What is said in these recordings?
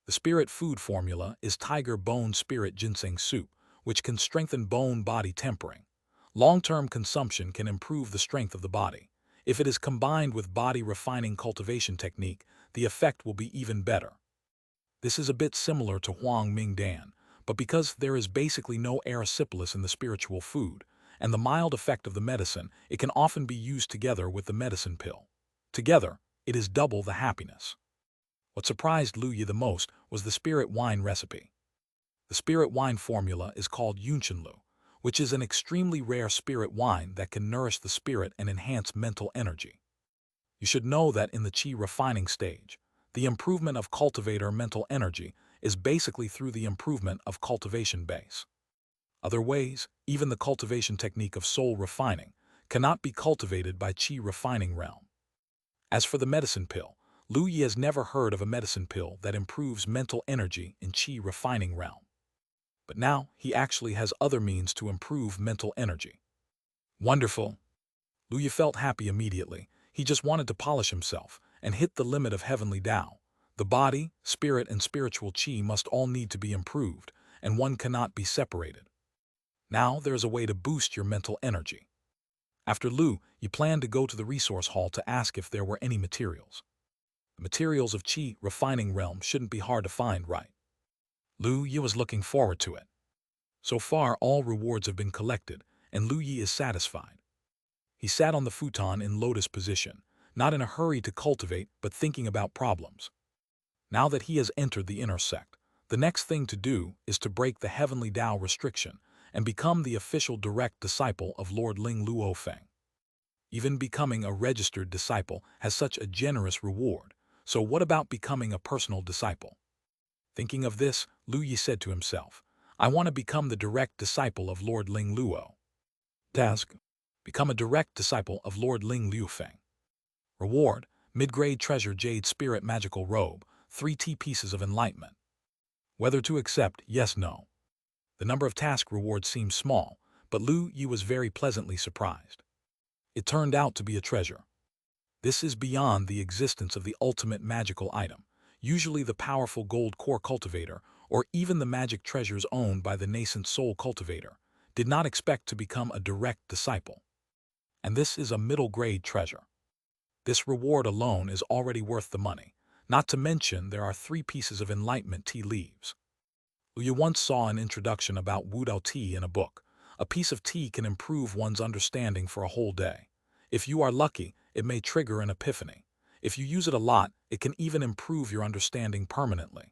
The spirit food formula is tiger bone spirit ginseng soup, which can strengthen bone-body tempering. Long-term consumption can improve the strength of the body. If it is combined with body-refining cultivation technique, the effect will be even better. This is a bit similar to Huang Ming Dan, but because there is basically no erysipelas in the spiritual food, and the mild effect of the medicine, it can often be used together with the medicine pill. Together, it is double the happiness. What surprised Lu Yi the most was the spirit wine recipe. The spirit wine formula is called Yunshenlu, which is an extremely rare spirit wine that can nourish the spirit and enhance mental energy. You should know that in the qi refining stage, the improvement of cultivator mental energy is basically through the improvement of cultivation base. Other ways, even the cultivation technique of soul refining, cannot be cultivated by qi refining realm. As for the medicine pill, Lu Yi has never heard of a medicine pill that improves mental energy in qi refining realm. But now he actually has other means to improve mental energy. Wonderful! Lu Yi felt happy immediately. He just wanted to polish himself and hit the limit of heavenly Tao. The body, spirit, and spiritual qi must all need to be improved, and one cannot be separated. Now there is a way to boost your mental energy. After Lu, you planned to go to the resource hall to ask if there were any materials. The materials of qi refining realm shouldn't be hard to find, right? Lu Yi was looking forward to it. So far, all rewards have been collected, and Lu Yi is satisfied. He sat on the futon in lotus position, not in a hurry to cultivate, but thinking about problems. Now that he has entered the inner sect, the next thing to do is to break the heavenly Tao restriction and become the official direct disciple of Lord Ling Luofeng. Even becoming a registered disciple has such a generous reward, so what about becoming a personal disciple? Thinking of this, Lu Yi said to himself, I want to become the direct disciple of Lord Ling Luo. Task: become a direct disciple of Lord Ling Luofeng. Reward: mid-grade treasure Jade spirit magical robe, 3 T pieces of enlightenment. Whether to accept, yes, no. The number of task rewards seemed small, but Lu Yi was very pleasantly surprised. It turned out to be a treasure. This is beyond the existence of the ultimate magical item, usually the powerful gold core cultivator, or even the magic treasures owned by the nascent soul cultivator, did not expect to become a direct disciple. And this is a middle-grade treasure. This reward alone is already worth the money, not to mention there are 3 pieces of enlightenment tea leaves. You once saw an introduction about Wudao tea in a book. A piece of tea can improve one's understanding for a whole day. If you are lucky, it may trigger an epiphany. If you use it a lot, it can even improve your understanding permanently.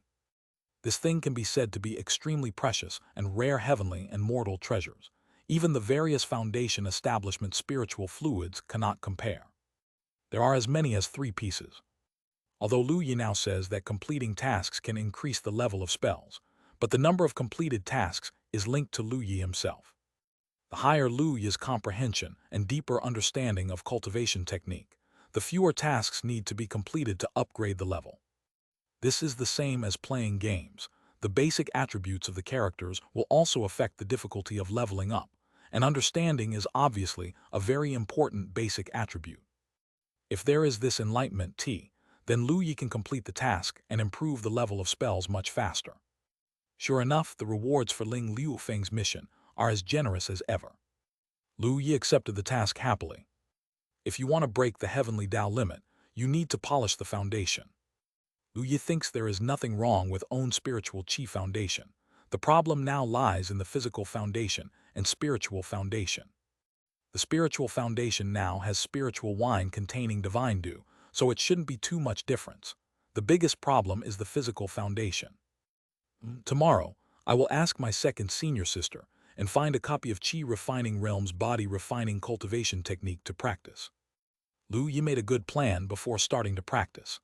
This thing can be said to be extremely precious and rare heavenly and mortal treasures. Even the various foundation establishment spiritual fluids cannot compare. There are as many as 3 pieces. Although Lu Yi now says that completing tasks can increase the level of spells, but the number of completed tasks is linked to Lu Yi himself. The higher Lu Yi's comprehension and deeper understanding of cultivation technique, the fewer tasks need to be completed to upgrade the level. This is the same as playing games. The basic attributes of the characters will also affect the difficulty of leveling up, and understanding is obviously a very important basic attribute. If there is this enlightenment tea, then Lu Yi can complete the task and improve the level of spells much faster. Sure enough, the rewards for Ling Luofeng's mission are as generous as ever. Lu Yi accepted the task happily. If you want to break the heavenly Tao limit, you need to polish the foundation. Lu Yi thinks there is nothing wrong with own spiritual qi foundation. The problem now lies in the physical foundation and spiritual foundation. The spiritual foundation now has spiritual wine containing divine dew, so it shouldn't be too much difference. The biggest problem is the physical foundation. Tomorrow, I will ask my second senior sister and find a copy of Qi Refining Realm's body refining cultivation technique to practice. Lu Yi made a good plan before starting to practice.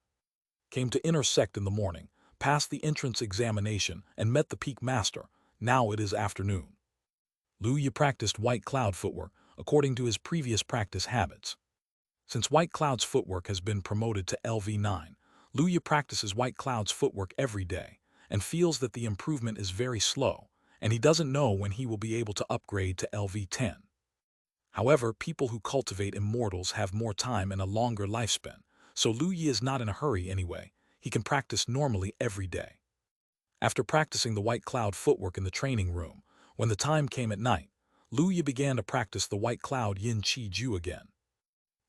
Came to intersect in the morning, passed the entrance examination, and met the peak master. Now it is afternoon. Lu Yi practiced White Cloud footwork according to his previous practice habits. Since White Cloud's footwork has been promoted to LV9, Lu Yi practices White Cloud's footwork every day and feels that the improvement is very slow, and he doesn't know when he will be able to upgrade to LV10. However, people who cultivate immortals have more time and a longer lifespan, so Lu Yi is not in a hurry anyway. He can practice normally every day. After practicing the white cloud footwork in the training room, when the time came at night, Lu Yi began to practice the white cloud yin qi ju again.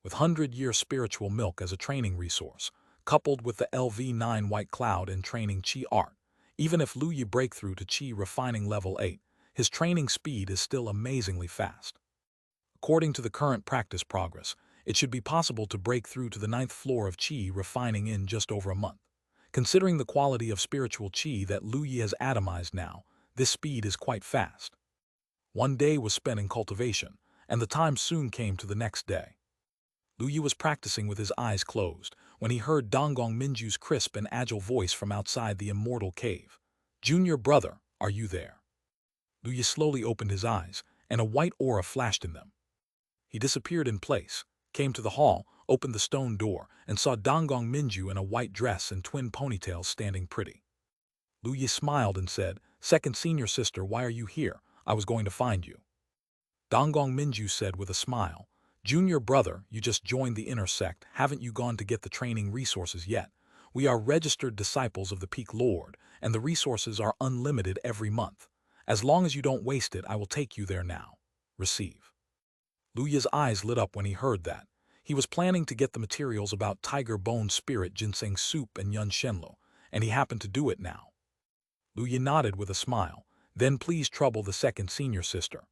With 100-year spiritual milk as a training resource, coupled with the LV9 white cloud and training qi art, even if Lu Yi breakthrough to qi refining level 8, his training speed is still amazingly fast. According to the current practice progress, it should be possible to break through to the 9th floor of qi refining in just over a month. Considering the quality of spiritual qi that Lu Yi has atomized now, this speed is quite fast. One day was spent in cultivation, and the time soon came to the next day. Lu Yi was practicing with his eyes closed when he heard Donggong Minju's crisp and agile voice from outside the Immortal cave. "Junior brother, are you there?" Lu Yi slowly opened his eyes, and a white aura flashed in them. He disappeared in place, came to the hall, opened the stone door, and saw Donggong Minju in a white dress and twin ponytails standing pretty. Lu Yi smiled and said, "Second senior sister, why are you here? I was going to find you." Donggong Minju said with a smile, "Junior brother, you just joined the inner sect, haven't you gone to get the training resources yet? We are registered disciples of the Peak Lord, and the resources are unlimited every month. As long as you don't waste it, I will take you there now. Receive." Lu Yi's eyes lit up when he heard that. He was planning to get the materials about tiger bone spirit ginseng soup and yun shenlu, and he happened to do it now. Lu Yi nodded with a smile. "Then please trouble the second senior sister."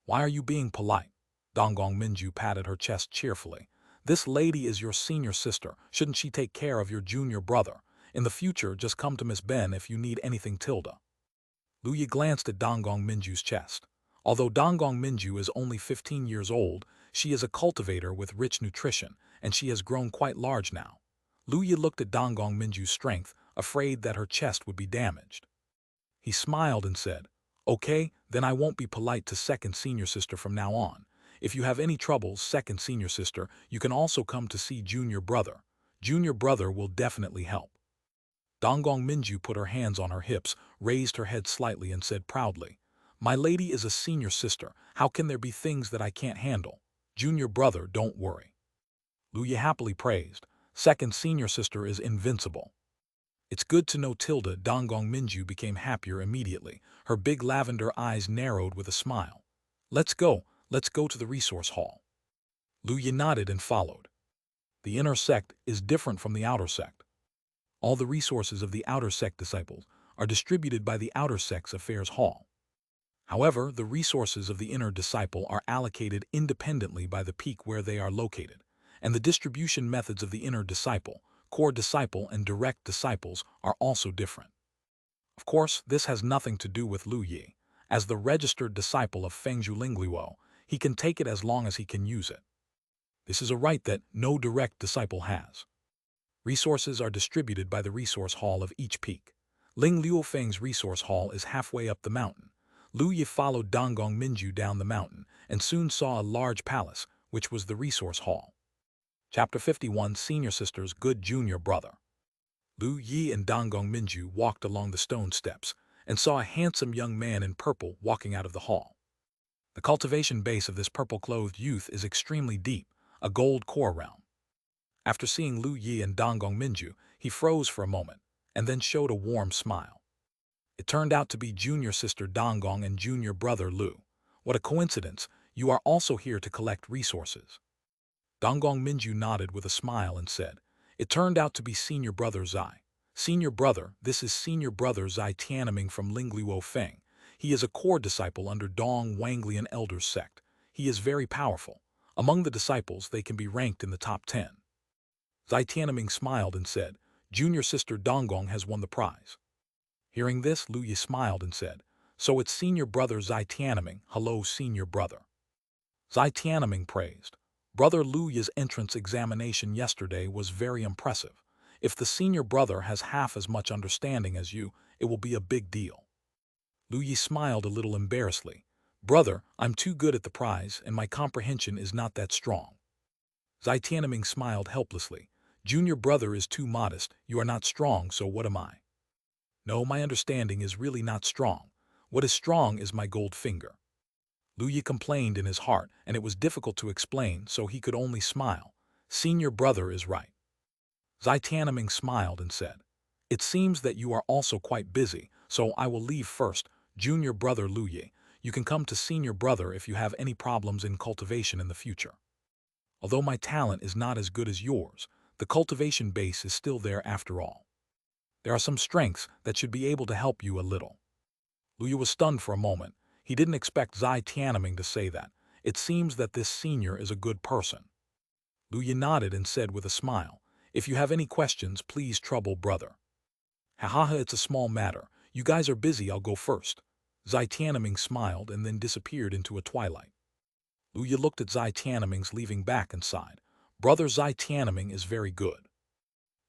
"Why are you being polite?" Donggong Minju patted her chest cheerfully. "This lady is your senior sister. Shouldn't she take care of your junior brother? In the future, just come to Miss Ben if you need anything, tilde." Lu Yi glanced at Donggong Minju's chest. Although Donggong Minju is only 15 years old, she is a cultivator with rich nutrition, and she has grown quite large now. Lu Yi looked at Donggong Minju's strength, afraid that her chest would be damaged. He smiled and said, "Okay, then I won't be polite to second senior sister from now on. If you have any troubles, second senior sister, you can also come to see junior brother. Junior brother will definitely help." Donggong Minju put her hands on her hips, raised her head slightly and said proudly, "My lady is a senior sister. How can there be things that I can't handle? Junior brother, don't worry." Lu Yi happily praised, "Second senior sister is invincible." "It's good to know, tilde." Donggong Minju became happier immediately. Her big lavender eyes narrowed with a smile. Let's go to the resource hall." Lu Yi nodded and followed. The inner sect is different from the outer sect. All the resources of the outer sect disciples are distributed by the outer sect's affairs hall. However, the resources of the inner disciple are allocated independently by the peak where they are located, and the distribution methods of the inner disciple, core disciple, and direct disciples are also different. Of course, this has nothing to do with Lu Yi. As the registered disciple of Fengzhu Lingluo, he can take it as long as he can use it. This is a right that no direct disciple has. Resources are distributed by the resource hall of each peak. Ling Liuofeng's resource hall is halfway up the mountain. Lu Yi followed Donggong Minju down the mountain and soon saw a large palace, which was the resource hall. Chapter 51, Senior Sister's Good Junior Brother. Lu Yi and Donggong Minju walked along the stone steps and saw a handsome young man in purple walking out of the hall. The cultivation base of this purple-clothed youth is extremely deep, a gold core realm. After seeing Lu Yi and Donggong Minju, he froze for a moment, and then showed a warm smile. It turned out to be junior sister Donggong and junior brother Lu. What a coincidence, you are also here to collect resources. Donggong Minju nodded with a smile and said, "It turned out to be senior brother Zai." "Senior brother, this is senior brother Zai Tianming from Lingluo Feng. He is a core disciple under Dong Wanglian Elders sect. He is very powerful. Among the disciples, they can be ranked in the top 10. Zai Tianming smiled and said, "Junior sister Donggong has won the prize." Hearing this, Lu Yi smiled and said, "So it's senior brother Zai Tianming. Hello, senior brother." Zai Tianming praised, "Brother Lu Yi's entrance examination yesterday was very impressive. If the senior brother has half as much understanding as you, it will be a big deal." Lu Yi smiled a little embarrassedly. "Brother, I'm too good at the prize, and my comprehension is not that strong." Zai Tianming smiled helplessly. "Junior brother is too modest. You are not strong, so what am I?" "No, my understanding is really not strong. What is strong is my gold finger." Lu Yi complained in his heart, and it was difficult to explain, so he could only smile. "Senior brother is right." Zai Tianming smiled and said, It seems that you are also quite busy, so I will leave first. Junior brother Lu Yi, you can come to senior brother if you have any problems in cultivation in the future. Although my talent is not as good as yours, the cultivation base is still there after all. There are some strengths that should be able to help you a little. Lu Yi was stunned for a moment. He didn't expect Zai Tianming to say that. It seems that this senior is a good person. Lu Yi nodded and said with a smile, if you have any questions, please trouble brother. Haha, it's a small matter. You guys are busy, I'll go first. Zai Tianming smiled and then disappeared into a twilight. Lu Yi looked at Zai Tianming's leaving back and sighed. Brother Zai Tianming is very good.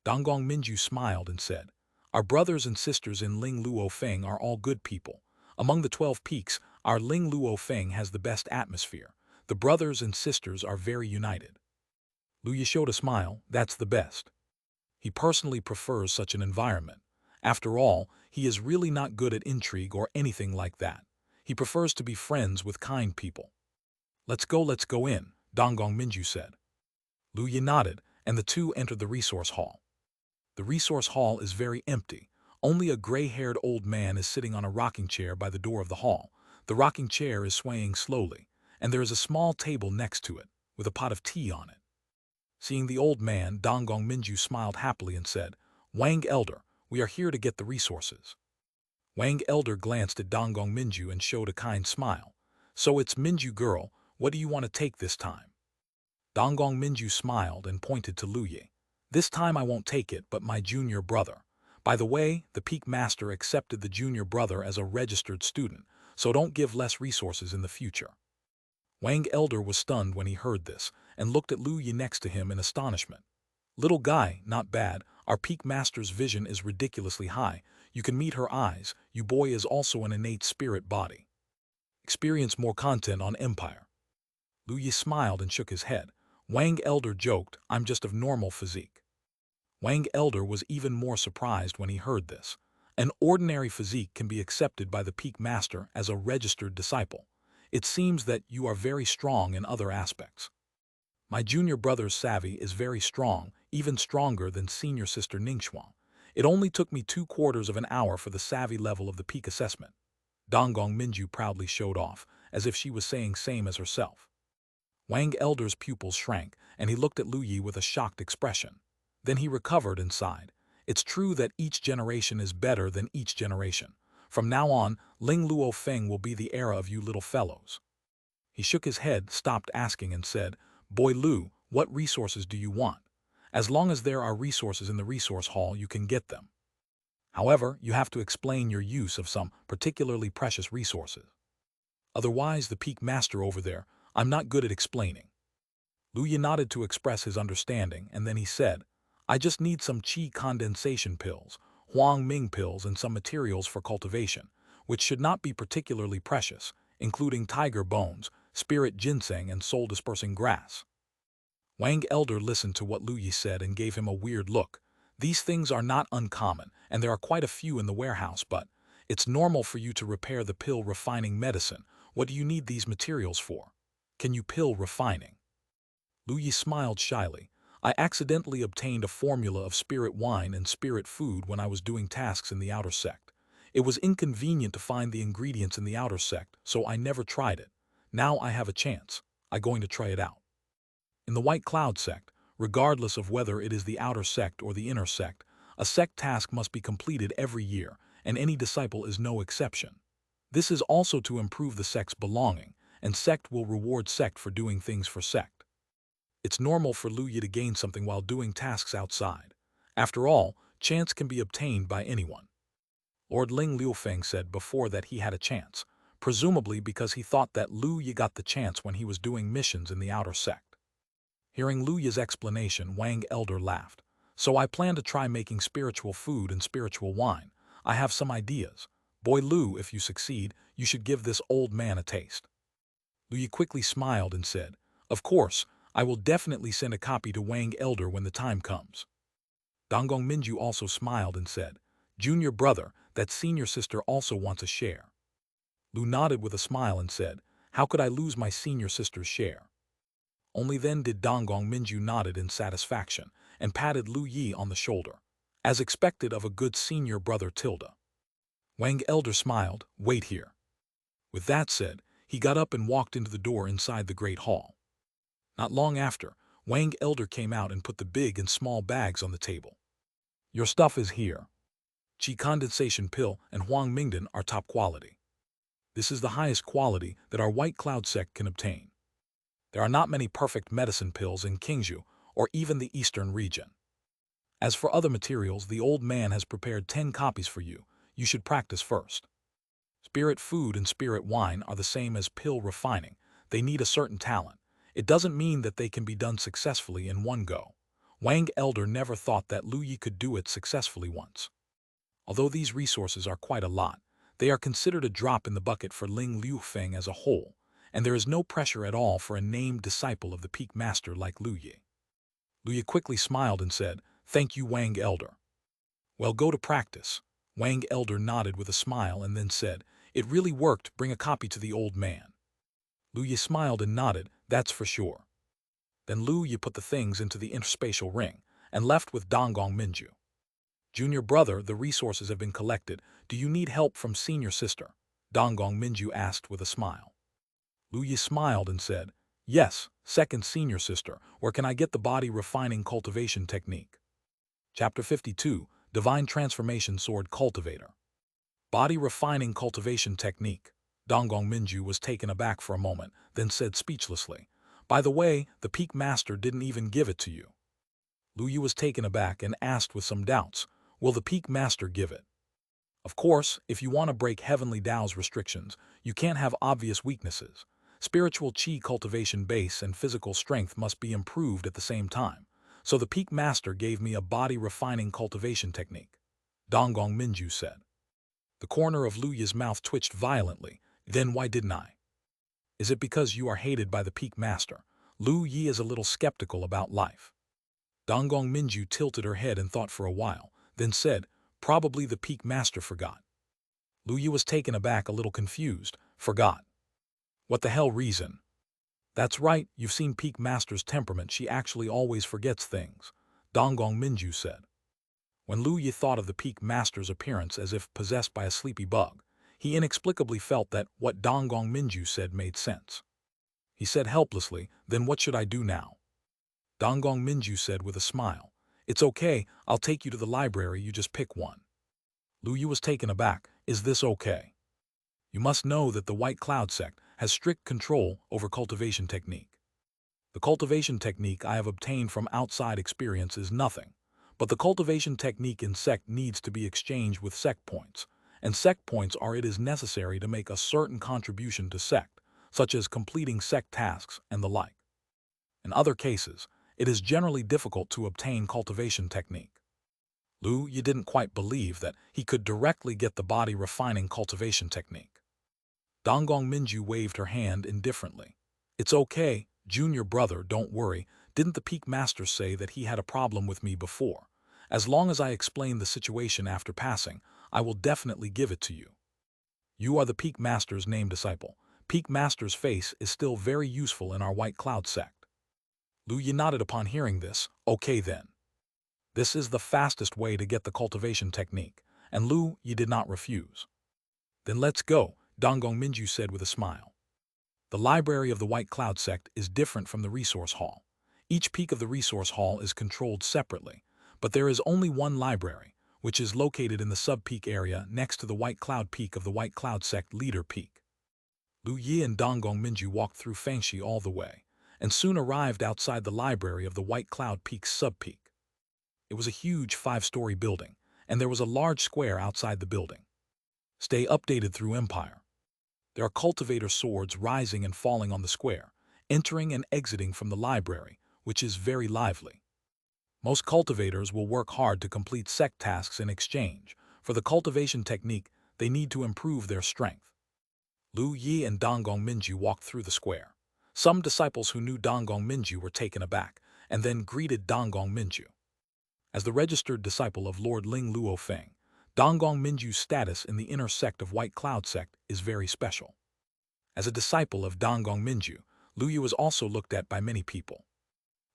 Donggong Minju smiled and said, our brothers and sisters in Ling Luo Feng are all good people. Among the 12 peaks, our Ling Luo Feng has the best atmosphere. The brothers and sisters are very united. Lu Yi showed a smile, that's the best. He personally prefers such an environment. After all, he is really not good at intrigue or anything like that. He prefers to be friends with kind people. Let's go in, Donggong Minju said. Lu Yi nodded, and the two entered the resource hall. The resource hall is very empty. Only a gray-haired old man is sitting on a rocking chair by the door of the hall. The rocking chair is swaying slowly, and there is a small table next to it, with a pot of tea on it. Seeing the old man, Donggong Minju smiled happily and said, Wang Elder, we are here to get the resources. Wang Elder glanced at Donggong Minju and showed a kind smile. So it's Minju girl, what do you want to take this time? Donggong Minju smiled and pointed to Lu Yi. This time I won't take it, but my junior brother. By the way, the Peak Master accepted the junior brother as a registered student, so don't give less resources in the future. Wang Elder was stunned when he heard this, and looked at Lu Yi next to him in astonishment. Little guy, not bad, our Peak Master's vision is ridiculously high. You can meet her eyes, you boy is also an innate spirit body. Experience more content on Empire. Lu Yi smiled and shook his head. Wang Elder joked, I'm just of normal physique. Wang Elder was even more surprised when he heard this. An ordinary physique can be accepted by the Peak Master as a registered disciple. It seems that you are very strong in other aspects. My junior brother's savvy is very strong, even stronger than senior sister Ningxuang. It only took me 2/4 of an hour for the savvy level of the peak assessment. Donggong Minju proudly showed off, as if she was saying same as herself. Wang Elder's pupils shrank, and he looked at Lu Yi with a shocked expression. Then he recovered and sighed. It's true that each generation is better than each generation. From now on, Ling Luo Feng will be the era of you little fellows. He shook his head, stopped asking, and said, Boy Lu, what resources do you want? As long as there are resources in the resource hall, you can get them. However, you have to explain your use of some particularly precious resources. Otherwise, the Peak Master over there, I'm not good at explaining. Lu Yi nodded to express his understanding, and then he said, I just need some Qi Condensation Pills, Huang Ming Pills, and some materials for cultivation, which should not be particularly precious, including tiger bones, spirit ginseng, and soul-dispersing grass. Wang Elder listened to what Lu Yi said and gave him a weird look. These things are not uncommon, and there are quite a few in the warehouse, but it's normal for you to repair the pill refining medicine. What do you need these materials for? Can you pill refining? Lu Yi smiled shyly. I accidentally obtained a formula of spirit wine and spirit food when I was doing tasks in the outer sect. It was inconvenient to find the ingredients in the outer sect, so I never tried it. Now I have a chance. I'm going to try it out. In the White Cloud sect, regardless of whether it is the outer sect or the inner sect, a sect task must be completed every year, and any disciple is no exception. This is also to improve the sect's belonging, and sect will reward sect for doing things for sect. It's normal for Lu Yi to gain something while doing tasks outside. After all, chance can be obtained by anyone. Lord Ling Liufeng said before that he had a chance, presumably because he thought that Lu Yi got the chance when he was doing missions in the outer sect. Hearing Lu Yi's explanation, Wang Elder laughed. So I plan to try making spiritual food and spiritual wine. I have some ideas. Boy Lu, if you succeed, you should give this old man a taste. Lu Yi quickly smiled and said, Of course, I will definitely send a copy to Wang Elder when the time comes. Donggong Minju also smiled and said, Junior brother, that senior sister also wants a share. Lu nodded with a smile and said, How could I lose my senior sister's share? Only then did Donggong Minju nodded in satisfaction and patted Lu Yi on the shoulder. as expected of a good senior brother Tilda. Wang Elder smiled, "Wait here." With that said, he got up and walked into the door inside the great hall. Not long after, Wang Elder came out and put the big and small bags on the table. "Your stuff is here. Qi Condensation Pill and Huang Mingdan are top quality. This is the highest quality that our White Cloud sect can obtain. There are not many perfect medicine pills in Qingzhou or even the eastern region. As for other materials, the old man has prepared 10 copies for you. You should practice first. Spirit food and spirit wine are the same as pill refining. They need a certain talent. It doesn't mean that they can be done successfully in one go." Wang Elder never thought that Lu Yi could do it successfully once. Although these resources are quite a lot, they are considered a drop in the bucket for Ling Liufeng as a whole, and there is no pressure at all for a named disciple of the peak master like Lu Yi. Lu Yi quickly smiled and said, "Thank you, Wang Elder." "Well, go to practice." Wang Elder nodded with a smile and then said, "It really worked. Bring a copy to the old man." Lu Yi smiled and nodded, "That's for sure." Then Lu Yi put the things into the interspatial ring and left with Donggong Minju. "Junior brother, the resources have been collected. Do you need help from senior sister?" Donggong Minju asked with a smile. Lu Yi smiled and said, "Yes, second senior sister. Where can I get the body refining cultivation technique?" Chapter 52, Divine Transformation Sword Cultivator. Body refining cultivation technique. Donggong Minju was taken aback for a moment, then said speechlessly, "By the way, the peak master didn't even give it to you." Lu Yi was taken aback and asked with some doubts, "Will the peak master give it?" "Of course, if you want to break Heavenly Tao's restrictions, you can't have obvious weaknesses. Spiritual Qi cultivation base and physical strength must be improved at the same time. So the peak master gave me a body refining cultivation technique," Donggong Minju said. The corner of Lu Yi's mouth twitched violently. "Then why didn't I?" "Is it because you are hated by the peak master?" Lu Yi is a little skeptical about life. Donggong Minju tilted her head and thought for a while, then said, "Probably the peak master forgot." Lu Yi was taken aback, a little confused. "Forgot? What the hell reason?" "That's right, you've seen peak master's temperament. She actually always forgets things," Donggong Minju said. When Lu Yi thought of the peak master's appearance as if possessed by a sleepy bug, he inexplicably felt that what Donggong Minju said made sense. He said helplessly, "Then what should I do now?" Donggong Minju said with a smile, "It's okay, I'll take you to the library, you just pick one." Lu Yi was taken aback, "Is this okay?" "You must know that the White Cloud sect has strict control over cultivation technique. The cultivation technique I have obtained from outside experience is nothing, but the cultivation technique in sect needs to be exchanged with sect points, and sect points are it is necessary to make a certain contribution to sect, such as completing sect tasks and the like. In other cases, it is generally difficult to obtain cultivation technique." Lu Yi didn't quite believe that he could directly get the body refining cultivation technique. Donggong Minju waved her hand indifferently. "It's okay, junior brother, don't worry. Didn't the peak master say that he had a problem with me before? As long as I explain the situation after passing, I will definitely give it to you. You are the peak master's named disciple. Peak master's face is still very useful in our White Cloud sect." Lu Yi nodded upon hearing this. "Okay then. This is the fastest way to get the cultivation technique," and Lu Yi did not refuse. "Then let's go," Donggong Minju said with a smile. The library of the White Cloud sect is different from the resource hall. Each peak of the resource hall is controlled separately, but there is only one library, which is located in the sub-peak area next to the White Cloud peak of the White Cloud sect leader peak. Lu Yi and Donggong Minju walked through Fangxi all the way, and soon arrived outside the library of the White Cloud peak's sub-peak. It was a huge 5-story building, and there was a large square outside the building. Stay updated through Empire. There are cultivator swords rising and falling on the square, entering and exiting from the library, which is very lively. Most cultivators will work hard to complete sect tasks in exchange. For the cultivation technique, they need to improve their strength. Lu Yi and Donggong Minju walked through the square. Some disciples who knew Donggong Minju were taken aback, and then greeted Donggong Minju. As the registered disciple of Lord Ling Luofeng, Donggong Minju's status in the inner sect of White Cloud sect is very special. As a disciple of Donggong Minju, Lu Yi was also looked at by many people.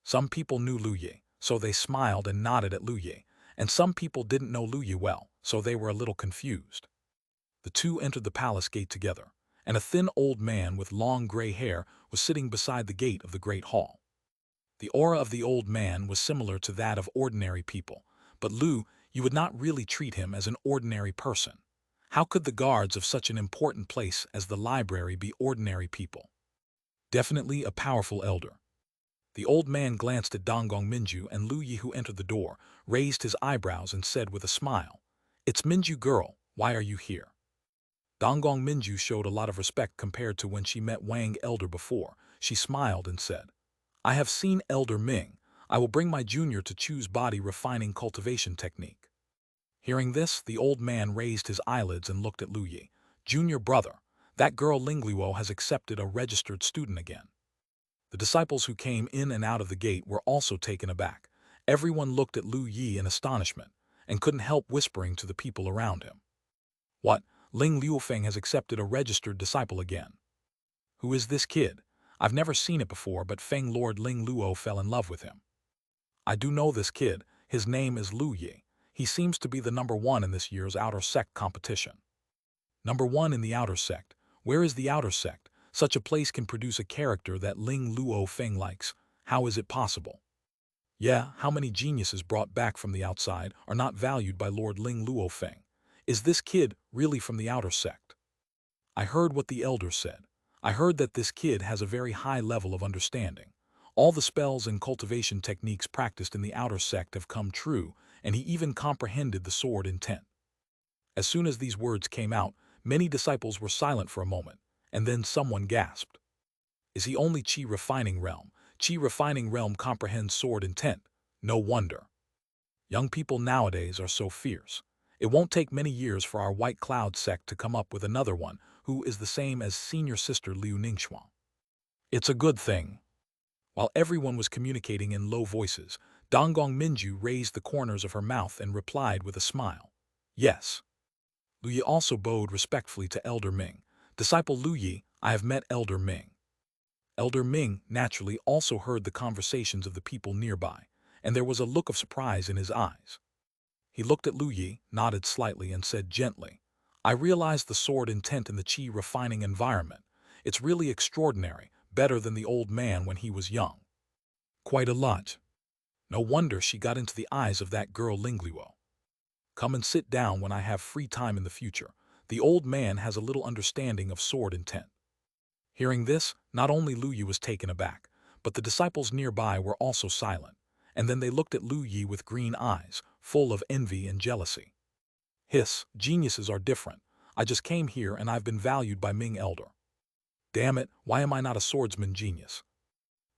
Some people knew Lu Yi, so they smiled and nodded at Lu Yi, and some people didn't know Lu Yi well, so they were a little confused. The two entered the palace gate together, and a thin old man with long gray hair was sitting beside the gate of the great hall. The aura of the old man was similar to that of ordinary people, but Lu, you would not really treat him as an ordinary person. How could the guards of such an important place as the library be ordinary people? Definitely a powerful elder. The old man glanced at Donggong Minju, and Lu Yi, who entered the door, raised his eyebrows and said with a smile, "It's Minju girl, why are you here?" Donggong Minju showed a lot of respect compared to when she met Wang Elder before. She smiled and said, "I have seen Elder Ming. I will bring my junior to choose body refining cultivation technique." Hearing this, the old man raised his eyelids and looked at Lu Yi. "Junior brother, that girl Ling Luo has accepted a registered student again." The disciples who came in and out of the gate were also taken aback. Everyone looked at Lu Yi in astonishment and couldn't help whispering to the people around him. "What? Ling Luofeng has accepted a registered disciple again. Who is this kid? I've never seen it before, but Feng Lord Ling Luo fell in love with him. I do know this kid. His name is Lu Yi. He seems to be the #1 in this year's outer sect competition." #1 in the outer sect? Where is the outer sect? Such a place can produce a character that Ling Luo Feng likes. How is it possible? Yeah, how many geniuses brought back from the outside are not valued by Lord Ling Luo Feng? Is this kid really from the outer sect? I heard what the elder said. I heard that this kid has a very high level of understanding. All the spells and cultivation techniques practiced in the outer sect have come true, and he even comprehended the sword intent. As soon as these words came out, many disciples were silent for a moment, and then someone gasped. Is he only Qi refining realm? Qi refining realm comprehends sword intent. No wonder. Young people nowadays are so fierce. It won't take many years for our White Cloud sect to come up with another one who is the same as senior sister Liu Ningxuan. It's a good thing. While everyone was communicating in low voices, Donggong Minju raised the corners of her mouth and replied with a smile. Yes. Lu Yi also bowed respectfully to Elder Ming. Disciple Lu Yi, I have met Elder Ming. Elder Ming naturally also heard the conversations of the people nearby, and there was a look of surprise in his eyes. He looked at Lu Yi, nodded slightly, and said gently, I realized the sword intent in the Qi refining environment. It's really extraordinary, better than the old man when he was young. Quite a lot. No wonder she got into the eyes of that girl Lingluo. Come and sit down when I have free time in the future. The old man has a little understanding of sword intent. Hearing this, not only Lu Yi was taken aback, but the disciples nearby were also silent, and then they looked at Lu Yi with green eyes, full of envy and jealousy. Hiss, geniuses are different. I just came here and I've been valued by Ming Elder. Damn it, why am I not a swordsman genius?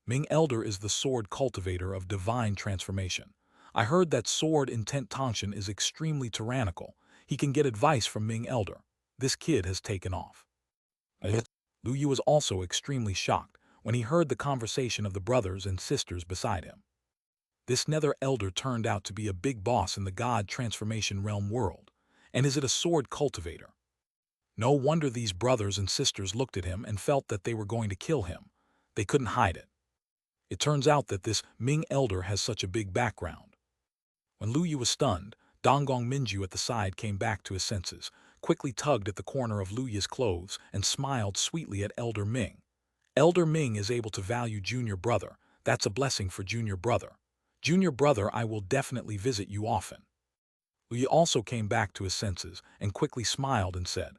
Ming Elder is the sword cultivator of divine transformation. I heard that sword intent Tongshan is extremely tyrannical. He can get advice from Ming Elder. This kid has taken off. Lu Yi was also extremely shocked when he heard the conversation of the brothers and sisters beside him. This nether elder turned out to be a big boss in the god transformation realm world. And is it a sword cultivator? No wonder these brothers and sisters looked at him and felt that they were going to kill him. They couldn't hide it. It turns out that this Ming elder has such a big background. When Lu Yi was stunned, Donggong Minju at the side came back to his senses, quickly tugged at the corner of Lu Yi's clothes, and smiled sweetly at Elder Ming. Elder Ming is able to value junior brother. That's a blessing for junior brother. Junior brother, I will definitely visit you often. Lu Yi also came back to his senses and quickly smiled and said,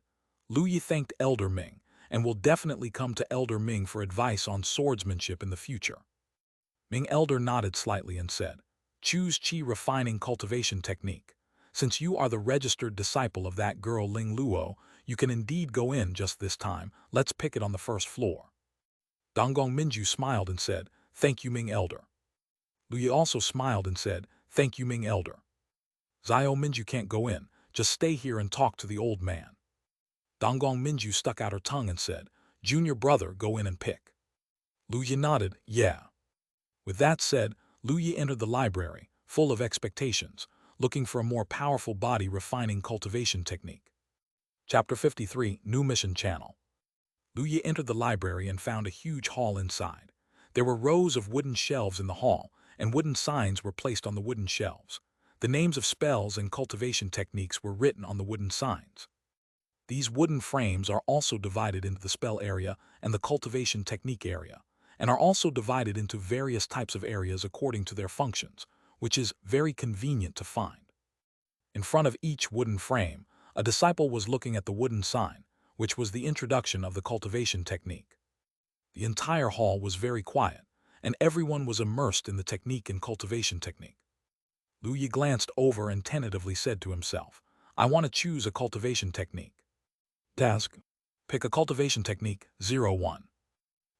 Lu Yi thanked Elder Ming and will definitely come to Elder Ming for advice on swordsmanship in the future. Ming Elder nodded slightly and said, choose Qi refining cultivation technique. Since you are the registered disciple of that girl Ling Luo, you can indeed go in just this time. Let's pick it on the first floor. Donggong Minju smiled and said, thank you Ming Elder. Lu Yi also smiled and said, thank you Ming Elder. Zio Minju can't go in, just stay here and talk to the old man. Donggong Minju stuck out her tongue and said, junior brother, go in and pick. Lu Yi nodded, yeah. With that said, Lu Yi entered the library, full of expectations, looking for a more powerful body refining cultivation technique. Chapter 53, New Mission Channel. Lu Yi entered the library and found a huge hall inside. There were rows of wooden shelves in the hall, and wooden signs were placed on the wooden shelves. The names of spells and cultivation techniques were written on the wooden signs. These wooden frames are also divided into the spell area and the cultivation technique area, and are also divided into various types of areas according to their functions, which is very convenient to find. In front of each wooden frame, a disciple was looking at the wooden sign, which was the introduction of the cultivation technique. The entire hall was very quiet, and everyone was immersed in the technique and cultivation technique. Lu Yi glanced over and tentatively said to himself, I want to choose a cultivation technique. Task: pick a cultivation technique 01.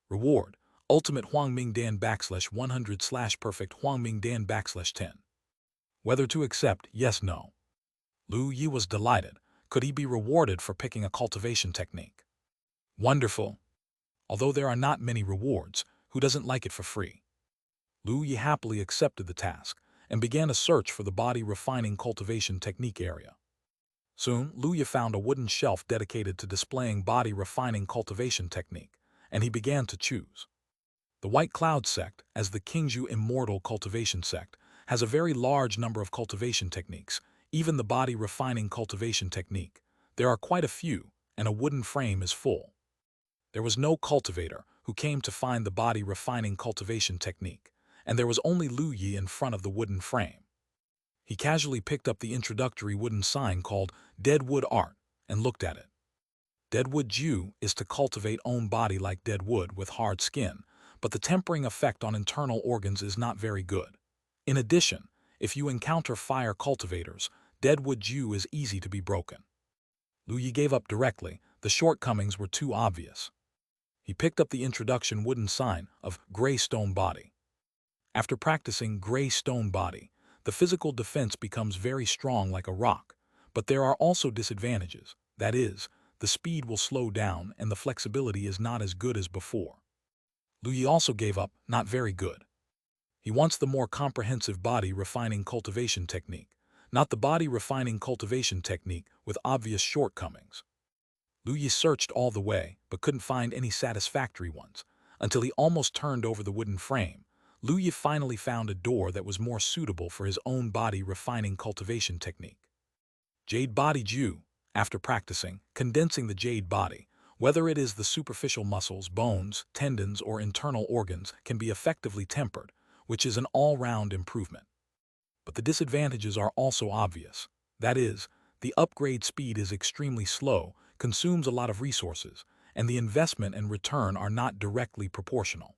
Reward: Ultimate Huangming Dan /100 / Perfect Huangming Dan /10. Whether to accept, yes, no. Lu Yi was delighted. Could he be rewarded for picking a cultivation technique? Wonderful. Although there are not many rewards, who doesn't like it for free? Lu Yi happily accepted the task and began a search for the body refining cultivation technique area. Soon, Lu Yi found a wooden shelf dedicated to displaying body refining cultivation technique, and he began to choose. The White Cloud sect, as the Qingzhou Immortal cultivation sect, has a very large number of cultivation techniques, even the body refining cultivation technique. There are quite a few, and a wooden frame is full. There was no cultivator who came to find the body refining cultivation technique, and there was only Lu Yi in front of the wooden frame. He casually picked up the introductory wooden sign called Deadwood Art and looked at it. Deadwood Jiu is to cultivate own body like dead wood with hard skin, but the tempering effect on internal organs is not very good. In addition, if you encounter fire cultivators, Deadwood Jiu is easy to be broken. Lu Yi gave up directly. The shortcomings were too obvious. He picked up the introduction wooden sign of Gray Stone Body. After practicing Gray Stone Body, the physical defense becomes very strong like a rock, but there are also disadvantages. That is, the speed will slow down and the flexibility is not as good as before. Lu Yi also gave up, not very good. He wants the more comprehensive body refining cultivation technique, not the body refining cultivation technique with obvious shortcomings. Lu Yi searched all the way, but couldn't find any satisfactory ones, until he almost turned over the wooden frame. Lu Yi finally found a door that was more suitable for his own body refining cultivation technique. Jade Body Jiu. After practicing, condensing the jade body, whether it is the superficial muscles, bones, tendons, or internal organs, can be effectively tempered, which is an all-round improvement. But the disadvantages are also obvious. That is, the upgrade speed is extremely slow, consumes a lot of resources, and the investment and return are not directly proportional.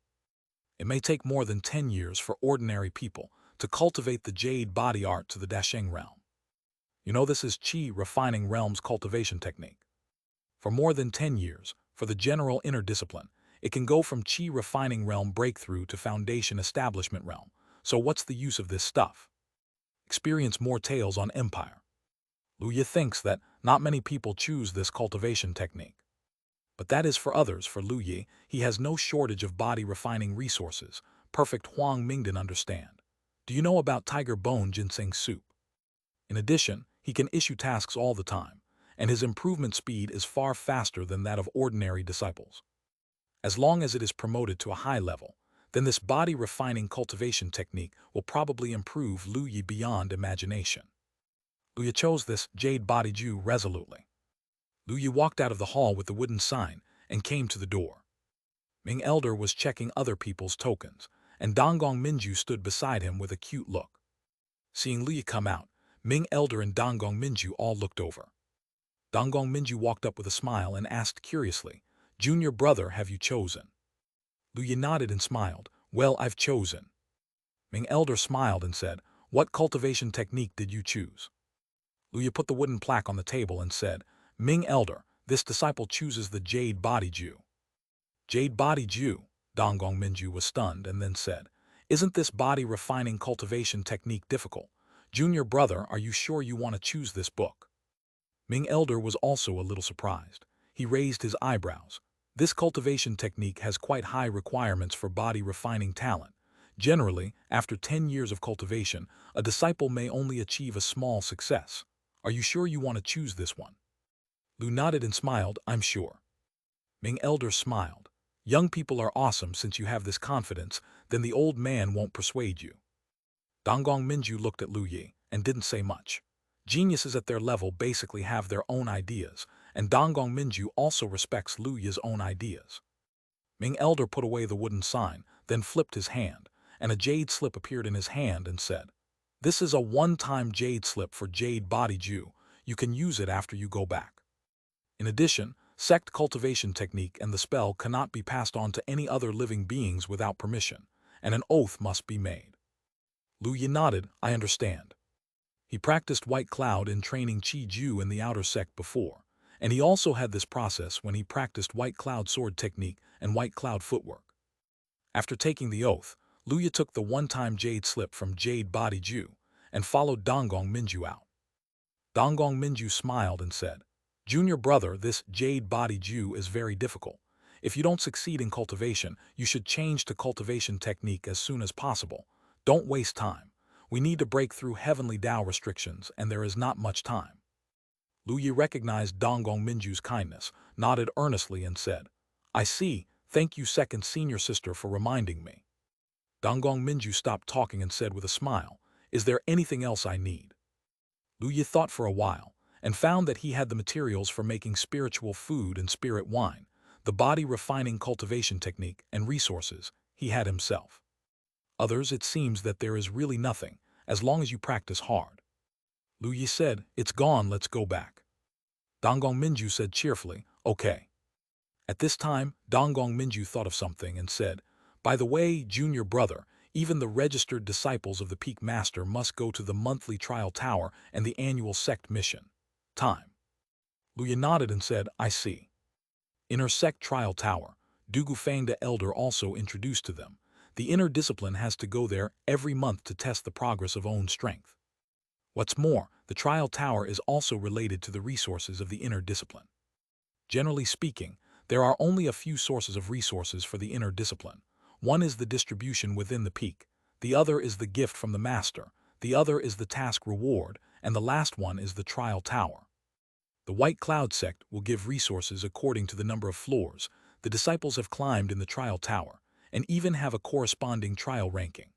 It may take more than 10 years for ordinary people to cultivate the jade body art to the Dasheng realm. You know, this is Qi refining realm's cultivation technique. For more than 10 years, for the general inner discipline, it can go from Qi refining realm breakthrough to foundation establishment realm. So what's the use of this stuff? Experience more tales on Empire. Lu Yi thinks that not many people choose this cultivation technique. But that is for others. For Lu Yi, he has no shortage of body refining resources. Perfect Huang Mingdan understand. Do you know about tiger bone ginseng soup? In addition, he can issue tasks all the time, and his improvement speed is far faster than that of ordinary disciples. As long as it is promoted to a high level, then this body refining cultivation technique will probably improve Lu Yi beyond imagination. Lu Yi chose this Jade Body Jiu resolutely. Lu Yi walked out of the hall with the wooden sign and came to the door. Ming Elder was checking other people's tokens, and Donggong Minju stood beside him with a cute look. Seeing Lu Yi come out, Ming Elder and Donggong Minju all looked over. Donggong Minju walked up with a smile and asked curiously, "Junior brother, have you chosen?" Lu Yi nodded and smiled. "Well, I've chosen." Ming Elder smiled and said, "What cultivation technique did you choose?" Lu Yi put the wooden plaque on the table and said, "Ming Elder, this disciple chooses the Jade Body Jiu." Jade Body Jiu? Donggong Minju was stunned and then said, "Isn't this body refining cultivation technique difficult? Junior brother, are you sure you want to choose this book?" Ming Elder was also a little surprised. He raised his eyebrows. This cultivation technique has quite high requirements for body refining talent. Generally, after 10 years of cultivation, a disciple may only achieve a small success. Are you sure you want to choose this one? Lu nodded and smiled, "I'm sure." Ming Elder smiled. "Young people are awesome. Since you have this confidence, then the old man won't persuade you." Donggong Minju looked at Lu Yi. and didn't say much. Geniuses at their level basically have their own ideas, and Donggong Minju also respects Lu Yi's own ideas. Ming Elder put away the wooden sign, then flipped his hand, and a jade slip appeared in his hand and said, "This is a one-time jade slip for Jade Body Ju. You can use it after you go back. In addition, sect cultivation technique and the spell cannot be passed on to any other living beings without permission, and an oath must be made." Lu Yi nodded, "I understand." He practiced White Cloud in training Qi Ju in the outer sect before, and he also had this process when he practiced White Cloud sword technique and White Cloud footwork. After taking the oath, Lu Yi took the one-time jade slip from Jade Body Ju and followed Donggong Minju out. Donggong Minju smiled and said, "Junior brother, this Jade Body Ju is very difficult. If you don't succeed in cultivation, you should change to cultivation technique as soon as possible. Don't waste time. We need to break through heavenly Tao restrictions, and there is not much time." Lu Yi recognized Donggong Minju's kindness, nodded earnestly and said, "I see, thank you second senior sister for reminding me." Donggong Minju stopped talking and said with a smile, "Is there anything else I need?" Lu Yi thought for a while, and found that he had the materials for making spiritual food and spirit wine, the body-refining cultivation technique and resources he had himself. Others, it seems that there is really nothing, as long as you practice hard. Lu Yi said, "It's gone, let's go back." Donggong Minju said cheerfully, "Okay." At this time, Donggong Minju thought of something and said, "By the way, junior brother, even the registered disciples of the Peak Master must go to the monthly trial tower and the annual sect mission. Time." Lu Yi nodded and said, "I see." Inner sect trial tower, Dugu Fang the Elder also introduced to them. The inner discipline has to go there every month to test the progress of own strength. What's more, the trial tower is also related to the resources of the inner discipline. Generally speaking, there are only a few sources of resources for the inner discipline. One is the distribution within the peak, the other is the gift from the master, the other is the task reward, and the last one is the trial tower. The White Cloud sect will give resources according to the number of floors the disciples have climbed in the trial tower, and even have a corresponding trial ranking.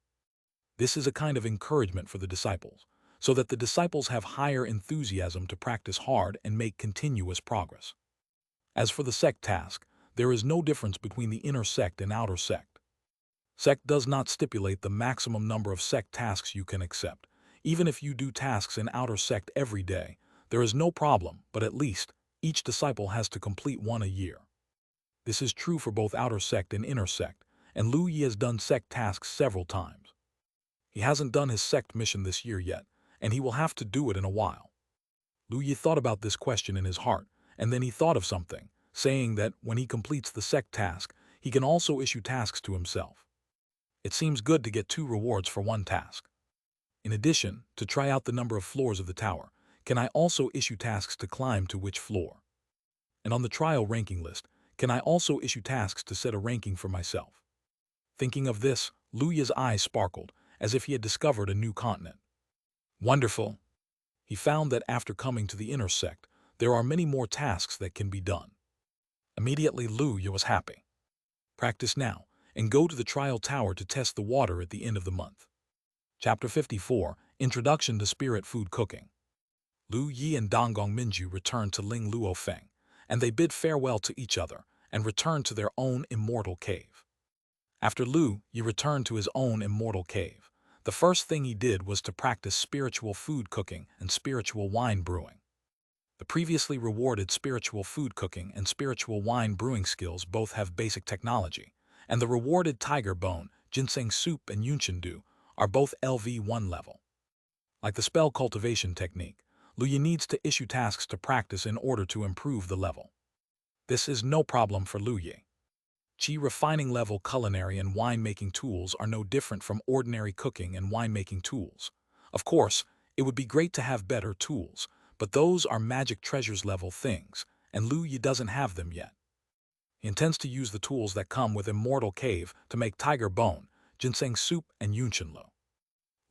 This is a kind of encouragement for the disciples, so that the disciples have higher enthusiasm to practice hard and make continuous progress. As for the sect task, there is no difference between the inner sect and outer sect. Sect does not stipulate the maximum number of sect tasks you can accept. Even if you do tasks in outer sect every day, there is no problem, but at least, each disciple has to complete one a year. This is true for both outer sect and inner sect, and Lu Yi has done sect tasks several times. He hasn't done his sect mission this year yet, and he will have to do it in a while. Lu Yi thought about this question in his heart, and then he thought of something, saying that when he completes the sect task, he can also issue tasks to himself. It seems good to get 2 rewards for one task. In addition, to try out the number of floors of the tower, can I also issue tasks to climb to which floor? And on the trial ranking list, can I also issue tasks to set a ranking for myself? Thinking of this, Lu Yi's eyes sparkled, as if he had discovered a new continent. Wonderful! He found that after coming to the inner sect, there are many more tasks that can be done. Immediately Lu Yi was happy. Practice now, and go to the trial tower to test the water at the end of the month. Chapter 54, Introduction to Spirit Food Cooking. Lu Yi and Donggong Minju returned to Ling Luo Feng, and they bid farewell to each other and returned to their own immortal cave. After Lu Yi returned to his own immortal cave, the first thing he did was to practice spiritual food cooking and spiritual wine brewing. The previously rewarded spiritual food cooking and spiritual wine brewing skills both have basic technology, and the rewarded tiger bone, ginseng soup, and yunshindu are both LV1 level. Like the spell cultivation technique, Lu Yi needs to issue tasks to practice in order to improve the level. This is no problem for Lu Yi. Qi refining level culinary and winemaking tools are no different from ordinary cooking and winemaking tools. Of course, it would be great to have better tools, but those are magic treasures level things, and Lu Yi doesn't have them yet. He intends to use the tools that come with Immortal Cave to make tiger bone, ginseng soup, and yunshinlu.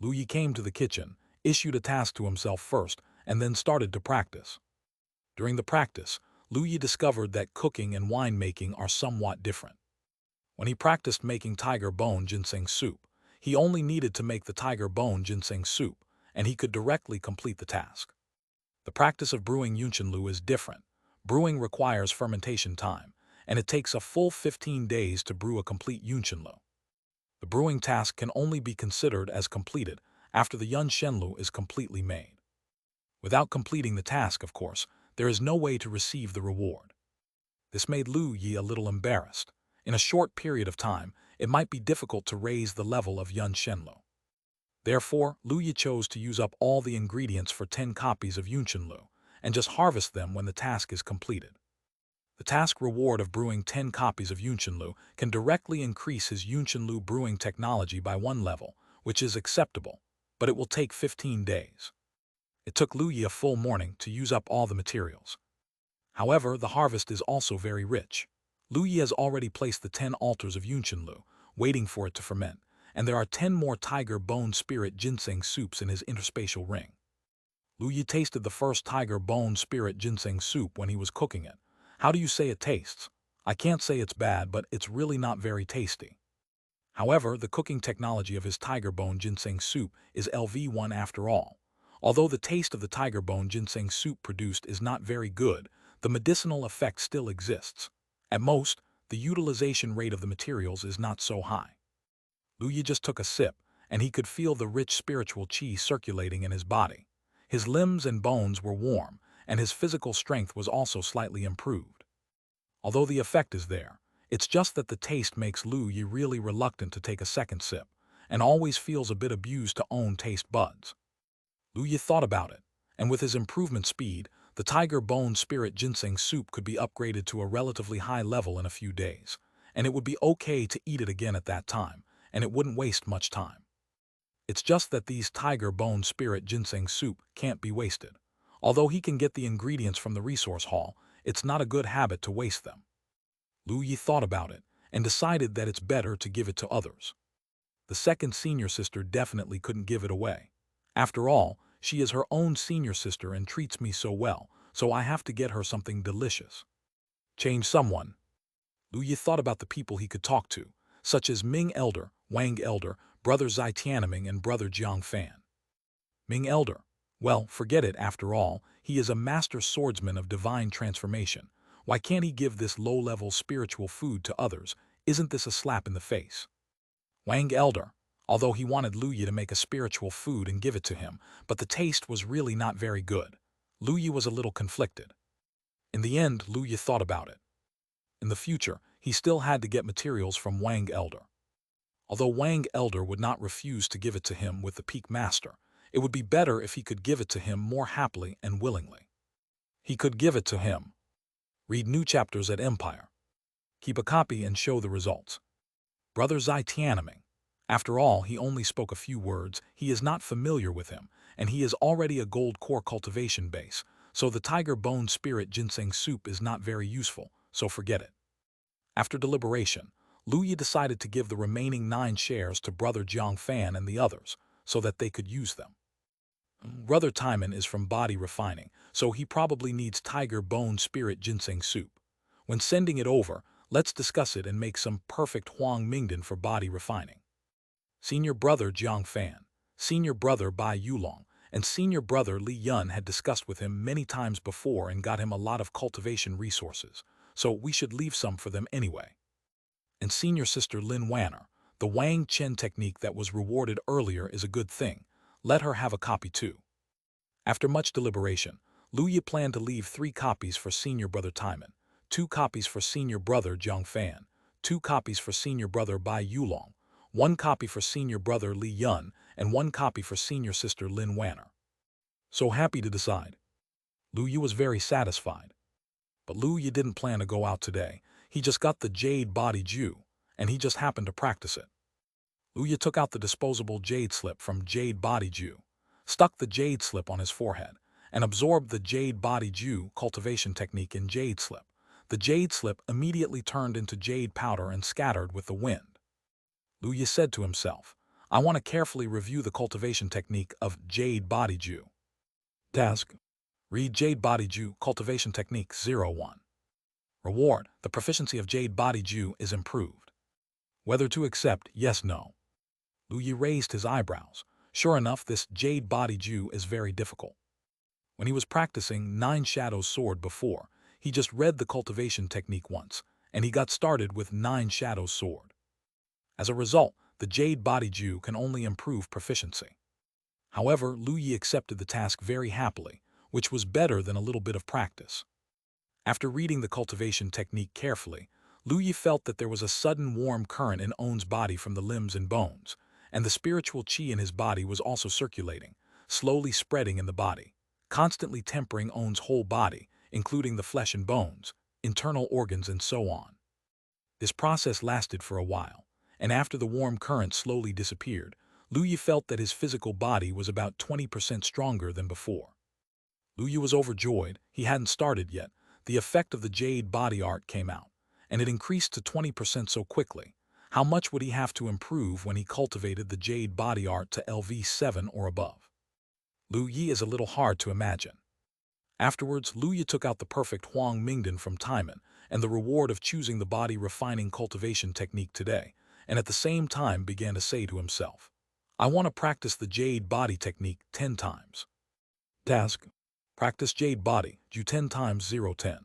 Lu Yi came to the kitchen, issued a task to himself first, and then started to practice. During the practice, Lu Yi discovered that cooking and winemaking are somewhat different. When he practiced making tiger bone ginseng soup, he only needed to make the tiger bone ginseng soup, and he could directly complete the task. The practice of brewing Yunshenlu is different. Brewing requires fermentation time, and it takes a full 15 days to brew a complete Yunshenlu. The brewing task can only be considered as completed after the Yunshenlu is completely made. Without completing the task, of course, there is no way to receive the reward. This made Lu Yi a little embarrassed. In a short period of time, it might be difficult to raise the level of Yunshenlu. Therefore, Lu Yi chose to use up all the ingredients for 10 copies of Yunshenlu and just harvest them when the task is completed. The task reward of brewing 10 copies of Yunshenlu can directly increase his Yunshenlu brewing technology by 1 level, which is acceptable, but it will take 15 days. It took Lu Yi a full morning to use up all the materials. However, the harvest is also very rich. Lu Yi has already placed the 10 altars of Yunshenlu, waiting for it to ferment, and there are 10 more tiger bone spirit ginseng soups in his interspatial ring. Lu Yi tasted the first tiger bone spirit ginseng soup when he was cooking it. How do you say it tastes? I can't say it's bad, but it's really not very tasty. However, the cooking technology of his tiger bone ginseng soup is LV1 after all. Although the taste of the tiger bone ginseng soup produced is not very good, the medicinal effect still exists. At most, the utilization rate of the materials is not so high. Lu Yi just took a sip, and he could feel the rich spiritual qi circulating in his body. His limbs and bones were warm, and his physical strength was also slightly improved. Although the effect is there, it's just that the taste makes Lu Yi really reluctant to take a second sip, and always feels a bit abused to own taste buds. Lu Yi thought about it, and with his improvement speed, the tiger bone spirit ginseng soup could be upgraded to a relatively high level in a few days, and it would be okay to eat it again at that time, and it wouldn't waste much time. It's just that these tiger bone spirit ginseng soup can't be wasted. Although he can get the ingredients from the resource hall, it's not a good habit to waste them. Lu Yi thought about it and decided that it's better to give it to others. The second senior sister definitely couldn't give it away. After all, she is her own senior sister and treats me so well, so I have to get her something delicious. Change someone. Lu Yi thought about the people he could talk to, such as Ming Elder, Wang Elder, Brother Zai Tianming, and Brother Jiang Fan. Ming Elder. Well, forget it after all, he is a master swordsman of divine transformation. Why can't he give this low-level spiritual food to others? Isn't this a slap in the face? Wang Elder. Although he wanted Lu Yi to make a spiritual food and give it to him, but the taste was really not very good. Lu Yi was a little conflicted. In the end, Lu Yi thought about it. In the future, he still had to get materials from Wang Elder. Although Wang Elder would not refuse to give it to him with the Peak Master, it would be better if he could give it to him more happily and willingly. He could give it to him. Read new chapters at Empire. Keep a copy and show the results. Brother Zai Tianming. After all, he only spoke a few words, he is not familiar with him, and he is already a gold core cultivation base, so the tiger bone spirit ginseng soup is not very useful, so forget it. After deliberation, Lu Yi decided to give the remaining 9 shares to Brother Jiang Fan and the others, so that they could use them. Brother Timon is from body refining, so he probably needs tiger bone spirit ginseng soup. When sending it over, let's discuss it and make some perfect Huang Mingdan for body refining. Senior Brother Jiang Fan, Senior Brother Bai Yulong, and Senior Brother Li Yun had discussed with him many times before and got him a lot of cultivation resources, so we should leave some for them anyway. And Senior Sister Lin Wanner, the Wang Chen technique that was rewarded earlier is a good thing. Let her have a copy too. After much deliberation, Lu Yi planned to leave 3 copies for Senior Brother Timon, 2 copies for Senior Brother Jiang Fan, 2 copies for Senior Brother Bai Yulong, 1 copy for Senior Brother Li Yun, and 1 copy for Senior Sister Lin Wanner. So happy to decide. Lu Yi was very satisfied. But Lu Yi didn't plan to go out today. He just got the Jade body Ju, and he just happened to practice it. Lu Yi took out the disposable Jade slip from Jade body Ju, stuck the Jade slip on his forehead, and absorbed the Jade body Ju cultivation technique in Jade slip. The Jade slip immediately turned into Jade powder and scattered with the wind. Lu Yi said to himself, I want to carefully review the cultivation technique of Jade Body Ju. Task. Read Jade Body Ju Cultivation Technique 01. Reward. The proficiency of Jade Body Ju is improved. Whether to accept, yes, no. Lu Yi raised his eyebrows. Sure enough, this Jade body Jew is very difficult. When he was practicing Nine Shadows Sword before, he just read the cultivation technique once, and he got started with Nine Shadows Sword. As a result, the Jade body Jew can only improve proficiency. However, Lu Yi accepted the task very happily, which was better than a little bit of practice. After reading the cultivation technique carefully, Lu Yi felt that there was a sudden warm current in On's body from the limbs and bones, and the spiritual qi in his body was also circulating, slowly spreading in the body, constantly tempering On's whole body, including the flesh and bones, internal organs and so on. This process lasted for a while, and after the warm current slowly disappeared, Lu Yi felt that his physical body was about 20% stronger than before. Lu Yi was overjoyed. He hadn't started yet. The effect of the Jade body art came out, and it increased to 20% so quickly. How much would he have to improve when he cultivated the Jade body art to LV7 or above? Lu Yi is a little hard to imagine. Afterwards, Lu Yi took out the perfect Huang Mingdan from Timon and the reward of choosing the body refining cultivation technique today, and at the same time began to say to himself, I want to practice the Jade body technique 10 times. Task: practice Jade body, do 10 times 010.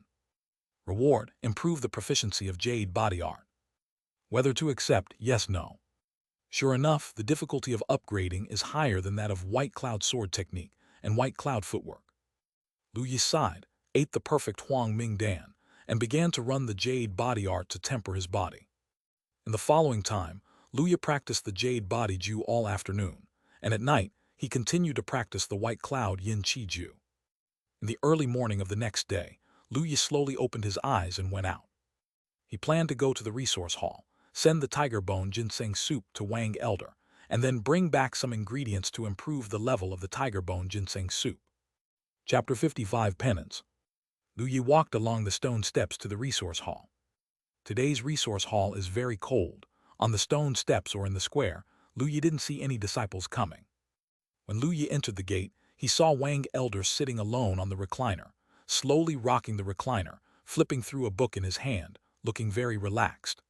Reward: improve the proficiency of Jade body art. Whether to accept, yes, no. Sure enough, the difficulty of upgrading is higher than that of White Cloud sword technique and White Cloud footwork. Lu Yi sighed, ate the perfect Huang Mingdan, and began to run the Jade body art to temper his body. In the following time, Lu Yi practiced the Jade body Ju all afternoon, and at night, he continued to practice the White Cloud Yin Qi Ju. In the early morning of the next day, Lu Yi slowly opened his eyes and went out. He planned to go to the resource hall, send the tiger bone ginseng soup to Wang Elder, and then bring back some ingredients to improve the level of the tiger bone ginseng soup. Chapter 55 Penance. Lu Yi walked along the stone steps to the resource hall. Today's resource hall is very cold. On the stone steps or in the square, Lu Yi didn't see any disciples coming. When Lu Yi entered the gate, he saw Wang Elder sitting alone on the recliner, slowly rocking the recliner, flipping through a book in his hand, looking very relaxed.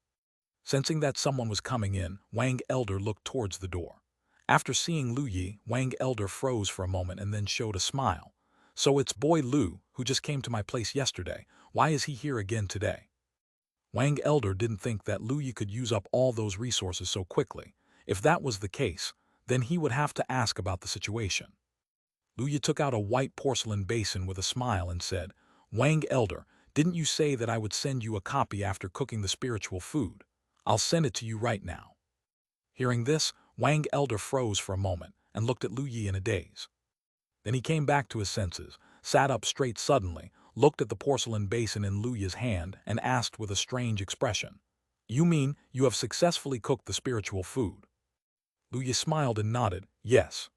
Sensing that someone was coming in, Wang Elder looked towards the door. After seeing Lu Yi, Wang Elder froze for a moment and then showed a smile. So it's boy Lu, who just came to my place yesterday. Why is he here again today? Wang Elder didn't think that Lu Yi could use up all those resources so quickly. If that was the case, then he would have to ask about the situation. Lu Yi took out a white porcelain basin with a smile and said, Wang Elder, didn't you say that I would send you a copy after cooking the spiritual food? I'll send it to you right now. Hearing this, Wang Elder froze for a moment and looked at Lu Yi in a daze. Then he came back to his senses, sat up straight suddenly, looked at the porcelain basin in Lu Yi's hand, and asked with a strange expression, You mean you have successfully cooked the spiritual food? Lu Yi smiled and nodded, yes.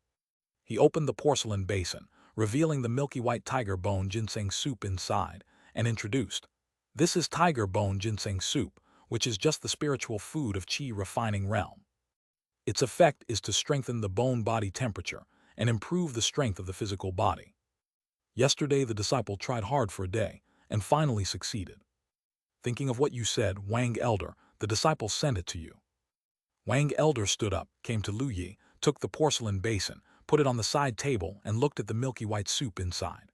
He opened the porcelain basin, revealing the milky white tiger bone ginseng soup inside, and introduced, This is tiger bone ginseng soup, which is just the spiritual food of Qi refining realm. Its effect is to strengthen the bone body temperature and improve the strength of the physical body. Yesterday the disciple tried hard for a day and finally succeeded. Thinking of what you said, Wang Elder, the disciple sent it to you. Wang Elder stood up, came to Lu Yi, took the porcelain basin, put it on the side table, and looked at the milky white soup inside.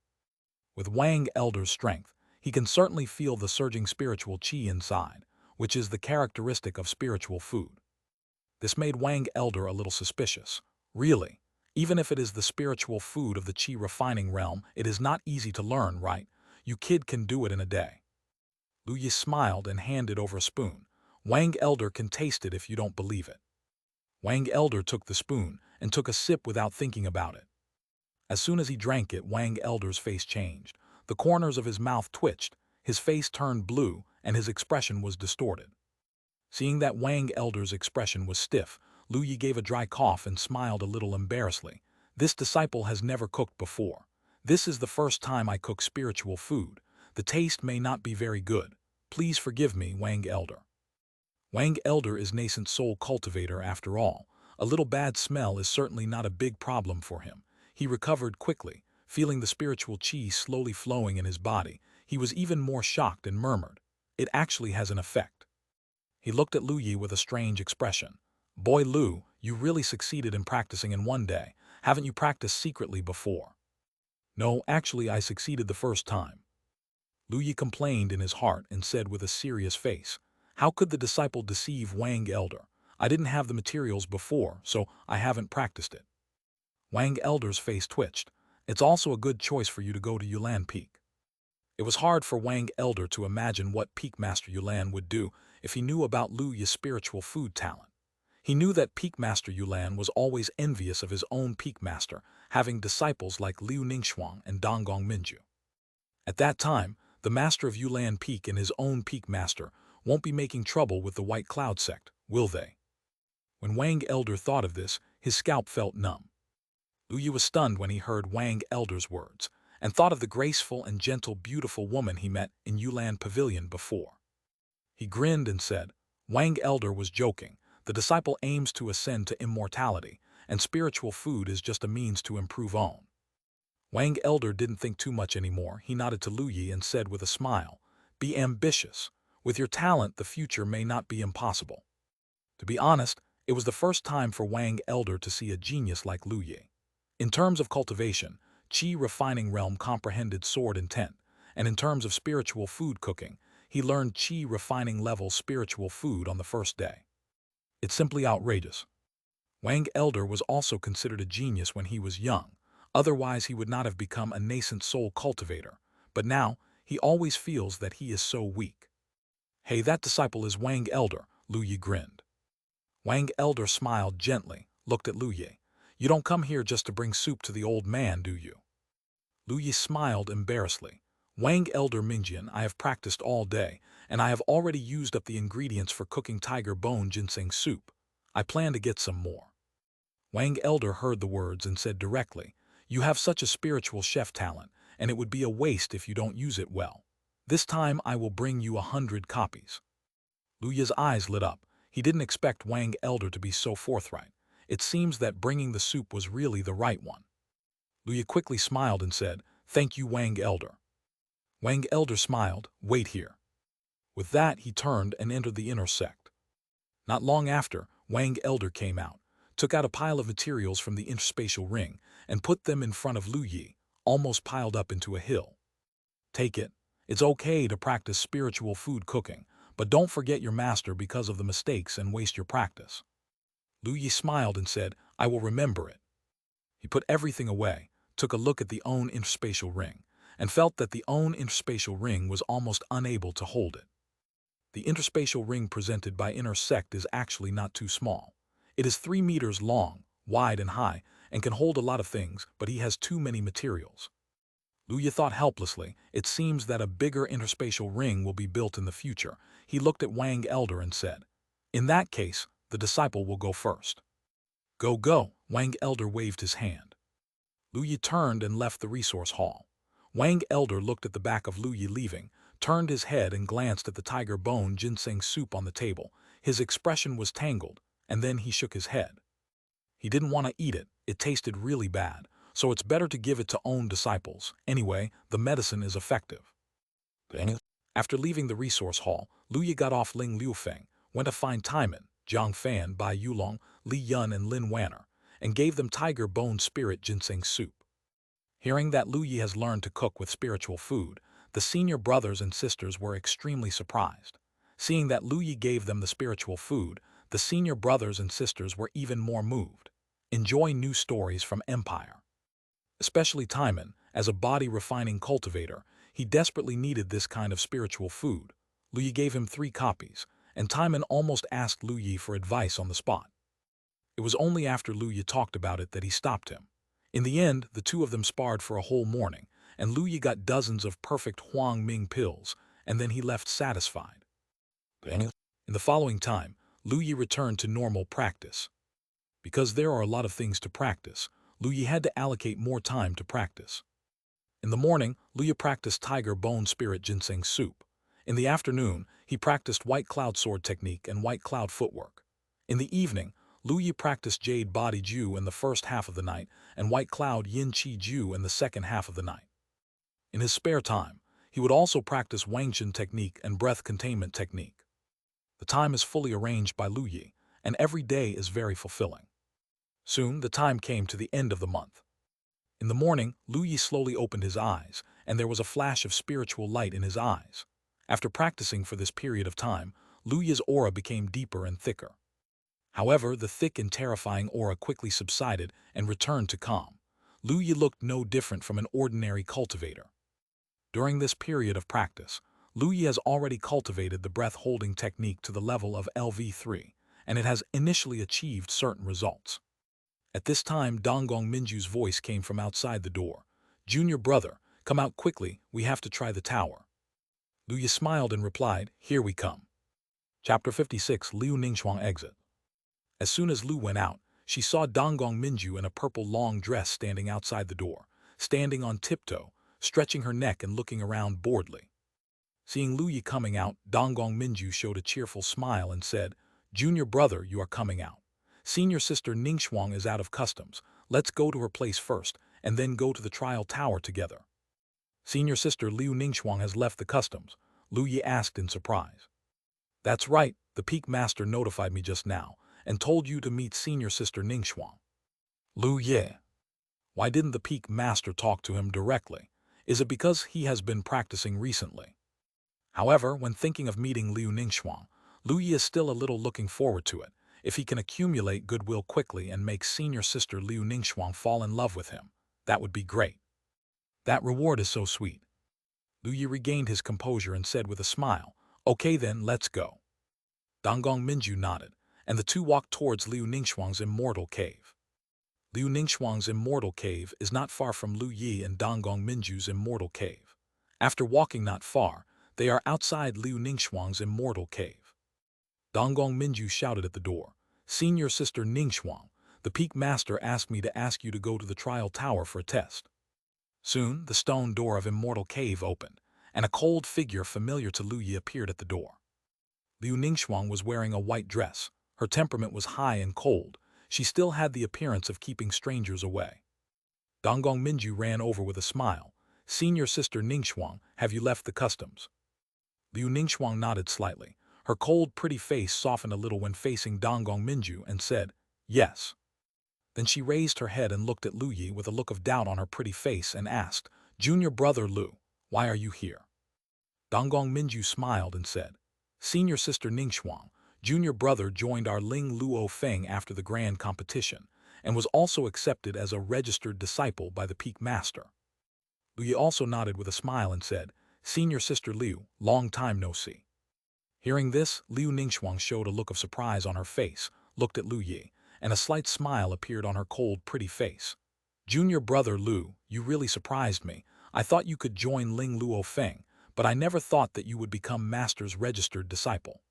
With Wang Elder's strength, he can certainly feel the surging spiritual qi inside, which is the characteristic of spiritual food. This made Wang Elder a little suspicious. Really, even if it is the spiritual food of the qi refining realm, it is not easy to learn, right? You kid can do it in a day. Lu Yi smiled and handed over a spoon. Wang Elder can taste it if you don't believe it. Wang Elder took the spoon and took a sip without thinking about it. As soon as he drank it, Wang Elder's face changed. The corners of his mouth twitched, his face turned blue, and his expression was distorted. Seeing that Wang Elder's expression was stiff, Lu Yi gave a dry cough and smiled a little embarrassedly. This disciple has never cooked before. This is the first time I cook spiritual food. The taste may not be very good. Please forgive me, Wang Elder. Wang Elder is nascent soul cultivator after all. A little bad smell is certainly not a big problem for him. He recovered quickly, feeling the spiritual qi slowly flowing in his body. He was even more shocked and murmured, It actually has an effect. He looked at Lu Yi with a strange expression. Boy Lu, You really succeeded in practicing in one day. Haven't you practiced secretly before? No, actually I succeeded the first time. Lu Yi complained in his heart and said with a serious face, how could the disciple deceive Wang Elder? I didn't have the materials before, so I haven't practiced it. Wang Elder's face twitched. It's also a good choice for you to go to Yulan Peak. It was hard for Wang Elder to imagine what Peak Master Yulan would do if he knew about Lu Yi's spiritual food talent. He knew that Peak Master Yulan was always envious of his own Peak Master, having disciples like Liu Ningxuang and Donggong Minju. At that time, the Master of Yulan Peak and his own Peak Master won't be making trouble with the White Cloud sect, will they? When Wang Elder thought of this, his scalp felt numb. Lu Yi was stunned when he heard Wang Elder's words, and thought of the graceful and gentle beautiful woman he met in Yulan Pavilion before. He grinned and said, Wang Elder was joking. The disciple aims to ascend to immortality, and spiritual food is just a means to improve on. Wang Elder didn't think too much anymore. He nodded to Lu Yi and said with a smile, be ambitious. With your talent, the future may not be impossible. To be honest, it was the first time for Wang Elder to see a genius like Lu Yi. In terms of cultivation, Qi refining realm comprehended sword intent, and in terms of spiritual food cooking, he learned Qi refining level spiritual food on the first day. It's simply outrageous. Wang Elder was also considered a genius when he was young, otherwise he would not have become a nascent soul cultivator, but now he always feels that he is so weak. Hey, that disciple is Wang Elder, Lu Yi grinned. Wang Elder smiled gently, looked at Lu Yi. You don't come here just to bring soup to the old man, do you? Lu Yi smiled embarrassedly. Wang Elder Mingjian, I have practiced all day, and I have already used up the ingredients for cooking tiger bone ginseng soup. I plan to get some more. Wang Elder heard the words and said directly, you have such a spiritual chef talent, and it would be a waste if you don't use it well. This time I will bring you 100 copies. Lu Yi's eyes lit up. He didn't expect Wang Elder to be so forthright. It seems that bringing the soup was really the right one. Lu Yi quickly smiled and said, thank you, Wang Elder. Wang Elder smiled, wait here. With that, he turned and entered the inner sect. Not long after, Wang Elder came out, took out a pile of materials from the interspatial ring, and put them in front of Lu Yi, almost piled up into a hill. Take it. It's okay to practice spiritual food cooking, but don't forget your master because of the mistakes and waste your practice. Lu Yi smiled and said, I will remember it. He put everything away, took a look at the own interspatial ring, and felt that the own interspatial ring was almost unable to hold it. The interspatial ring presented by inner sect is actually not too small. It is 3 meters long, wide and high, and can hold a lot of things, but he has too many materials. Lu Yi thought helplessly, it seems that a bigger interspatial ring will be built in the future. He looked at Wang Elder and said, in that case, the disciple will go first. Go, go, Wang Elder waved his hand. Lu Yi turned and left the resource hall. Wang Elder looked at the back of Lu Yi leaving, turned his head and glanced at the tiger bone ginseng soup on the table. His expression was tangled, and then he shook his head. He didn't want to eat it. It tasted really bad, so it's better to give it to own disciples. Anyway, the medicine is effective. After leaving the resource hall, Lu Yi got off Ling Liufeng, went to find Taiman, Zhang Fan, Bai Yulong, Li Yun and Lin Wanner, and gave them tiger bone spirit ginseng soup. Hearing that Lu Yi has learned to cook with spiritual food, the senior brothers and sisters were extremely surprised. Seeing that Lu Yi gave them the spiritual food, the senior brothers and sisters were even more moved. Enjoy new stories from Empire. Especially Taiman, as a body-refining cultivator, he desperately needed this kind of spiritual food. Lu Yi gave him 3 copies, and Taiman almost asked Lu Yi for advice on the spot. It was only after Lu Yi talked about it that he stopped him. In the end, the two of them sparred for a whole morning, and Lu Yi got dozens of perfect Huang Ming pills, and then he left satisfied. In the following time, Lu Yi returned to normal practice. Because there are a lot of things to practice, Lu Yi had to allocate more time to practice. In the morning, Lu Yi practiced tiger bone spirit ginseng soup. In the afternoon, he practiced white cloud sword technique and white cloud footwork. In the evening, Lu Yi practiced Jade body Ju in the first half of the night and white cloud yin qi Ju in the second half of the night. In his spare time, he would also practice Wangxin technique and breath containment technique. The time is fully arranged by Lu Yi, and every day is very fulfilling. Soon the time came to the end of the month. In the morning, Lu Yi slowly opened his eyes, and there was a flash of spiritual light in his eyes. After practicing for this period of time, Lu Yi's aura became deeper and thicker. However, the thick and terrifying aura quickly subsided and returned to calm. Lu Yi looked no different from an ordinary cultivator. During this period of practice, Lu Yi has already cultivated the breath-holding technique to the level of LV3, and it has initially achieved certain results. At this time, Donggong Minju's voice came from outside the door. "Junior brother, come out quickly, we have to try the tower." Lu Yi smiled and replied, "Here we come." Chapter 56, Liu Ningxuang Exit. As soon as Lu went out, she saw Donggong Minju in a purple long dress standing outside the door, standing on tiptoe, stretching her neck and looking around boredly. Seeing Lu Yi coming out, Donggong Minju showed a cheerful smile and said, "Junior brother, you are coming out. Senior sister Ningxuang is out of customs. Let's go to her place first, and then go to the trial tower together." "Senior sister Liu Ningxuang has left the customs?" Lu Yi asked in surprise. "That's right, the peak master notified me just now, and told you to meet senior sister Ningxuang." "Lu Yi. Why didn't the peak master talk to him directly? Is it because he has been practicing recently?" However, when thinking of meeting Liu Ningxuang, Lu Yi is still a little looking forward to it. If he can accumulate goodwill quickly and make senior sister Liu Ningxuang fall in love with him, that would be great. That reward is so sweet. Lu Yi regained his composure and said with a smile, "Okay then, let's go." Donggong Minju nodded, and the two walked towards Liu Ningxuang's Immortal Cave. Liu Ningxuang's Immortal Cave is not far from Lu Yi and Donggong Minju's Immortal Cave. After walking not far, they are outside Liu Ningxuang's Immortal Cave. Donggong Minju shouted at the door, "Senior sister Ningxuang, the peak master asked me to ask you to go to the trial tower for a test." Soon, the stone door of Immortal Cave opened, and a cold figure familiar to Lu Yi appeared at the door. Liu Ningxuang was wearing a white dress. Her temperament was high and cold. She still had the appearance of keeping strangers away. Donggong Minju ran over with a smile. "Senior sister Ningxuang, have you left the customs?" Liu Ningxuang nodded slightly. Her cold, pretty face softened a little when facing Donggong Minju and said, "Yes." Then she raised her head and looked at Lu Yi with a look of doubt on her pretty face and asked, "Junior brother Lu, why are you here?" Donggong Minju smiled and said, "Senior sister Ningxuang, junior brother joined our Ling Luo Feng after the grand competition, and was also accepted as a registered disciple by the peak master." Lu Yi also nodded with a smile and said, "Senior sister Liu, long time no see." Hearing this, Liu Ningxuang showed a look of surprise on her face, looked at Lu Yi, and a slight smile appeared on her cold, pretty face. "Junior brother Lu, you really surprised me. I thought you could join Ling Luo Feng, but I never thought that you would become master's registered disciple."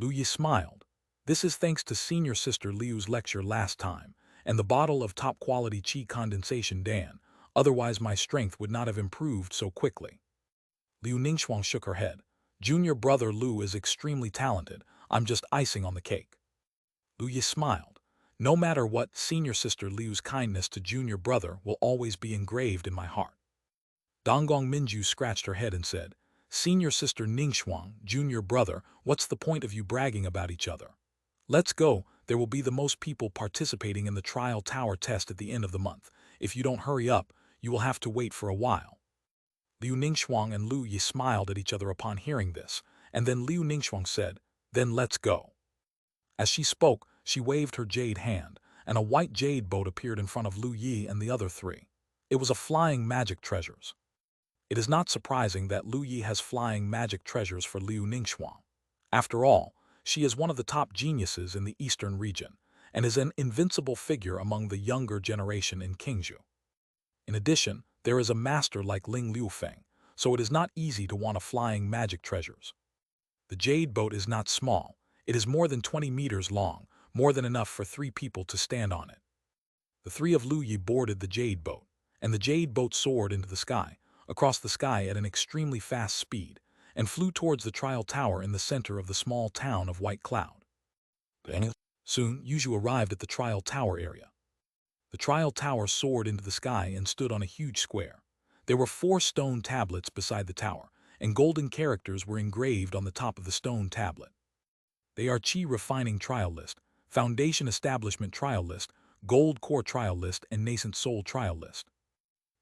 Lu Yi smiled. "This is thanks to senior sister Liu's lecture last time, and the bottle of top-quality Qi Condensation Dan, otherwise my strength would not have improved so quickly." Liu Ningxuang shook her head. "Junior brother Lu is extremely talented. I'm just icing on the cake." Lu Yi smiled. "No matter what, senior sister Liu's kindness to junior brother will always be engraved in my heart." Donggong Minju scratched her head and said, "Senior sister Ningxuang, junior brother, what's the point of you bragging about each other? Let's go, there will be the most people participating in the trial tower test at the end of the month. If you don't hurry up, you will have to wait for a while." Liu Ningxuang and Lu Yi smiled at each other upon hearing this, and then Liu Ningxuang said, "Then let's go." As she spoke, she waved her jade hand, and a white jade boat appeared in front of Lu Yi and the other three. It was a flying magic treasures. It is not surprising that Lu Yi has flying magic treasures for Liu Ningxuang. After all, she is one of the top geniuses in the eastern region, and is an invincible figure among the younger generation in Qingzhou. In addition, there is a master like Ling Liufeng, so it is not easy to want a flying magic treasures. The jade boat is not small. It is more than 20 meters long, more than enough for 3 people to stand on it. The 3 of Lu Yi boarded the jade boat, and the jade boat soared into the sky, across the sky at an extremely fast speed, and flew towards the trial tower in the center of the small town of White Cloud. Soon, Yuzhu arrived at the trial tower area. The trial tower soared into the sky and stood on a huge square. There were 4 stone tablets beside the tower, and golden characters were engraved on the top of the stone tablet. They are Qi Refining Trial List, Foundation Establishment Trial List, Gold Core Trial List, and Nascent Soul Trial List.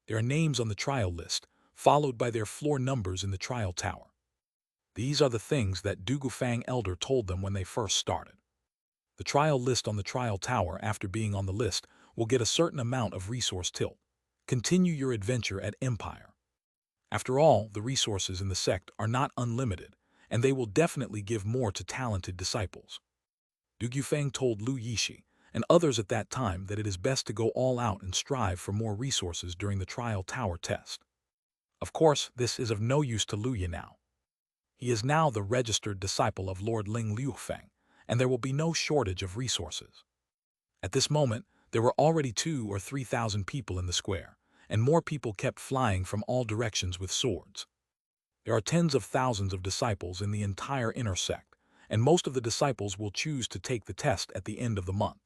There are names on the trial list, followed by their floor numbers in the trial tower. These are the things that Dugufang Elder told them when they first started. The trial list on the trial tower, after being on the list, will get a certain amount of resource tilt. Continue your adventure at Empire. After all, the resources in the sect are not unlimited, and they will definitely give more to talented disciples. Dugufang told Lu Yishi and others at that time that it is best to go all out and strive for more resources during the trial tower test. Of course, this is of no use to Lu Yi now. He is now the registered disciple of Lord Ling Liufeng, and there will be no shortage of resources. At this moment, there were already 2,000 or 3,000 people in the square, and more people kept flying from all directions with swords. There are tens of thousands of disciples in the entire inner sect, and most of the disciples will choose to take the test at the end of the month.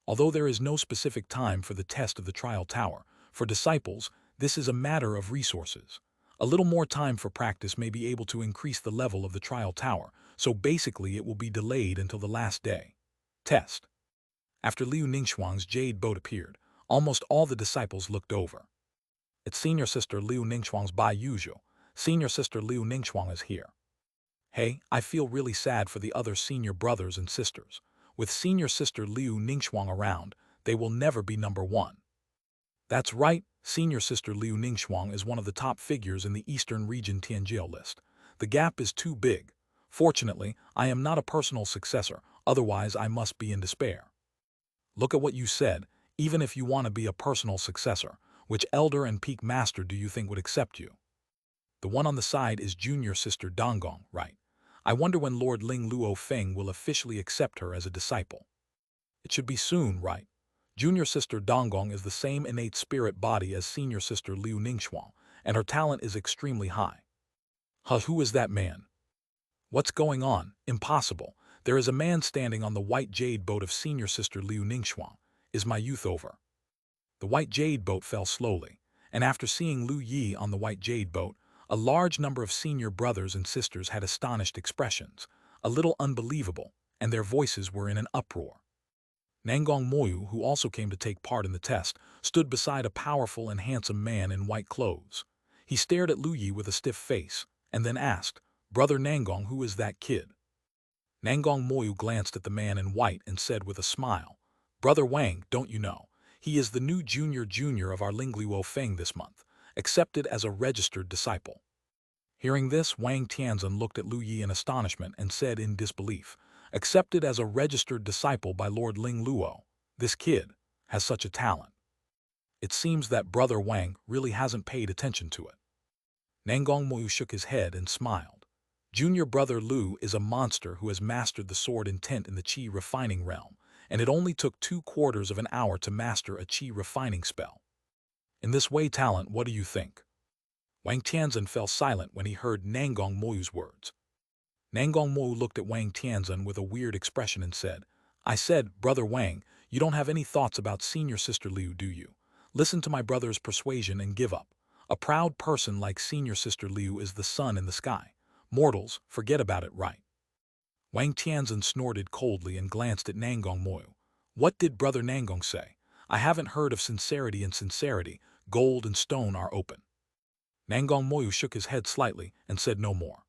Although there is no specific time for the test of the trial tower, for disciples, this is a matter of resources. A little more time for practice may be able to increase the level of the trial tower, so basically it will be delayed until the last day. Test. After Liu Ningxuang's Jade boat appeared, almost all the disciples looked over. It's senior sister Liu Ningxuang's Bai Yuzhu. Senior sister Liu Ningxuang is here. Hey, I feel really sad for the other senior brothers and sisters. With senior sister Liu Ningxuang around, they will never be number one. That's right, senior sister Liu Ningxuang is one of the top figures in the Eastern Region Tianjiao list. The gap is too big. Fortunately, I am not a personal successor, otherwise I must be in despair. Look at what you said. Even if you want to be a personal successor, which elder and peak master do you think would accept you? The one on the side is junior sister Donggong, right? I wonder when Lord Ling Luo Feng will officially accept her as a disciple. It should be soon, right? Junior sister Donggong is the same innate spirit body as senior sister Liu Ningxuang, and her talent is extremely high. Who is that man? What's going on? Impossible. There is a man standing on the white jade boat of senior sister Liu Ningxuang. Is my youth over? The white jade boat fell slowly, and after seeing Lu Yi on the white jade boat, a large number of senior brothers and sisters had astonished expressions, a little unbelievable, and their voices were in an uproar. Nanggong Moyu, who also came to take part in the test, stood beside a powerful and handsome man in white clothes. He stared at Lu Yi with a stiff face, and then asked, "Brother Nanggong, who is that kid?" Nanggong Moyu glanced at the man in white and said with a smile, "Brother Wang, don't you know? He is the new junior of our Lingluo Feng this month, accepted as a registered disciple." Hearing this, Wang Tianzan looked at Lu Yi in astonishment and said in disbelief, "Accepted as a registered disciple by Lord Ling Luo. This kid has such a talent. It seems that Brother Wang really hasn't paid attention to it." Nanggong Moyu shook his head and smiled. Junior brother Lu is a monster who has mastered the sword intent in the Qi refining realm, and it only took 2/4 of an hour to master a Qi refining spell. In this way, talent, what do you think? Wang Tianzan fell silent when he heard Nanggong Moyu's words. Nanggong Moyu looked at Wang Tianzan with a weird expression and said, "I said, Brother Wang, you don't have any thoughts about senior sister Liu, do you? Listen to my brother's persuasion and give up. A proud person like senior sister Liu is the sun in the sky. Mortals, forget about it, right?" Wang Tianzan snorted coldly and glanced at Nanggong Moyu. "What did Brother Nanggong say? I haven't heard of sincerity and sincerity. Gold and stone are open." Nanggong Moyu shook his head slightly and said no more.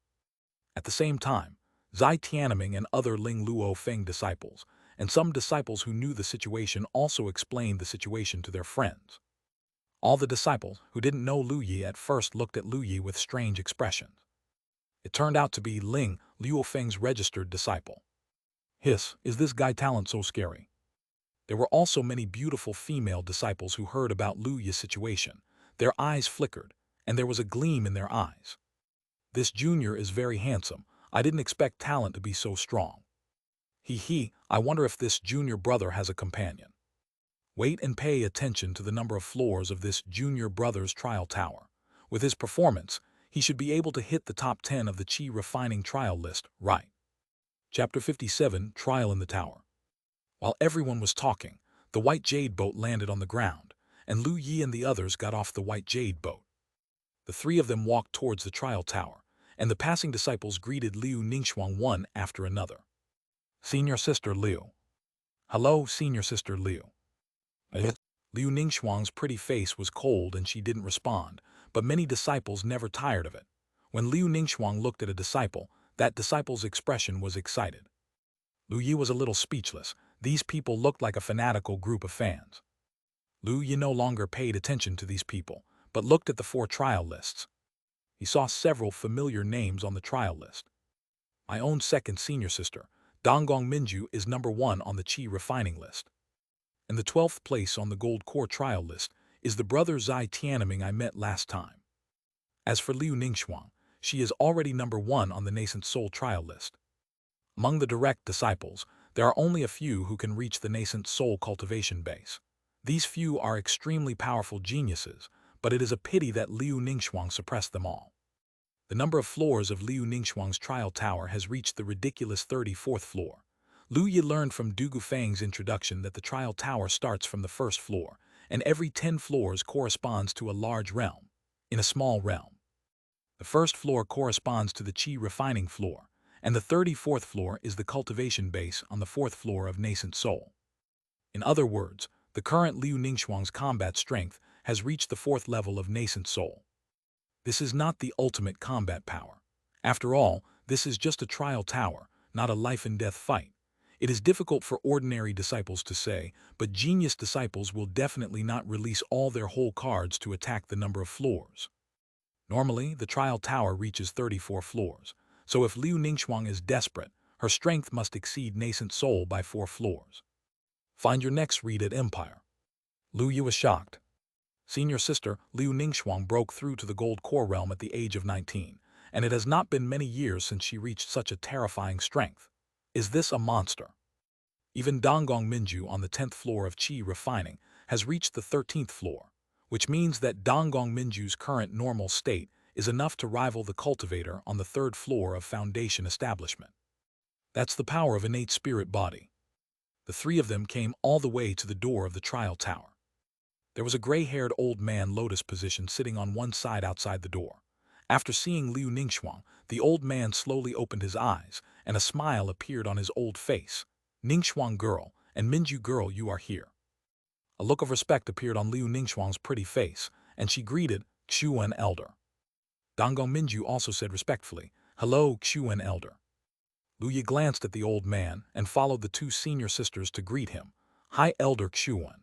At the same time, Zai Tianming and other Ling Luo Feng disciples, and some disciples who knew the situation also explained the situation to their friends. All the disciples who didn't know Lu Yi at first looked at Lu Yi with strange expressions. It turned out to be Ling Luo Feng's registered disciple. Is this guy talent so scary? There were also many beautiful female disciples who heard about Lu Yi's situation. Their eyes flickered, and there was a gleam in their eyes. This junior is very handsome. I didn't expect talent to be so strong. I wonder if this junior brother has a companion. Wait and pay attention to the number of floors of this junior brother's trial tower. With his performance, he should be able to hit the top 10 of the Qi refining trial list, right? Chapter 57, Trial in the Tower. While everyone was talking, the white jade boat landed on the ground, and Lu Yi and the others got off the white jade boat. The three of them walked towards the trial tower, and the passing disciples greeted Liu Ningxuang one after another. "Senior sister Liu." "Hello, senior sister Liu." Liu Ningxuang's pretty face was cold and she didn't respond, but many disciples never tired of it. When Liu Ningxuang looked at a disciple, that disciple's expression was excited. Lu Yi was a little speechless. These people looked like a fanatical group of fans. Lu Yi no longer paid attention to these people, but looked at the 4 trial lists. He saw several familiar names on the trial list. My own second senior sister, Donggong Minju, is number 1 on the Qi refining list. And the 12th place on the Gold Core trial list is the brother Zai Tianming I met last time. As for Liu Ningxuang, she is already number 1 on the Nascent Soul trial list. Among the direct disciples, there are only a few who can reach the Nascent Soul cultivation base. These few are extremely powerful geniuses, but it is a pity that Liu Ningxuang suppressed them all. The number of floors of Liu Ningxuang's trial tower has reached the ridiculous 34th floor. Lu Yi learned from Du Gufang's introduction that the trial tower starts from the 1st floor, and every 10 floors corresponds to a large realm. In a small realm, the 1st floor corresponds to the Qi refining floor, and the 34th floor is the cultivation base on the 4th floor of Nascent Soul. In other words, the current Liu Ningxuang's combat strength has reached the 4th level of Nascent Soul. This is not the ultimate combat power. After all, this is just a trial tower, not a life-and-death fight. It is difficult for ordinary disciples to say, but genius disciples will definitely not release all their whole cards to attack the number of floors. Normally, the trial tower reaches 34 floors, so if Liu Ningxuang is desperate, her strength must exceed Nascent Soul by 4 floors. Find your next read at Empire. Lu Yi was shocked. Senior sister Liu Ningxuang broke through to the Gold Core realm at the age of 19, and it has not been many years since she reached such a terrifying strength. Is this a monster? Even Donggong Minju on the 10th floor of Qi refining has reached the 13th floor, which means that Donggong Minju's current normal state is enough to rival the cultivator on the 3rd floor of Foundation establishment. That's the power of innate spirit body. The 3 of them came all the way to the door of the trial tower. There was a gray-haired old man lotus position sitting on one side outside the door. After seeing Liu Ningxuang, the old man slowly opened his eyes, and a smile appeared on his old face. Ningxuang girl and Minju girl, you are here. A look of respect appeared on Liu Ningxuang's pretty face, and she greeted Xuan elder. Donggong Minju also said respectfully, hello Xuan elder. Lu Yi glanced at the old man and followed the 2 senior sisters to greet him. Hi elder Xuan.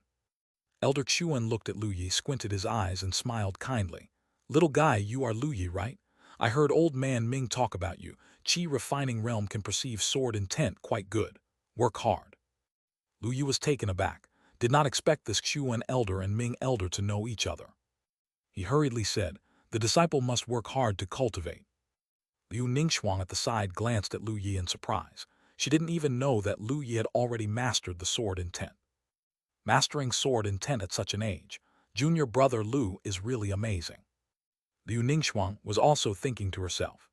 Elder Xuan looked at Lu Yi, squinted his eyes, and smiled kindly. Little guy, you are Lu Yi, right? I heard old man Ming talk about you. Qi refining realm can perceive sword intent quite good. Work hard. Lu Yi was taken aback, did not expect this Xuan elder and Ming elder to know each other. He hurriedly said, the disciple must work hard to cultivate. Liu Ningxuang at the side glanced at Lu Yi in surprise. She didn't even know that Lu Yi had already mastered the sword intent. Mastering sword intent at such an age, junior brother Lu is really amazing. Liu Ningxuang was also thinking to herself.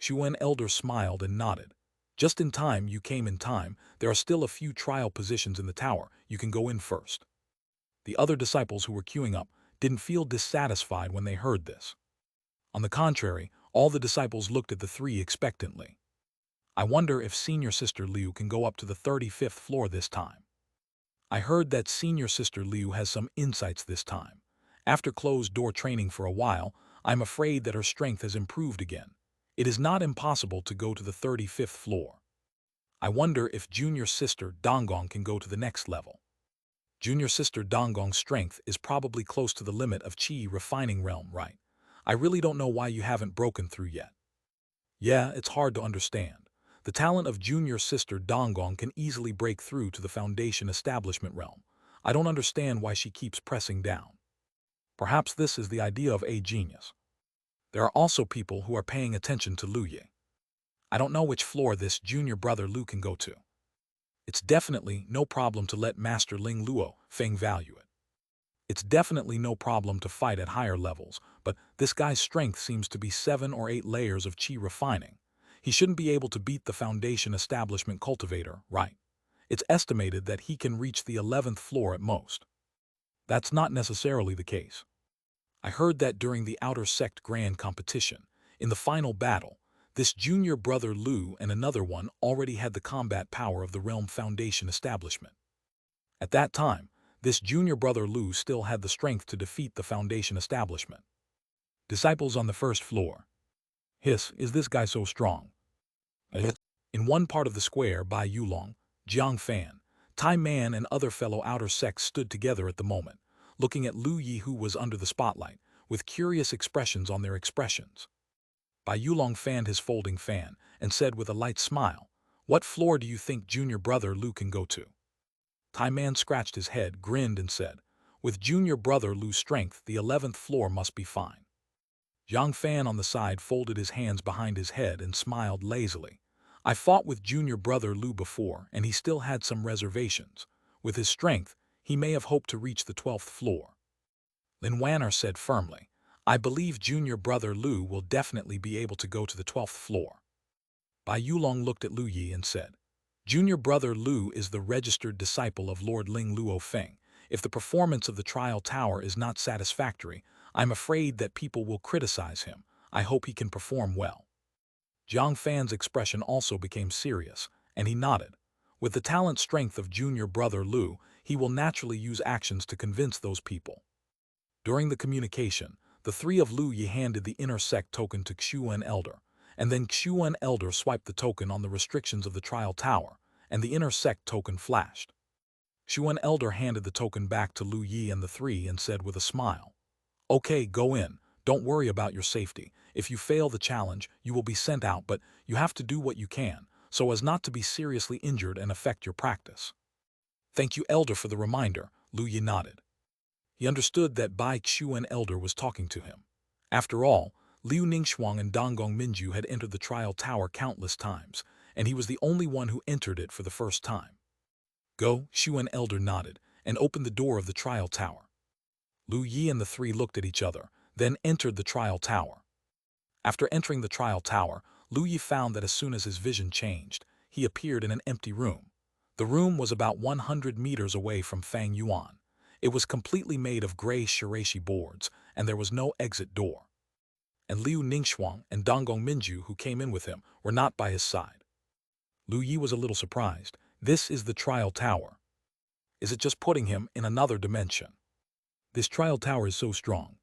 Xuan elder smiled and nodded. Just in time, you came in time. There are still a few trial positions in the tower. You can go in first. The other disciples who were queuing up didn't feel dissatisfied when they heard this. On the contrary, all the disciples looked at the 3 expectantly. I wonder if senior sister Liu can go up to the 35th floor this time. I heard that senior sister Liu has some insights this time. After closed-door training for a while, I'm afraid that her strength has improved again. It is not impossible to go to the 35th floor. I wonder if junior sister Donggong can go to the next level. Junior sister Donggong's strength is probably close to the limit of Qi refining realm, right? I really don't know why you haven't broken through yet. Yeah, it's hard to understand. The talent of junior sister Donggong can easily break through to the Foundation establishment realm. I don't understand why she keeps pressing down. Perhaps this is the idea of a genius. There are also people who are paying attention to Lu Yi. I don't know which floor this junior brother Lu can go to. It's definitely no problem to let Master Ling Luo Feng value it. It's definitely no problem to fight at higher levels, but this guy's strength seems to be 7 or 8 layers of Qi refining. He shouldn't be able to beat the Foundation establishment cultivator, right? It's estimated that he can reach the 11th floor at most. That's not necessarily the case. I heard that during the Outer Sect Grand Competition, in the final battle, this junior brother Lu and another one already had the combat power of the Realm Foundation establishment. At that time, this junior brother Lu still had the strength to defeat the Foundation establishment. Disciples on the first floor. Hiss, is this guy so strong? In one part of the square by Yulong, Jiang Fan, Tai Man and other fellow outer sects stood together at the moment, looking at Lu Yi who was under the spotlight, with curious expressions on their expressions. Bai Yulong fanned his folding fan and said with a light smile, "What floor do you think junior brother Lu can go to?" Tai Man scratched his head, grinned and said, "With junior brother Lu's strength, the 11th floor must be fine." Jiang Fan on the side folded his hands behind his head and smiled lazily. "I fought with junior brother Lu before, and he still had some reservations. With his strength, he may have hoped to reach the 12th floor." Lin Wanner said firmly, "I believe junior brother Lu will definitely be able to go to the 12th floor." Bai Yulong looked at Lu Yi and said, "Junior brother Lu is the registered disciple of Lord Ling Luo Feng. If the performance of the trial tower is not satisfactory, I'm afraid that people will criticize him. I hope he can perform well." Jiang Fan's expression also became serious, and he nodded. With the talent strength of junior brother Lu, he will naturally use actions to convince those people. During the communication, the three of Lu Yi handed the inner sect token to Xuan Elder, and then Xuan Elder swiped the token on the restrictions of the trial tower, and the inner sect token flashed. Xuan Elder handed the token back to Lu Yi and the three and said with a smile, "Okay, go in. Don't worry about your safety. If you fail the challenge, you will be sent out, but you have to do what you can, so as not to be seriously injured and affect your practice." "Thank you, Elder, for the reminder," Lu Yi nodded. He understood that Bai Xuan Elder was talking to him. After all, Liu Ningxuang and Donggong Minju had entered the trial tower countless times, and he was the only one who entered it for the first time. "Go," Xuan Elder nodded, and opened the door of the trial tower. Lu Yi and the three looked at each other, then entered the trial tower. After entering the trial tower, Lu Yi found that as soon as his vision changed, he appeared in an empty room. The room was about 100 meters away from Fang Yuan. It was completely made of gray shirashi boards, and there was no exit door. And Liu Ningxuang and Donggong Minju, who came in with him, were not by his side. Lu Yi was a little surprised. This is the trial tower. Is it just putting him in another dimension? This trial tower is so strong.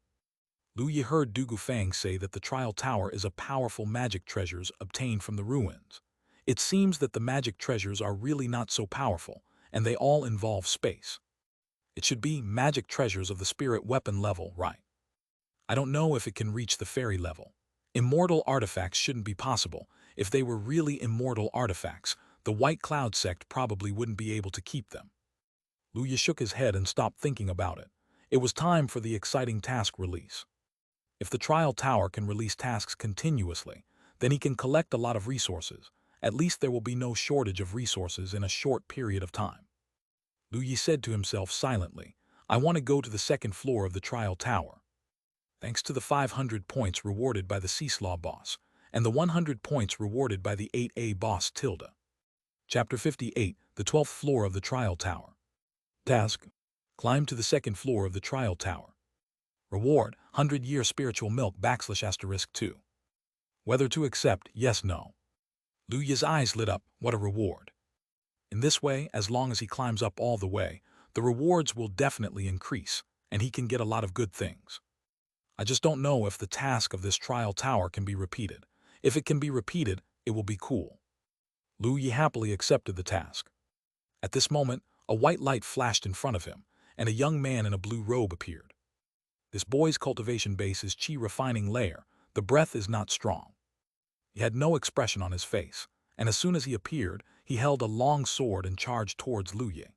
Lu Yi heard Du Gufang say that the trial tower is a powerful magic treasures obtained from the ruins. It seems that the magic treasures are really not so powerful, and they all involve space. It should be magic treasures of the spirit weapon level, right? I don't know if it can reach the fairy level. Immortal artifacts shouldn't be possible. If they were really immortal artifacts, the White Cloud sect probably wouldn't be able to keep them. Lu Yi shook his head and stopped thinking about it. It was time for the exciting task release. If the trial tower can release tasks continuously, then he can collect a lot of resources. At least there will be no shortage of resources in a short period of time. Lu Yi said to himself silently, "I want to go to the second floor of the trial tower." Thanks to the 500 points rewarded by the Seeslaw boss, and the 100 points rewarded by the 8A boss Tilda. Chapter 58, the 12th floor of the trial tower. Task: climb to the second floor of the trial tower. Reward: 100-year spiritual milk **2. Whether to accept, yes, no. Lu Yi's eyes lit up. What a reward. In this way, as long as he climbs up all the way, the rewards will definitely increase, and he can get a lot of good things. I just don't know if the task of this trial tower can be repeated. If it can be repeated, it will be cool. Lu Yi happily accepted the task. At this moment, a white light flashed in front of him, and a young man in a blue robe appeared. This boy's cultivation base is Qi refining layer. The breath is not strong. He had no expression on his face, and as soon as he appeared, he held a long sword and charged towards Lu Yi.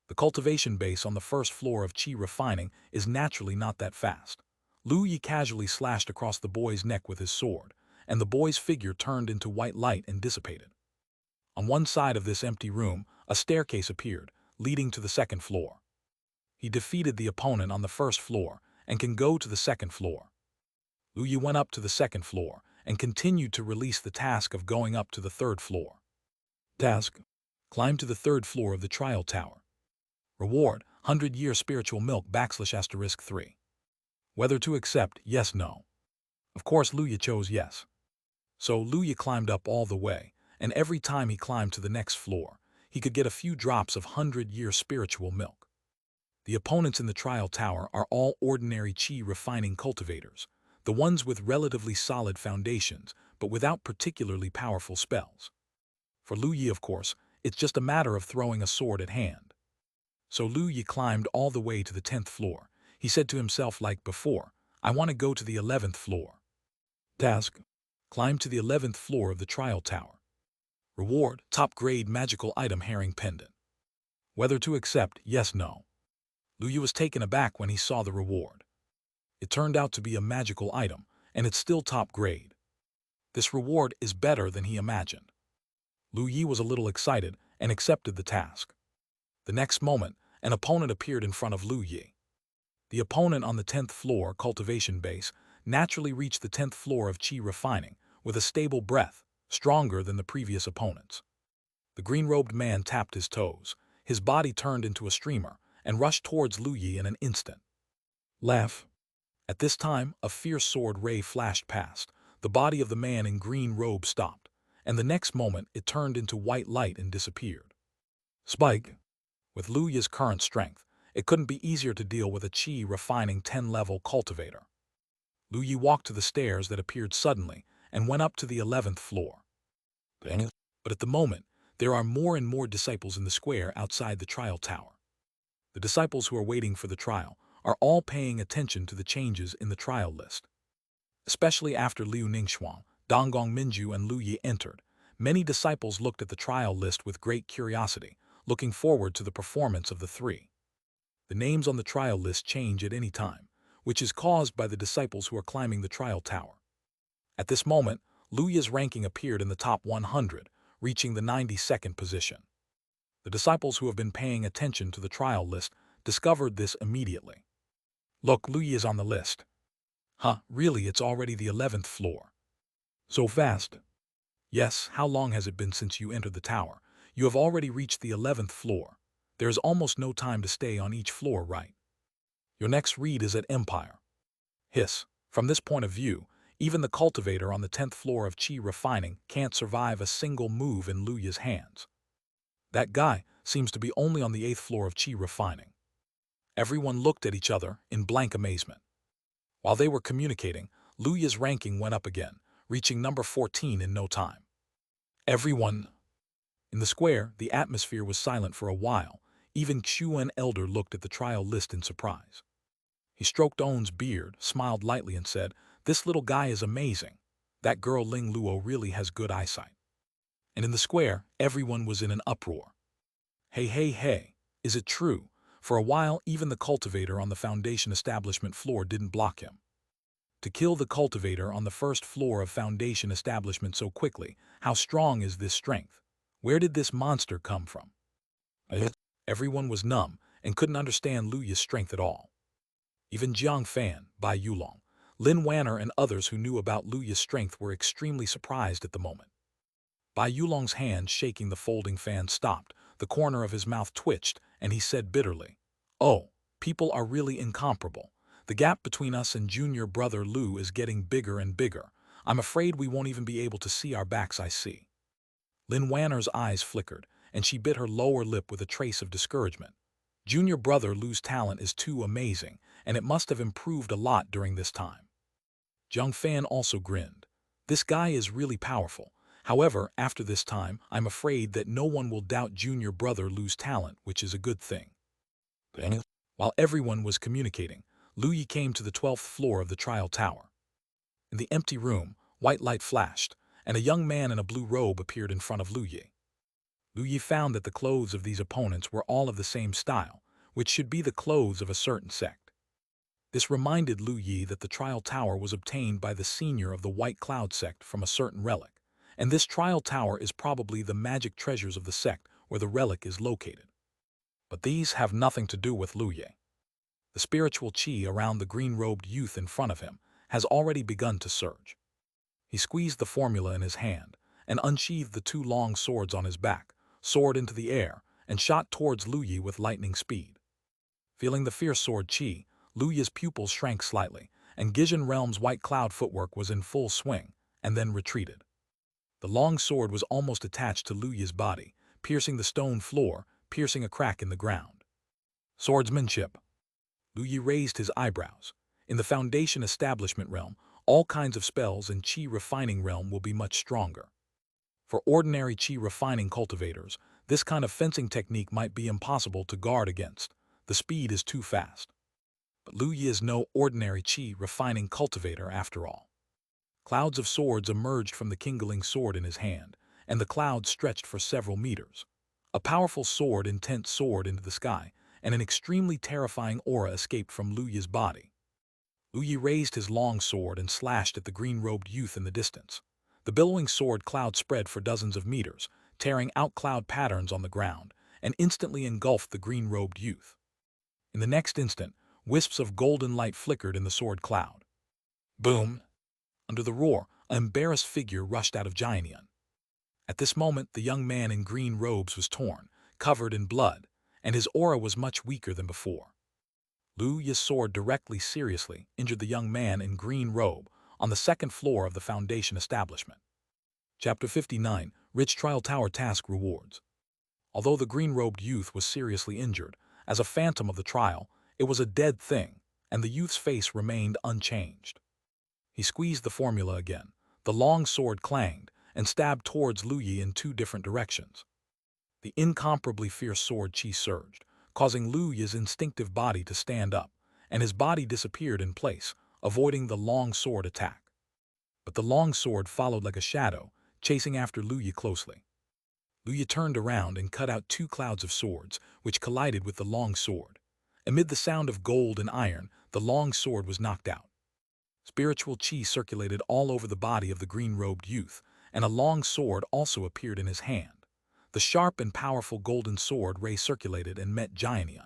The cultivation base on the first floor of Qi refining is naturally not that fast. Lu Yi casually slashed across the boy's neck with his sword, and the boy's figure turned into white light and dissipated. On one side of this empty room, a staircase appeared, leading to the second floor. He defeated the opponent on the first floor and can go to the second floor. Lu Yi went up to the second floor and continued to release the task of going up to the third floor. Task: climb to the third floor of the trial tower. Reward: 100-year spiritual milk **3. Whether to accept, yes, no. Of course Lu Yi chose yes. So Lu Yi climbed up all the way, and every time he climbed to the next floor, he could get a few drops of 100-year spiritual milk. The opponents in the trial tower are all ordinary Qi refining cultivators, the ones with relatively solid foundations, but without particularly powerful spells. For Lu Yi, of course, it's just a matter of throwing a sword at hand. So Lu Yi climbed all the way to the 10th floor. He said to himself like before, I want to go to the 11th floor. Task: climb to the 11th floor of the trial tower. Reward: top-grade magical item herring pendant. Whether to accept, yes, no. Lu Yi was taken aback when he saw the reward. It turned out to be a magical item, and it's still top grade. This reward is better than he imagined. Lu Yi was a little excited and accepted the task. The next moment, an opponent appeared in front of Lu Yi. The opponent on the 10th floor cultivation base naturally reached the 10th floor of Qi refining with a stable breath, stronger than the previous opponents. The green-robed man tapped his toes. His body turned into a streamer and rushed towards Lu Yi in an instant. Laugh. At this time, a fierce sword ray flashed past. The body of the man in green robe stopped, and the next moment it turned into white light and disappeared. Spike. With Lu Yi's current strength, it couldn't be easier to deal with a Qi refining 10-level cultivator. Lu Yi walked to the stairs that appeared suddenly and went up to the 11th floor. But at the moment, there are more and more disciples in the square outside the trial tower. The disciples who are waiting for the trial are all paying attention to the changes in the trial list. Especially after Liu Ningxuan, Donggong Minju, and Lu Yi entered, many disciples looked at the trial list with great curiosity, looking forward to the performance of the three. The names on the trial list change at any time, which is caused by the disciples who are climbing the trial tower. At this moment, Lu Yi's ranking appeared in the top 100, reaching the 92nd position. The disciples who have been paying attention to the trial list discovered this immediately. Look, Lu Yi is on the list. Huh, really, it's already the 11th floor. So fast. Yes, how long has it been since you entered the tower? You have already reached the 11th floor. There is almost no time to stay on each floor, right? Your next read is at Empire. Hiss. From this point of view, even the cultivator on the 10th floor of Qi refining can't survive a single move in Lu Yi's hands. That guy seems to be only on the 8th floor of Qi refining. Everyone looked at each other in blank amazement. While they were communicating, Lu Yi's ranking went up again, reaching number 14 in no time. Everyone. In the square, the atmosphere was silent for a while. Even Xuan Elder looked at the trial list in surprise. He stroked Owen's beard, smiled lightly, and said, "This little guy is amazing. That girl Ling Luo really has good eyesight." And in the square, everyone was in an uproar. Hey, hey, hey, is it true? For a while, even the cultivator on the Foundation establishment floor didn't block him. To kill the cultivator on the first floor of Foundation establishment so quickly, how strong is this strength? Where did this monster come from? Everyone was numb and couldn't understand Lu Yi's strength at all. Even Jiang Fan, Bai Yulong, Lin Wanner, and others who knew about Lu Yi's strength were extremely surprised at the moment. Bai Yulong's hand shaking the folding fan stopped, the corner of his mouth twitched, and he said bitterly, "Oh, people are really incomparable. The gap between us and junior brother Lu is getting bigger and bigger. I'm afraid we won't even be able to see our backs. I see." Lin Wanner's eyes flickered, and she bit her lower lip with a trace of discouragement. Junior brother Lu's talent is too amazing, and it must have improved a lot during this time. Jiang Fan also grinned. This guy is really powerful. However, after this time, I'm afraid that no one will doubt junior brother Lu's talent, which is a good thing. While everyone was communicating, Lu Yi came to the 12th floor of the trial tower. In the empty room, white light flashed, and a young man in a blue robe appeared in front of Lu Yi. Lu Yi found that the clothes of these opponents were all of the same style, which should be the clothes of a certain sect. This reminded Lu Yi that the trial tower was obtained by the senior of the White Cloud sect from a certain relic, and this trial tower is probably the magic treasures of the sect where the relic is located. But these have nothing to do with Lu Yi. The spiritual qi around the green-robed youth in front of him has already begun to surge. He squeezed the formula in his hand and unsheathed the two long swords on his back, soared into the air, and shot towards Lu Yi with lightning speed. Feeling the fierce sword qi, Lu Yi's pupils shrank slightly, and Gijin Realm's white cloud footwork was in full swing, and then retreated. The long sword was almost attached to Lu Yi's body, piercing the stone floor, piercing a crack in the ground. Swordsmanship. Lu Yi raised his eyebrows. In the Foundation establishment realm, all kinds of spells in Qi refining realm will be much stronger. For ordinary Qi refining cultivators, this kind of fencing technique might be impossible to guard against. The speed is too fast. But Lu Yi is no ordinary Qi refining cultivator after all. Clouds of swords emerged from the kindling sword in his hand, and the clouds stretched for several meters. A powerful sword intent soared into the sky, and an extremely terrifying aura escaped from Lu Yi's body. Lu Yi raised his long sword and slashed at the green-robed youth in the distance. The billowing sword cloud spread for dozens of meters, tearing out cloud patterns on the ground, and instantly engulfed the green-robed youth. In the next instant, wisps of golden light flickered in the sword cloud. Boom! Under the roar, an embarrassed figure rushed out of Xianxia. At this moment, the young man in green robes was torn, covered in blood, and his aura was much weaker than before. Lu Yi's sword directly seriously injured the young man in green robe on the second floor of the Foundation establishment. Chapter 59, Rich Trial Tower Task Rewards. Although the green-robed youth was seriously injured, as a phantom of the trial, it was a dead thing, and the youth's face remained unchanged. He squeezed the formula again. The long sword clanged and stabbed towards Lu Yi in two different directions. The incomparably fierce sword Qi surged, causing Lu Yi's instinctive body to stand up, and his body disappeared in place, avoiding the long sword attack. But the long sword followed like a shadow, chasing after Lu Yi closely. Lu Yi turned around and cut out two clouds of swords, which collided with the long sword. Amid the sound of gold and iron, the long sword was knocked out. Spiritual Qi circulated all over the body of the green-robed youth, and a long sword also appeared in his hand. The sharp and powerful golden sword ray circulated and met Xianxia.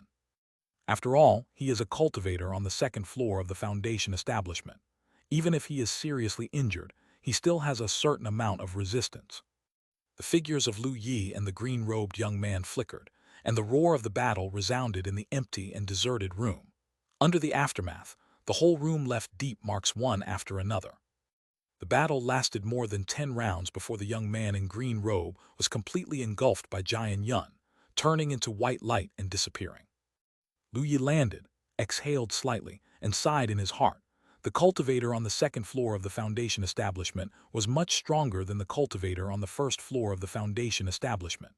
After all, he is a cultivator on the second floor of the Foundation establishment. Even if he is seriously injured, he still has a certain amount of resistance. The figures of Lu Yi and the green-robed young man flickered, and the roar of the battle resounded in the empty and deserted room. Under the aftermath, the whole room left deep marks one after another. The battle lasted more than 10 rounds before the young man in green robe was completely engulfed by Xianxia, turning into white light and disappearing. Lu Yi landed, exhaled slightly, and sighed in his heart. The cultivator on the second floor of the Foundation establishment was much stronger than the cultivator on the first floor of the Foundation establishment.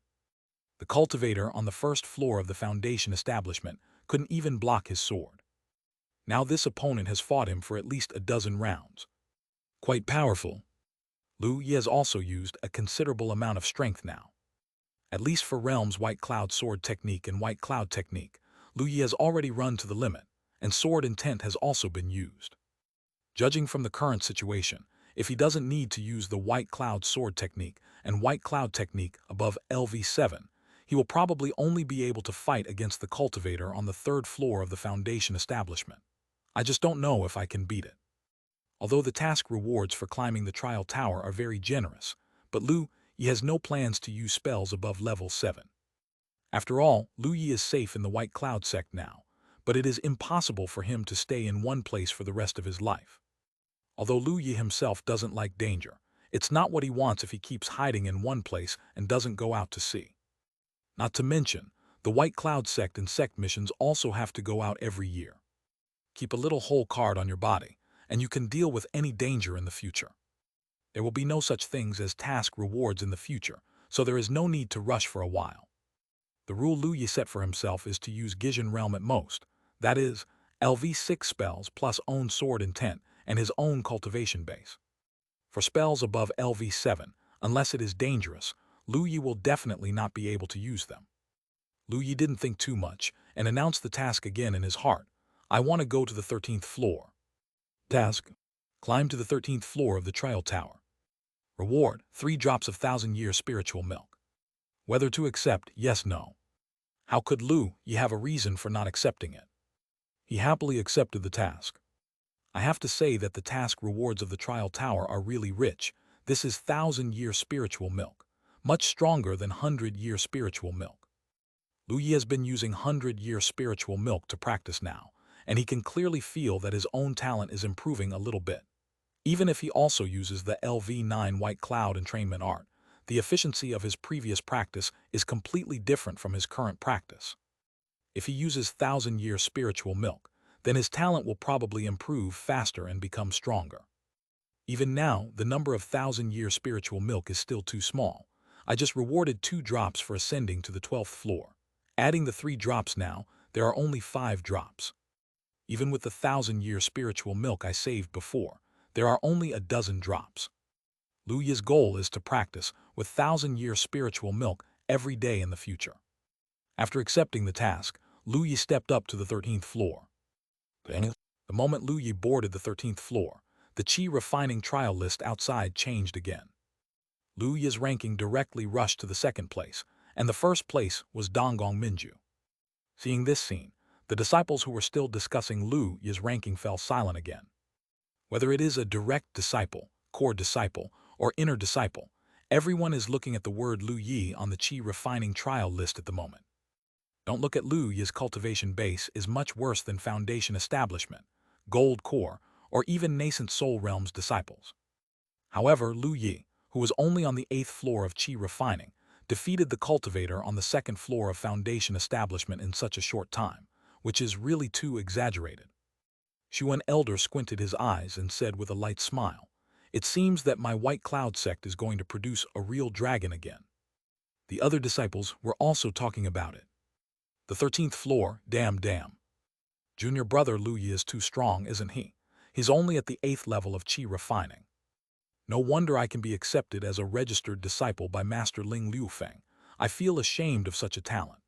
The cultivator on the first floor of the Foundation establishment couldn't even block his sword. Now this opponent has fought him for at least a dozen rounds. Quite powerful. Lu Yi has also used a considerable amount of strength now. At least for Realm's White Cloud Sword Technique and White Cloud Technique, Lu Yi has already run to the limit, and Sword Intent has also been used. Judging from the current situation, if he doesn't need to use the White Cloud Sword Technique and White Cloud Technique above LV7, he will probably only be able to fight against the cultivator on the third floor of the Foundation establishment. I just don't know if I can beat it. Although the task rewards for climbing the trial tower are very generous, but Lu Yi has no plans to use spells above level 7. After all, Lu Yi is safe in the White Cloud sect now, but it is impossible for him to stay in one place for the rest of his life. Although Lu Yi himself doesn't like danger, it's not what he wants if he keeps hiding in one place and doesn't go out to sea. Not to mention, the White Cloud sect and sect missions also have to go out every year. Keep a little whole card on your body, and you can deal with any danger in the future. There will be no such things as task rewards in the future, so there is no need to rush for a while. The rule Lu Yi set for himself is to use Gijin Realm at most, that is, LV6 spells plus own sword intent and his own cultivation base. For spells above LV7, unless it is dangerous, Lu Yi will definitely not be able to use them. Lu Yi didn't think too much and announced the task again in his heart. I want to go to the 13th floor. Task: climb to the 13th floor of the trial tower. Reward: 3 drops of 1,000-year spiritual milk. Whether to accept, yes, no. How could Lu Yi have a reason for not accepting it? He happily accepted the task. I have to say that the task rewards of the trial tower are really rich. This is 1,000-year spiritual milk, much stronger than 100-year spiritual milk. Lu Yi has been using 100-year spiritual milk to practice now, and he can clearly feel that his own talent is improving a little bit. Even if he also uses the LV9 White Cloud entrainment art, the efficiency of his previous practice is completely different from his current practice. If he uses thousand-year spiritual milk, then his talent will probably improve faster and become stronger. Even now, the number of thousand-year spiritual milk is still too small. I just rewarded 2 drops for ascending to the 12th floor. Adding the 3 drops now, there are only 5 drops. Even with the thousand-year spiritual milk I saved before, there are only a dozen drops. Lu Yi's goal is to practice with thousand-year spiritual milk every day in the future. After accepting the task, Lu Yi stepped up to the 13th floor. The moment Lu Yi boarded the 13th floor, the Qi refining trial list outside changed again. Lu Yi's ranking directly rushed to the 2nd place, and the 1st place was Donggong Minju. Seeing this scene, the disciples who were still discussing Lu Yi's ranking fell silent again. Whether it is a direct disciple, core disciple, or inner disciple, everyone is looking at the word Lu Yi on the Qi refining trial list at the moment. Don't look at Lu Yi's cultivation base is much worse than foundation establishment, gold core, or even nascent soul realms disciples. However, Lu Yi, who was only on the 8th floor of Qi refining, defeated the cultivator on the 2nd floor of foundation establishment in such a short time, which is really too exaggerated. Xuan Elder squinted his eyes and said with a light smile, "It seems that my White Cloud sect is going to produce a real dragon again." The other disciples were also talking about it. The 13th floor, damn. Junior brother Lu Yi is too strong, isn't he? He's only at the 8th level of Qi refining. No wonder I can be accepted as a registered disciple by Master Ling Liufeng. I feel ashamed of such a talent.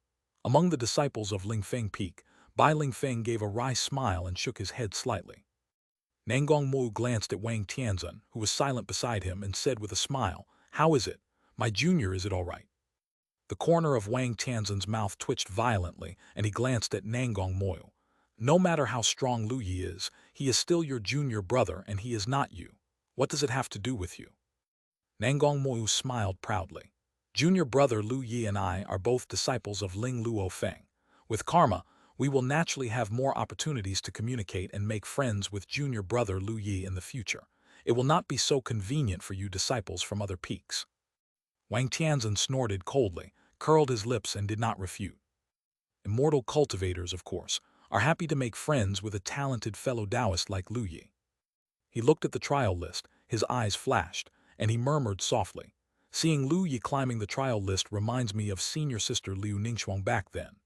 Among the disciples of Lingfeng Peak, Bai Lingfeng gave a wry smile and shook his head slightly. Nanggong Mo glanced at Wang Tianzun, who was silent beside him, and said with a smile, "How is it? My junior, is it all right?" The corner of Wang Tianzun's mouth twitched violently, and he glanced at Nanggong Mo. "No matter how strong Lu Yi is, he is still your junior brother and he is not you. What does it have to do with you?" Nanggong Mo smiled proudly. "Junior brother Lu Yi and I are both disciples of Ling Luo Feng. With karma, we will naturally have more opportunities to communicate and make friends with junior brother Lu Yi in the future. It will not be so convenient for you disciples from other peaks." Wang Tianzun snorted coldly, curled his lips, and did not refute. Immortal cultivators, of course, are happy to make friends with a talented fellow Taoist like Lu Yi. He looked at the trial list, his eyes flashed, and he murmured softly, "Seeing Lu Yi climbing the trial list reminds me of senior sister Liu Ningxuang back then."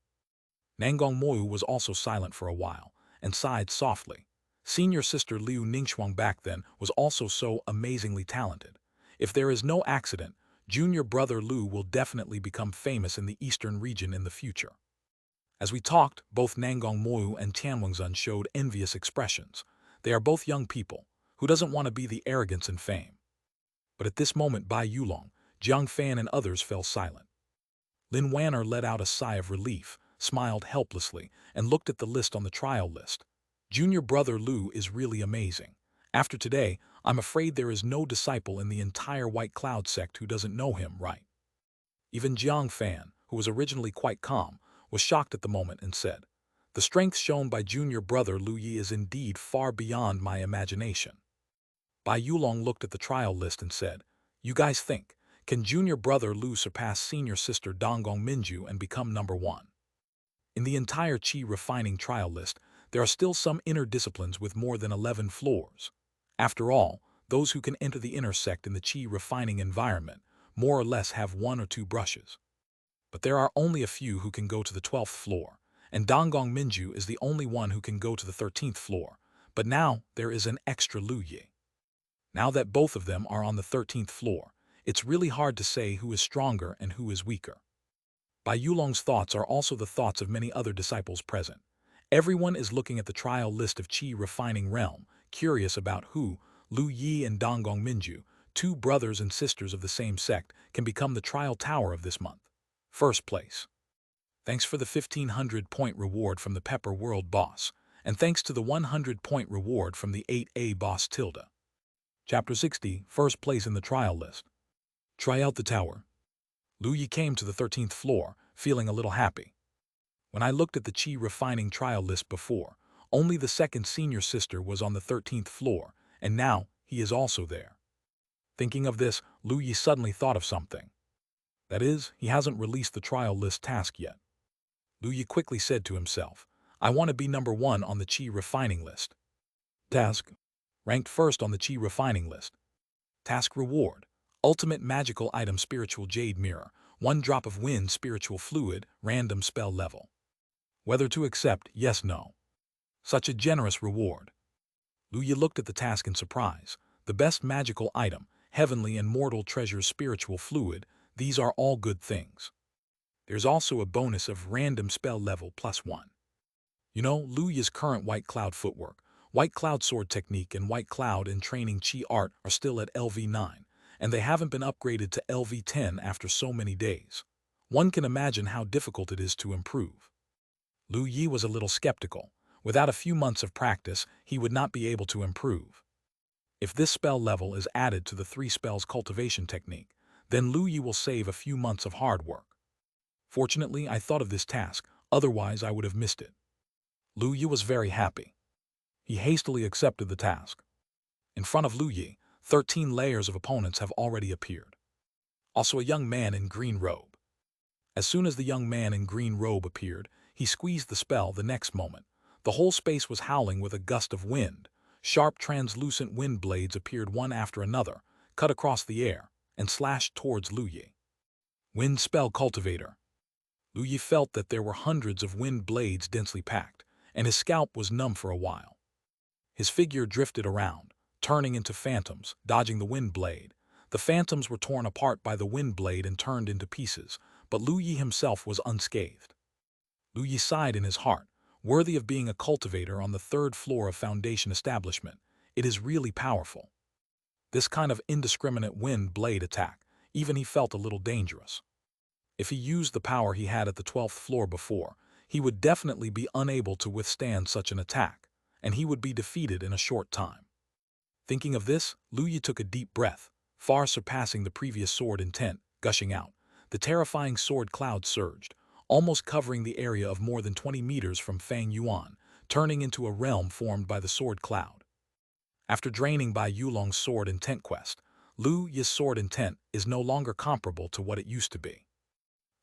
Nanggong Mo was also silent for a while, and sighed softly. Senior sister Liu Ningxuang back then was also so amazingly talented. If there is no accident, junior brother Lu will definitely become famous in the eastern region in the future. As we talked, both Nanggong Mo and Tianwangzun showed envious expressions. They are both young people. Who doesn't want to be the arrogance and fame? But at this moment Bai Yulong, Jiang Fan and others fell silent. Lin Wanner let out a sigh of relief, smiled helplessly, and looked at the list on the trial list. Junior brother Lu is really amazing. After today, I'm afraid there is no disciple in the entire White Cloud sect who doesn't know him, right? Even Jiang Fan, who was originally quite calm, was shocked at the moment and said, "The strength shown by junior brother Lu Yi is indeed far beyond my imagination." Bai Yulong looked at the trial list and said, "You guys think, can junior brother Lu surpass senior sister Donggong Minju and become number 1? In the entire Qi refining trial list, there are still some inner disciplines with more than 11 floors. After all, those who can enter the inner sect in the Qi refining environment more or less have 1 or 2 brushes. But there are only a few who can go to the 12th floor, and Donggong Minju is the only one who can go to the 13th floor, but now there is an extra Lu Yi. Now that both of them are on the 13th floor, it's really hard to say who is stronger and who is weaker." Bai Yulong's thoughts are also the thoughts of many other disciples present. Everyone is looking at the trial list of Qi refining realm, curious about who, Lu Yi and Donggong Minju, 2 brothers and sisters of the same sect, can become the trial tower of this month. 1st place. Thanks for the 1500-point reward from the Pepper World boss, and thanks to the 100-point reward from the 8A boss Tilda. Chapter 60, 1st place in the trial list. Try out the tower. Lu Yi came to the 13th floor, feeling a little happy. When I looked at the Qi refining trial list before, only the 2nd senior sister was on the 13th floor, and now he is also there. Thinking of this, Lu Yi suddenly thought of something. That is, he hasn't released the trial list task yet. Lu Yi quickly said to himself, I want to be number 1 on the Qi refining list. Task. Ranked first on the Qi refining list. Task reward. Ultimate magical item spiritual jade mirror. 1 drop of wind spiritual fluid, random spell level. Whether to accept, yes, no. Such a generous reward. Lu Yi looked at the task in surprise. The best magical item, heavenly and mortal treasures spiritual fluid, these are all good things. There's also a bonus of random spell level +1. You know, Lu Yi's current White Cloud footwork, White Cloud sword technique and White Cloud and training Qi art are still at LV9, and they haven't been upgraded to LV10 after so many days. One can imagine how difficult it is to improve. Lu Yi was a little skeptical. Without a few months of practice, he would not be able to improve. If this spell level is added to the 3 spells cultivation technique, then Lu Yi will save a few months of hard work. Fortunately, I thought of this task, otherwise I would have missed it. Lu Yi was very happy. He hastily accepted the task. In front of Lu Yi, 13 layers of opponents have already appeared. Also a young man in green robe. As soon as the young man in green robe appeared, he squeezed the spell the next moment. The whole space was howling with a gust of wind. Sharp translucent wind blades appeared one after another, cut across the air, and slashed towards Lu Yi. Wind spell cultivator. Lu Yi felt that there were hundreds of wind blades densely packed, and his scalp was numb for a while. His figure drifted around, turning into phantoms, dodging the wind blade. The phantoms were torn apart by the wind blade and turned into pieces, but Lu Yi himself was unscathed. Lu Yi sighed in his heart, worthy of being a cultivator on the 3rd floor of Foundation establishment. It is really powerful. This kind of indiscriminate wind blade attack, even he felt a little dangerous. If he used the power he had at the 12th floor before, he would definitely be unable to withstand such an attack, and he would be defeated in a short time. Thinking of this, Lu Yi took a deep breath, far surpassing the previous sword intent, gushing out. The terrifying sword cloud surged, almost covering the area of more than 20 meters from Fang Yuan, turning into a realm formed by the sword cloud. After draining by Yulong's sword intent quest, Lu Yi's sword intent is no longer comparable to what it used to be.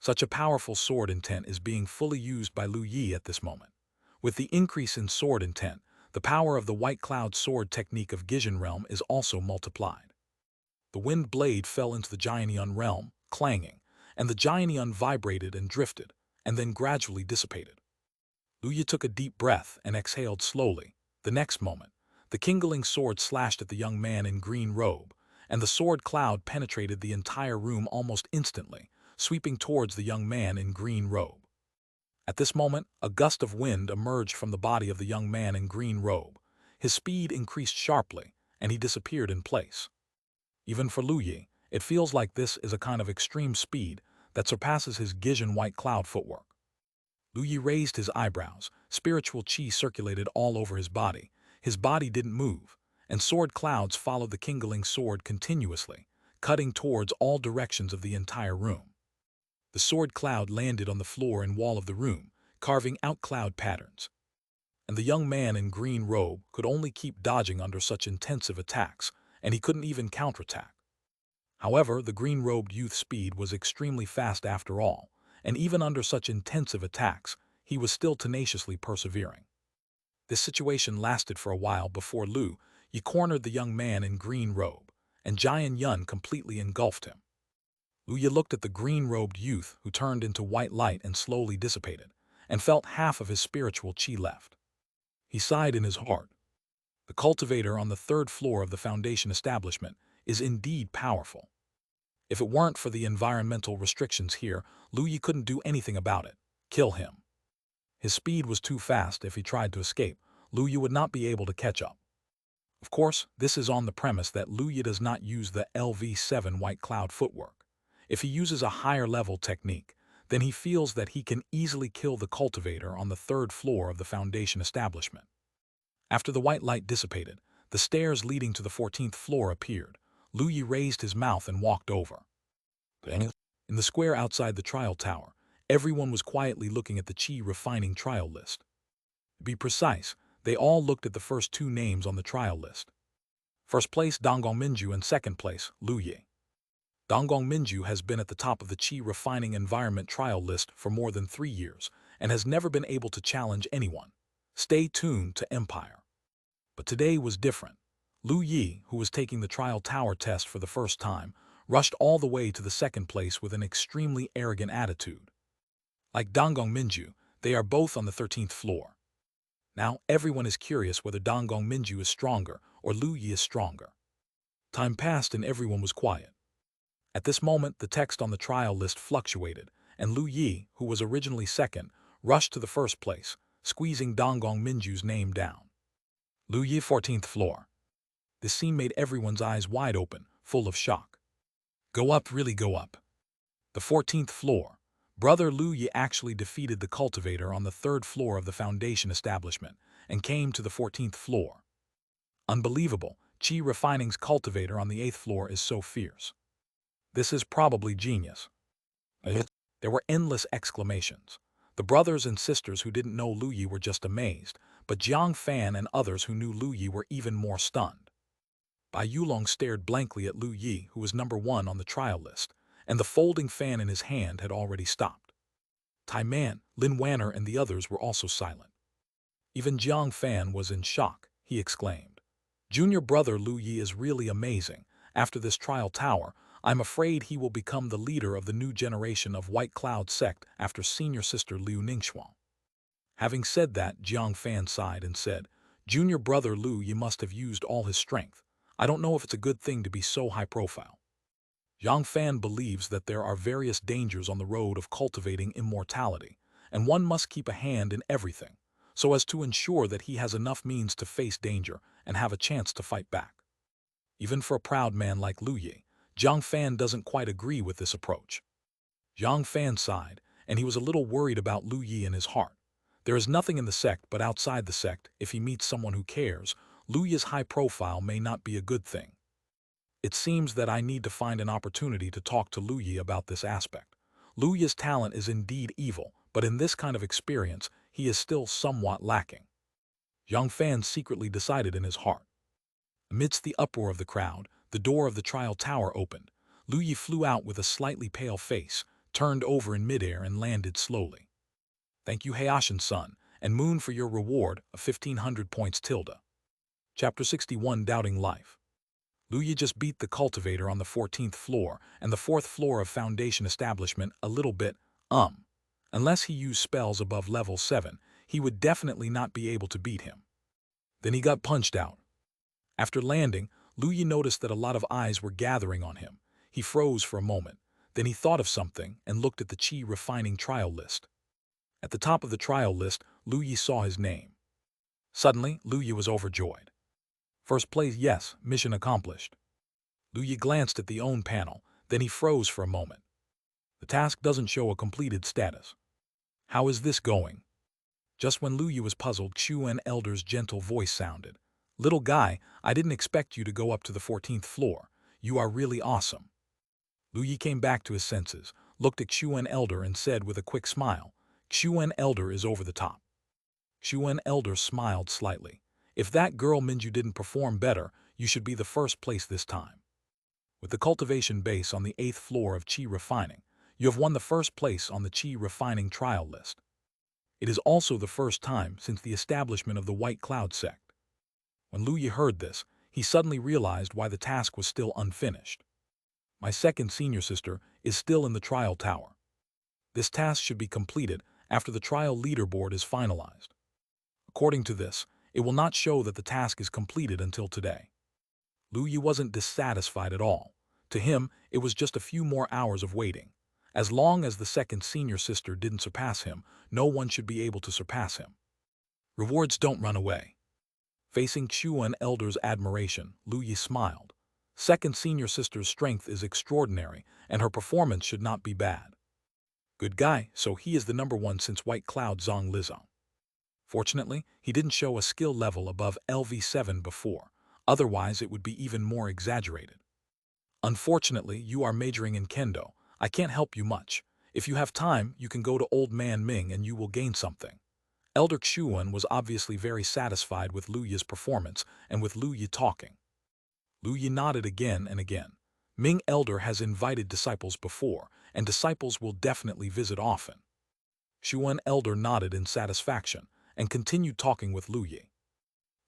Such a powerful sword intent is being fully used by Lu Yi at this moment. With the increase in sword intent, the power of the White Cloud sword technique of Gijin realm is also multiplied. The wind blade fell into the Jianian realm, clanging, and the Jianian vibrated and drifted, and then gradually dissipated. Lu Yi took a deep breath and exhaled slowly. The next moment, the kindling sword slashed at the young man in green robe, and the sword cloud penetrated the entire room almost instantly, sweeping towards the young man in green robe. At this moment, a gust of wind emerged from the body of the young man in green robe. His speed increased sharply, and he disappeared in place. Even for Lu Yi, it feels like this is a kind of extreme speed that surpasses his Gijin White Cloud footwork. Lu Yi raised his eyebrows, spiritual qi circulated all over his body didn't move, and sword clouds followed the kindling sword continuously, cutting towards all directions of the entire room. The sword cloud landed on the floor and wall of the room, carving out cloud patterns. And the young man in green robe could only keep dodging under such intensive attacks, and he couldn't even counterattack. However, the green-robed youth's speed was extremely fast after all, and even under such intensive attacks, he was still tenaciously persevering. This situation lasted for a while before Lu Yi cornered the young man in green robe, and Jian Yun completely engulfed him. Lu Yi looked at the green-robed youth who turned into white light and slowly dissipated, and felt half of his spiritual qi left. He sighed in his heart. The cultivator on the 3rd floor of the Foundation establishment is indeed powerful. If it weren't for the environmental restrictions here, Lu Yi couldn't do anything about it. Kill him. His speed was too fast. If he tried to escape, Lu Yi would not be able to catch up. Of course, this is on the premise that Lu Yi does not use the LV7 White Cloud footwork. If he uses a higher level technique, then he feels that he can easily kill the cultivator on the 3rd floor of the Foundation establishment. After the white light dissipated, the stairs leading to the 14th floor appeared. Lu Yi raised his mouth and walked over. In the square outside the trial tower, everyone was quietly looking at the Qi refining trial list. To be precise, they all looked at the first 2 names on the trial list. First place Donggong Minju and second place Lu Yi. Donggong Minju has been at the top of the Qi refining environment trial list for more than 3 years, and has never been able to challenge anyone. Stay tuned to Empire. But today was different. Lu Yi, who was taking the trial tower test for the first time, rushed all the way to the second place with an extremely arrogant attitude. Like Dongong Minju, they are both on the 13th floor. Now, everyone is curious whether Dongong Minju is stronger or Lu Yi is stronger. Time passed and everyone was quiet. At this moment, the text on the trial list fluctuated, and Lu Yi, who was originally second, rushed to the first place, squeezing Dongong Minju's name down. Lu Yi, 14th floor. This scene made everyone's eyes wide open, full of shock. Go up, really go up. The 14th floor. Brother Lu Yi actually defeated the cultivator on the 3rd floor of the foundation establishment and came to the 14th floor. Unbelievable, Qi Refining's cultivator on the 8th floor is so fierce. This is probably genius. There were endless exclamations. The brothers and sisters who didn't know Lu Yi were just amazed, but Jiang Fan and others who knew Lu Yi were even more stunned. Bai Yulong stared blankly at Lu Yi, who was number 1 on the trial list, and the folding fan in his hand had already stopped. Tai Man, Lin Wanner and the others were also silent. Even Jiang Fan was in shock. He exclaimed, "Junior brother Lu Yi is really amazing. After this trial tower, I'm afraid he will become the leader of the new generation of White Cloud sect after senior sister Liu Ningxuan." Having said that, Jiang Fan sighed and said, "Junior brother Lu Yi must have used all his strength. I don't know if it's a good thing to be so high profile." Jiang Fan believes that there are various dangers on the road of cultivating immortality, and one must keep a hand in everything, so as to ensure that he has enough means to face danger and have a chance to fight back. Even for a proud man like Lu Yi, Jiang Fan doesn't quite agree with this approach. Jiang Fan sighed, and he was a little worried about Lu Yi in his heart. There is nothing in the sect, but outside the sect, if he meets someone who cares, Lu Yi's high profile may not be a good thing. It seems that I need to find an opportunity to talk to Lu Yi about this aspect. Lu Yi's talent is indeed evil, but in this kind of experience, he is still somewhat lacking. Jiang Fan secretly decided in his heart. Amidst the uproar of the crowd, the door of the trial tower opened. Lu Yi flew out with a slightly pale face, turned over in midair and landed slowly. "Thank you Hayashin-sun and Moon for your reward of 1500 points tilde." Chapter 61 Doubting Life. Lu Yi just beat the cultivator on the 14th floor and the 4th floor of foundation establishment a little bit, Unless he used spells above level 7, he would definitely not be able to beat him. Then he got punched out. After landing, Lu Yi noticed that a lot of eyes were gathering on him. He froze for a moment. Then he thought of something and looked at the Qi Refining trial list. At the top of the trial list, Lu Yi saw his name. Suddenly, Lu Yi was overjoyed. First place, yes, mission accomplished. Lu Yi glanced at the own panel, then he froze for a moment. The task doesn't show a completed status. How is this going? Just when Lu Yi was puzzled, Xuan Elder's gentle voice sounded. "Little guy, I didn't expect you to go up to the 14th floor. You are really awesome." Lu Yi came back to his senses, looked at Xuan Elder and said with a quick smile, "Xuan Elder is over the top." Xuan Elder smiled slightly. "If that girl Minju didn't perform better, you should be the first place this time. With the cultivation base on the 8th floor of Qi Refining, you have won the first place on the Qi Refining trial list. It is also the first time since the establishment of the White Cloud sect." When Lu Yi heard this, he suddenly realized why the task was still unfinished. "My second senior sister is still in the trial tower. This task should be completed after the trial leaderboard is finalized. According to this, it will not show that the task is completed until today." Lu Yi wasn't dissatisfied at all. To him, it was just a few more hours of waiting. As long as the second senior sister didn't surpass him, no one should be able to surpass him. Rewards don't run away. Facing Xuan Elder's admiration, Lu Yi smiled. Second senior sister's strength is extraordinary, and her performance should not be bad. Good guy, so he is the number 1 since White Cloud Zong Lizong. Fortunately, he didn't show a skill level above LV7 before, otherwise it would be even more exaggerated. "Unfortunately, you are majoring in Kendo. I can't help you much. If you have time, you can go to Old Man Ming and you will gain something." Elder Xuan was obviously very satisfied with Lu Yi's performance and with Lu Yi talking. Lu Yi nodded again and again. Ming Elder has invited disciples before, and disciples will definitely visit often. Xuan elder nodded in satisfaction and continued talking with Lu Yi.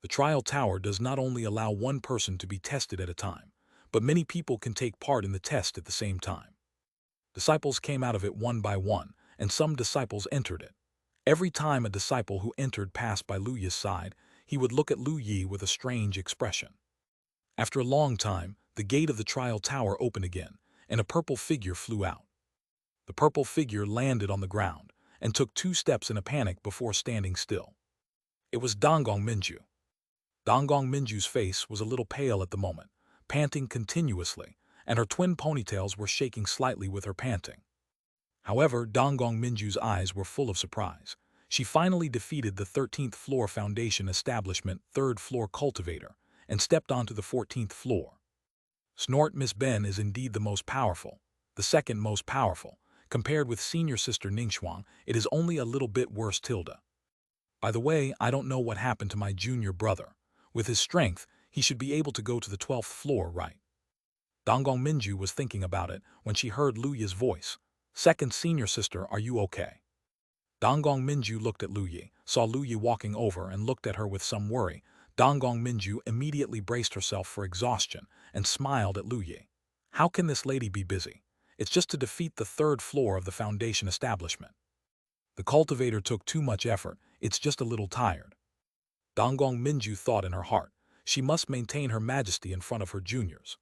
The trial tower does not only allow one person to be tested at a time, but many people can take part in the test at the same time. Disciples came out of it one by one, and some disciples entered it. Every time a disciple who entered passed by Lu Yi's side, he would look at Lu Yi with a strange expression. After a long time, the gate of the trial tower opened again, and a purple figure flew out. The purple figure landed on the ground and took 2 steps in a panic before standing still. It was Donggong Minju. Donggong Minju's face was a little pale at the moment, panting continuously, and her twin ponytails were shaking slightly with her panting. However, Donggong Minju's eyes were full of surprise. She finally defeated the 13th floor foundation establishment 3rd floor cultivator and stepped onto the 14th floor. Snort Miss Ben is indeed the most powerful, the second most powerful. Compared with senior sister Ningxuang, it is only a little bit worse tilde. By the way, I don't know what happened to my junior brother. With his strength, he should be able to go to the 12th floor, right? Donggong Minju was thinking about it when she heard Lu Yi's voice. Second senior sister, are you okay? Donggong Minju looked at Lu Yi, saw Lu Yi walking over and looked at her with some worry. Donggong Minju immediately braced herself for exhaustion and smiled at Lu Yi. How can this lady be busy? It's just to defeat the 3rd floor of the foundation establishment. The cultivator took too much effort, it's just a little tired. Donggong Minju thought in her heart, she must maintain her majesty in front of her juniors.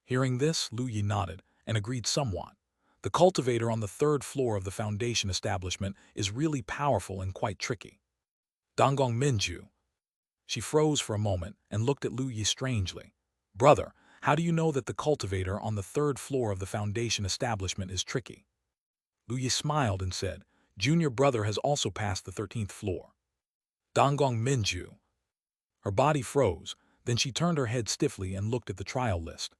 Hearing this, Lu Yi nodded and agreed somewhat. The cultivator on the 3rd floor of the foundation establishment is really powerful and quite tricky. Donggong Minju. She froze for a moment and looked at Lu Yi strangely. Brother, how do you know that the cultivator on the 3rd floor of the foundation establishment is tricky? Lu Yi smiled and said, Junior brother has also passed the 13th floor. Donggong Minju. Her body froze, then she turned her head stiffly and looked at the trial list.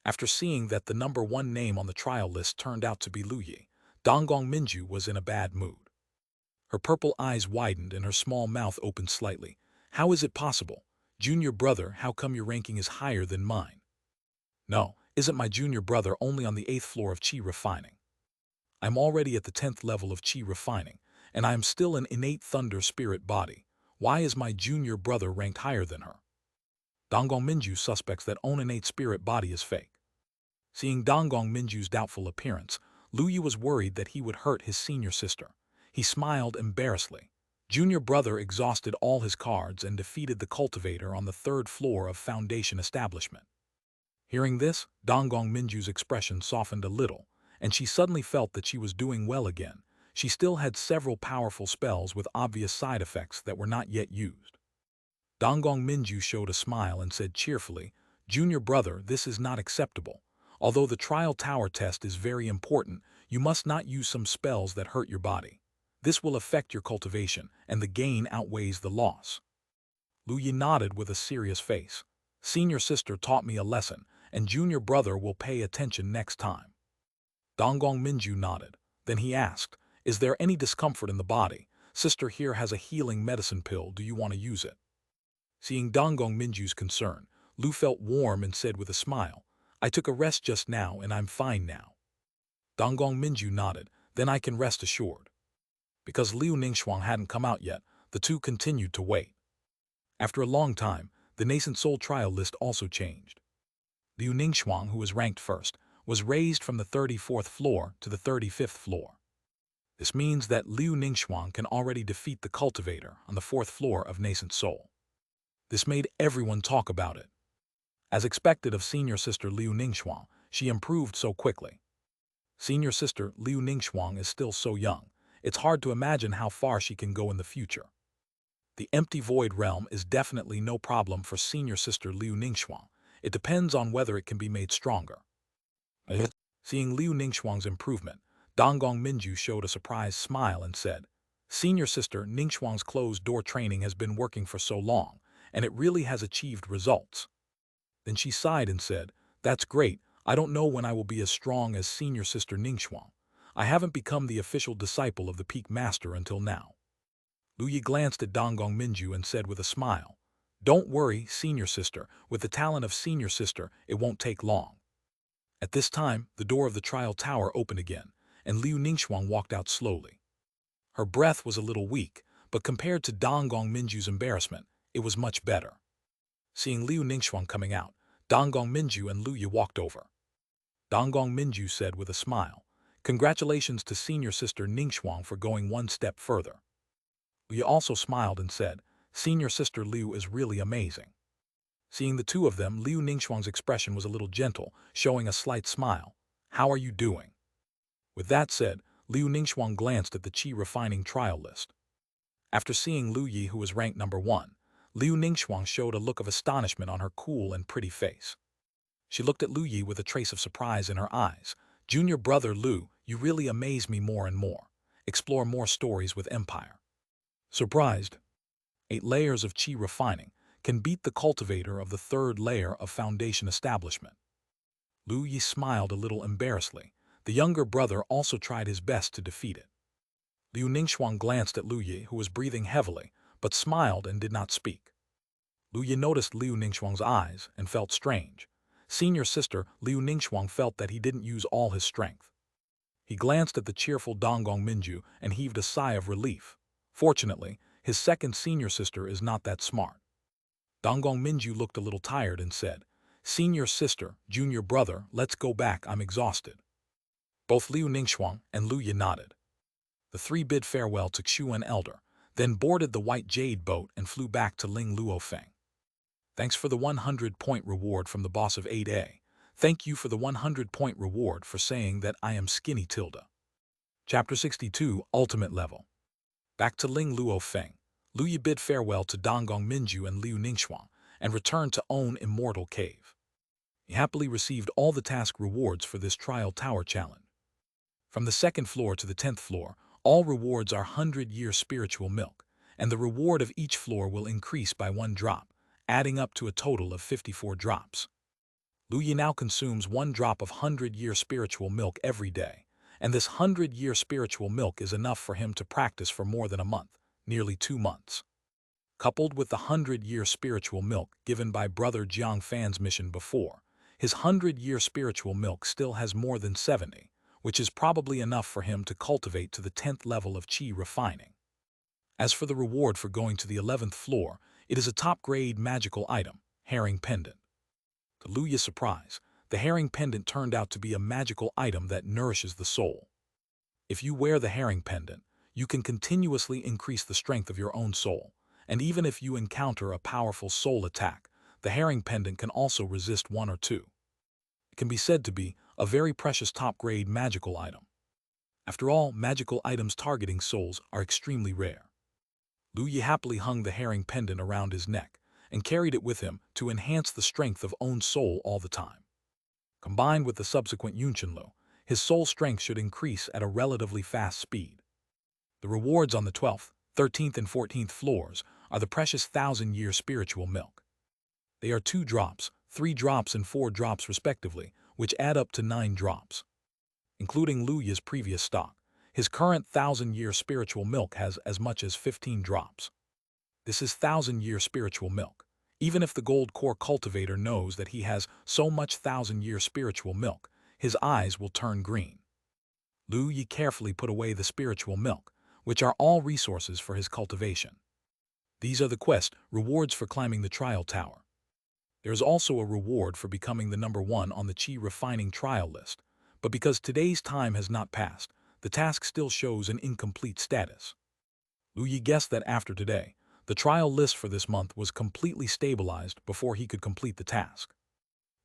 After seeing that the number 1 name on the trial list turned out to be Lu Yi, Donggong Minju was in a bad mood. Her purple eyes widened and her small mouth opened slightly. How is it possible? Junior brother, how come your ranking is higher than mine? No, isn't my junior brother only on the 8th floor of Qi refining? I'm already at the 10th level of Qi refining, and I am still an innate thunder spirit body. Why is my junior brother ranked higher than her? Donggong Minju suspects that own innate spirit body is fake. Seeing Donggong Minju's doubtful appearance, Lu Yi was worried that he would hurt his senior sister. He smiled embarrassedly. Junior brother exhausted all his cards and defeated the cultivator on the 3rd floor of foundation establishment. Hearing this, Donggong Minju's expression softened a little, and she suddenly felt that she was doing well again. She still had several powerful spells with obvious side effects that were not yet used. Donggong Minju showed a smile and said cheerfully, Junior brother, this is not acceptable. Although the trial tower test is very important, you must not use some spells that hurt your body. This will affect your cultivation, and the gain outweighs the loss. Lu Yi nodded with a serious face. Senior sister taught me a lesson, and junior brother will pay attention next time. Donggong Minju nodded. Then he asked, is there any discomfort in the body? Sister here has a healing medicine pill, do you want to use it? Seeing Donggong Minju's concern, Lu felt warm and said with a smile, I took a rest just now and I'm fine now. Donggong Minju nodded, then I can rest assured. Because Liu Ningxuang hadn't come out yet, the two continued to wait. After a long time, the nascent soul trial list also changed. Liu Ningxuang, who was ranked first, was raised from the 34th floor to the 35th floor. This means that Liu Ningxuang can already defeat the cultivator on the 4th floor of nascent soul. This made everyone talk about it. As expected of senior sister Liu Ningxuang, she improved so quickly. Senior sister Liu Ningxuang is still so young, it's hard to imagine how far she can go in the future. The empty void realm is definitely no problem for senior sister Liu Ningxuang. It depends on whether it can be made stronger. Seeing Liu Ningxuang's improvement, Donggong Minju showed a surprised smile and said, Senior sister Ningxuang's closed-door training has been working for so long, and it really has achieved results. Then she sighed and said, that's great, I don't know when I will be as strong as senior sister Ningxuang. I haven't become the official disciple of the Peak Master until now. Lu Yi glanced at Donggong Minju and said with a smile, don't worry, senior sister, with the talent of senior sister, it won't take long. At this time, the door of the trial tower opened again, and Liu Ningxuang walked out slowly. Her breath was a little weak, but compared to Donggong Minju's embarrassment, it was much better. Seeing Liu Ningxuang coming out, Donggong Minju and Lu Yi walked over. Donggong Minju said with a smile, "Congratulations to senior sister Ningxuang for going one step further." Lu Yi also smiled and said, "Senior sister Liu is really amazing." Seeing the two of them, Liu Ningxuang's expression was a little gentle, showing a slight smile. "How are you doing?" With that said, Liu Ningxuang glanced at the Qi refining trial list. After seeing Lu Yi, who was ranked number 1, Liu Ningxuang showed a look of astonishment on her cool and pretty face. She looked at Lu Yi with a trace of surprise in her eyes. "Junior brother Lu, you really amaze me more and more. Explore more stories with Empire." Surprised. 8 layers of Qi refining can beat the cultivator of the 3rd layer of foundation establishment. Lu Yi smiled a little embarrassedly. The younger brother also tried his best to defeat it. Liu Ningxuang glanced at Lu Yi, who was breathing heavily, but smiled and did not speak. Lu Yi noticed Liu Ningxuang's eyes and felt strange. Senior sister Liu Ningxuang felt that he didn't use all his strength. He glanced at the cheerful Donggong Minju and heaved a sigh of relief. Fortunately, his second senior sister is not that smart. Donggong Minju looked a little tired and said, "Senior sister, junior brother, let's go back, I'm exhausted." Both Liu Ningxuang and Lu Yi nodded. The 3 bid farewell to Xuan Elder, then boarded the white Jade boat and flew back to Ling Luofeng. "Thanks for the 100-point reward from the boss of 8A. Thank you for the 100-point reward for saying that I am skinny tilde." Chapter 62, Ultimate Level. Back to Ling Luofeng, Lu Yi bid farewell to Donggong Minju and Liu Ningxuang and returned to own Immortal Cave. He happily received all the task rewards for this trial tower challenge. From the 2nd floor to the 10th floor, all rewards are 100-year spiritual milk, and the reward of each floor will increase by 1 drop, adding up to a total of 54 drops. Lu Yi now consumes 1 drop of 100-year spiritual milk every day, and this 100-year spiritual milk is enough for him to practice for more than a month, nearly 2 months. Coupled with the 100-year spiritual milk given by Brother Jiang Fan's mission before, his 100-year spiritual milk still has more than 70, which is probably enough for him to cultivate to the 10th level of Qi refining. As for the reward for going to the 11th floor, it is a top-grade magical item, herring pendant. To Lu Yi's surprise, the herring pendant turned out to be a magical item that nourishes the soul. If you wear the herring pendant, you can continuously increase the strength of your own soul, and even if you encounter a powerful soul attack, the herring pendant can also resist 1 or 2. It can be said to be a very precious top-grade magical item. After all, magical items targeting souls are extremely rare. Lu Yi happily hung the herring pendant around his neck and carried it with him to enhance the strength of own soul all the time. Combined with the subsequent Yunchenlu, his soul strength should increase at a relatively fast speed. The rewards on the 12th, 13th, and 14th floors are the precious 1,000-year spiritual milk. They are 2 drops, 3 drops, and 4 drops respectively, which add up to 9 drops. Including Lu Yi's previous stock, his current 1,000-year spiritual milk has as much as 15 drops. This is 1,000-year spiritual milk. Even if the gold core cultivator knows that he has so much 1,000-year spiritual milk, his eyes will turn green. Lu Yi carefully put away the spiritual milk, which are all resources for his cultivation. These are the quest rewards for climbing the trial tower. There is also a reward for becoming the number 1 on the Qi refining trial list, but because today's time has not passed, the task still shows an incomplete status. Lu Yi guessed that after today, the trial list for this month was completely stabilized before he could complete the task.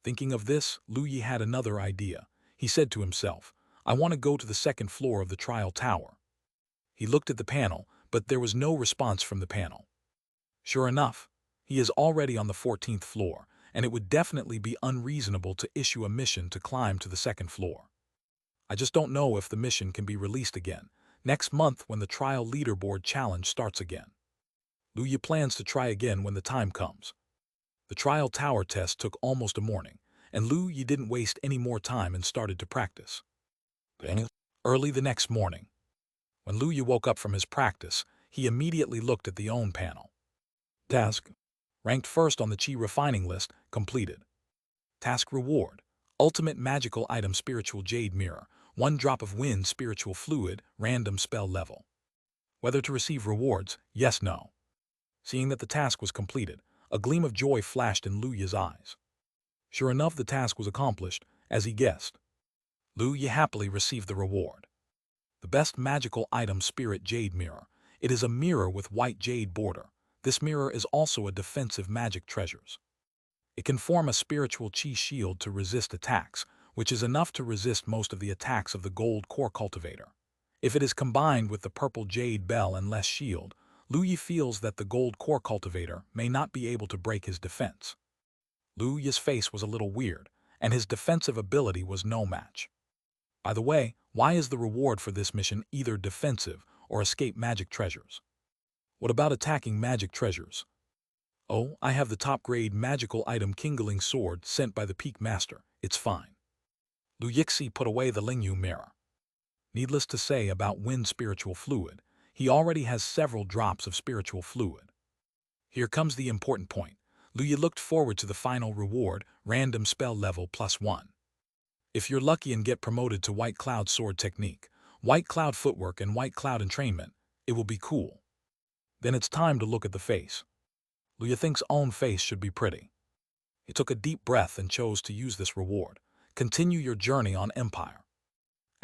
Thinking of this, Lu Yi had another idea. He said to himself, "I want to go to the 2nd floor of the trial tower." He looked at the panel, but there was no response from the panel. Sure enough, he is already on the 14th floor, and it would definitely be unreasonable to issue a mission to climb to the 2nd floor. I just don't know if the mission can be released again next month when the trial leaderboard challenge starts again. Lu Yi plans to try again when the time comes. The trial tower test took almost a morning, and Lu Yi didn't waste any more time and started to practice. Early the next morning, when Lu Yi woke up from his practice, he immediately looked at the own panel. Task: ranked 1st on the Qi refining list, completed. Task reward: ultimate magical item spiritual jade mirror, 1 drop of wind spiritual fluid, random spell level. Whether to receive rewards, yes, no. Seeing that the task was completed, a gleam of joy flashed in Lu Yi's eyes. Sure enough, the task was accomplished, as he guessed. Lu Yi happily received the reward. The best magical item, Spirit Jade Mirror. It is a mirror with white jade border. This mirror is also a defensive magic treasures. It can form a spiritual Qi shield to resist attacks, which is enough to resist most of the attacks of the gold core cultivator. If it is combined with the purple jade bell and less shield, Lu Yi feels that the gold core cultivator may not be able to break his defense. Lu Yi's face was a little weird, and his defensive ability was no match. By the way, why is the reward for this mission either defensive or escape magic treasures? What about attacking magic treasures? Oh, I have the top-grade magical item Kindling Sword sent by the Peak Master. It's fine. Lu Yixi put away the Lingyu mirror. Needless to say about Wind Spiritual Fluid, he already has several drops of spiritual fluid. Here comes the important point. Lu Yi looked forward to the final reward, random spell level +1. If you're lucky and get promoted to White Cloud Sword Technique, White Cloud Footwork and White Cloud Entrainment, it will be cool. Then it's time to look at the face. Lu Yi thinks own face should be pretty. He took a deep breath and chose to use this reward. Continue your journey on Empire.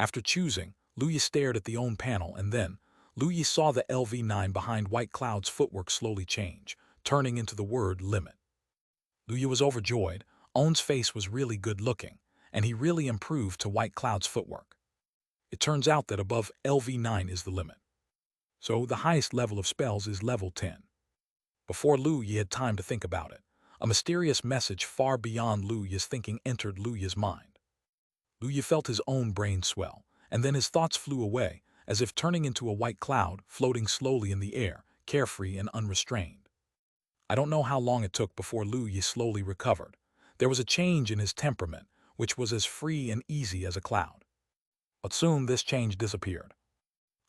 After choosing, Lu Yi stared at the own panel and then, Lu Yi saw the LV9 behind White Cloud's footwork slowly change, turning into the word limit. Lu Yi was overjoyed. Own's face was really good looking, and he really improved to White Cloud's footwork. It turns out that above LV9 is the limit. So the highest level of spells is level 10. Before Lu Yi had time to think about it, a mysterious message far beyond Lu Yi's thinking entered Lu Yi's mind. Lu Yi felt his own brain swell, and then his thoughts flew away, as if turning into a white cloud floating slowly in the air, carefree and unrestrained. I don't know how long it took before Lu Yi slowly recovered. There was a change in his temperament, which was as free and easy as a cloud. But soon this change disappeared.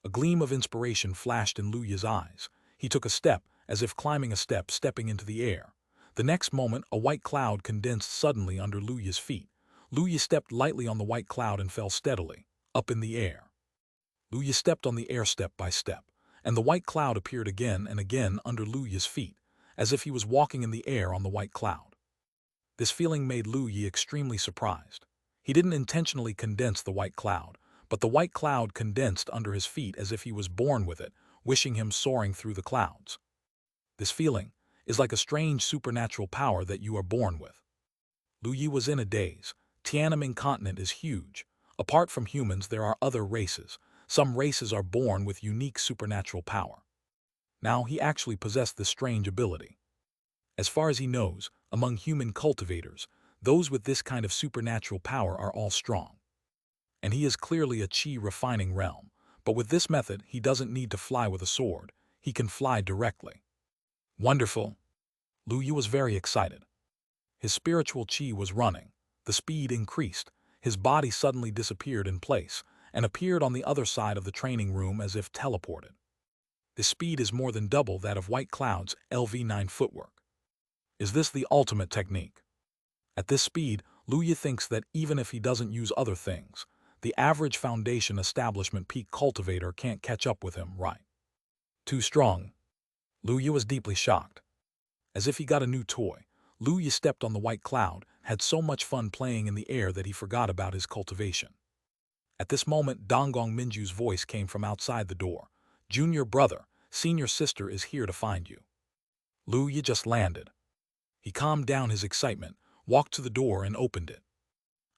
A gleam of inspiration flashed in Lu Yi's eyes. He took a step, as if climbing a step, stepping into the air. The next moment, a white cloud condensed suddenly under Lu Yi's feet. Lu Yi stepped lightly on the white cloud and fell steadily, up in the air. Lu Yi stepped on the air step by step, and the white cloud appeared again and again under Lu Yi's feet, as if he was walking in the air on the white cloud. This feeling made Lu Yi extremely surprised. He didn't intentionally condense the white cloud, but the white cloud condensed under his feet as if he was born with it, wishing him soaring through the clouds. This feeling is like a strange supernatural power that you are born with. Lu Yi was in a daze. Tiananmen continent is huge. Apart from humans, there are other races. Some races are born with unique supernatural power. Now he actually possessed this strange ability. As far as he knows, among human cultivators, those with this kind of supernatural power are all strong. And he is clearly a Qi refining realm, but with this method he doesn't need to fly with a sword, he can fly directly. Wonderful! Lu Yi was very excited. His spiritual Qi was running, the speed increased, his body suddenly disappeared in place, and appeared on the other side of the training room as if teleported. This speed is more than double that of White Cloud's LV9 footwork. Is this the ultimate technique? At this speed, Lu Yi thinks that even if he doesn't use other things, the average Foundation Establishment Peak Cultivator can't catch up with him, right? Too strong. Lu Yi was deeply shocked. As if he got a new toy, Lu Yi stepped on the white cloud, had so much fun playing in the air that he forgot about his cultivation. At this moment, Donggong Minju's voice came from outside the door. Junior brother, senior sister is here to find you. Lu Yi just landed. He calmed down his excitement, walked to the door and opened it.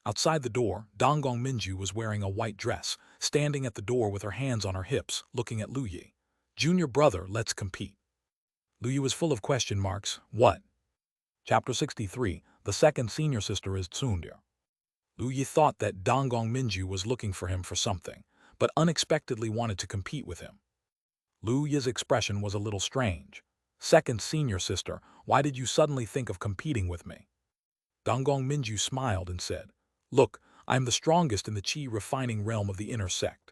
Outside the door, Donggong Minju was wearing a white dress, standing at the door with her hands on her hips, looking at Lu Yi. Junior brother, let's compete. Lu Yi was full of question marks. What? Chapter 63, the second senior sister is Tsundir. Lu Yi thought that Donggong Minju was looking for him for something, but unexpectedly wanted to compete with him. Lu Yi's expression was a little strange. Second senior sister, why did you suddenly think of competing with me? Donggong Minju smiled and said, Look, I am the strongest in the Qi refining realm of the inner sect.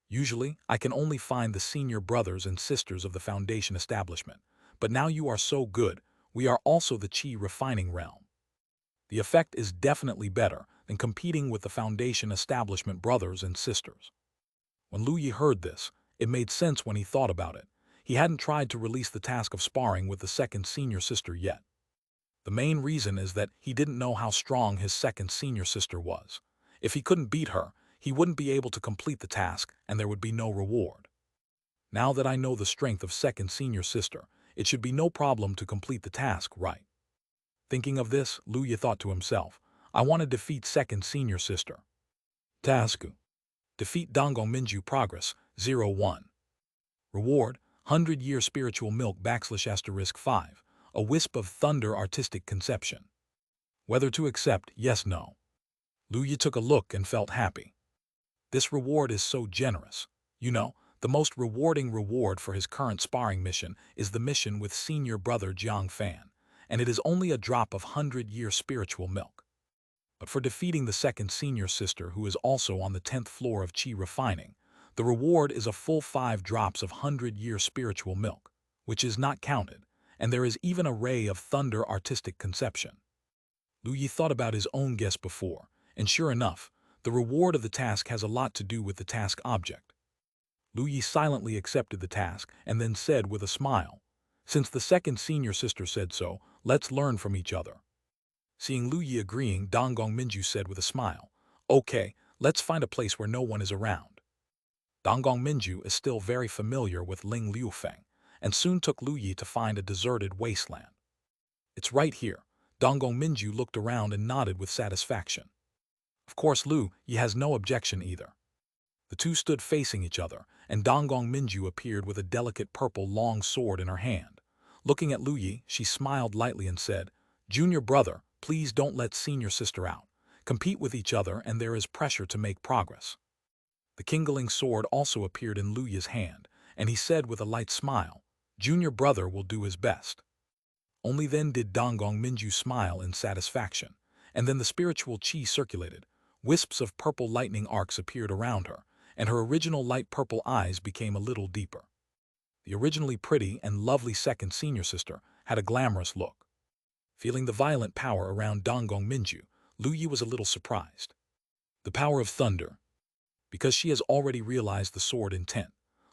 Usually, I can only find the senior brothers and sisters of the Foundation establishment, but now you are so good, we are also the Qi refining realm. The effect is definitely better than competing with the Foundation establishment brothers and sisters. When Lu Yi heard this, It made sense when he thought about it. He hadn't tried to release the task of sparring with the second senior sister yet. The main reason is that he didn't know how strong his second senior sister was. If he couldn't beat her, he wouldn't be able to complete the task and there would be no reward. Now that I know the strength of second senior sister, it should be no problem to complete the task, right? Thinking of this, Lu Yi thought to himself, I want to defeat second senior sister. Task: defeat Donggong Minju. Progress 01. Reward: 100-year spiritual milk **5. A wisp of thunder artistic conception. Whether to accept, yes, no. Lu Yi took a look and felt happy. This reward is so generous. You know, the most rewarding reward for his current sparring mission is the mission with senior brother Jiang Fan, and it is only a drop of 100-year spiritual milk. But for defeating the second senior sister who is also on the 10th floor of Qi refining, the reward is a full 5 drops of 100-year spiritual milk, which is not counted, and there is even a ray of thunder artistic conception. Lu Yi thought about his own guess before, and sure enough, the reward of the task has a lot to do with the task object. Lu Yi silently accepted the task and then said with a smile, since the second senior sister said so, let's learn from each other. Seeing Lu Yi agreeing, Donggong Minju said with a smile, okay, let's find a place where no one is around. Donggong Minju is still very familiar with Ling Liufeng, and soon took Lu Yi to find a deserted wasteland. It's right here. Donggong Minju looked around and nodded with satisfaction. Of course, Lu Yi has no objection either. The two stood facing each other, and Donggong Minju appeared with a delicate purple long sword in her hand. Looking at Lu Yi, she smiled lightly and said, Junior brother, please don't let senior sister out. Compete with each other and there is pressure to make progress. The kindling sword also appeared in Lu Yi's hand, and he said with a light smile, Junior brother will do his best. Only then did Donggong Minju smile in satisfaction, and then the spiritual qi circulated. Wisps of purple lightning arcs appeared around her, and her original light purple eyes became a little deeper. The originally pretty and lovely second senior sister had a glamorous look. Feeling the violent power around Donggong Minju, Lu Yi was a little surprised. The power of thunder. Because she has already realized the sword intent,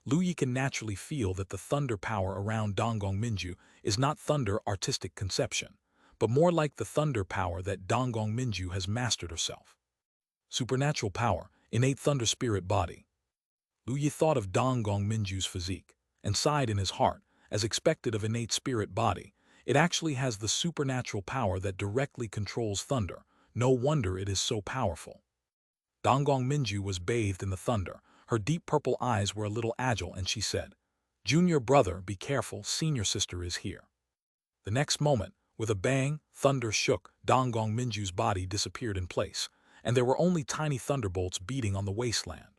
Lu Yi can naturally feel that the thunder power around Donggong Minju is not thunder artistic conception, but more like the thunder power that Donggong Minju has mastered herself. Supernatural power, innate thunder spirit body. Lu Yi thought of Donggong Minju's physique, and sighed in his heart, as expected of innate spirit body. It actually has the supernatural power that directly controls thunder. No wonder it is so powerful. Donggong Minju was bathed in the thunder. Her deep purple eyes were a little agile and she said, Junior brother, be careful, senior sister is here. The next moment, with a bang, thunder shook, Donggong Minju's body disappeared in place, and there were only tiny thunderbolts beating on the wasteland.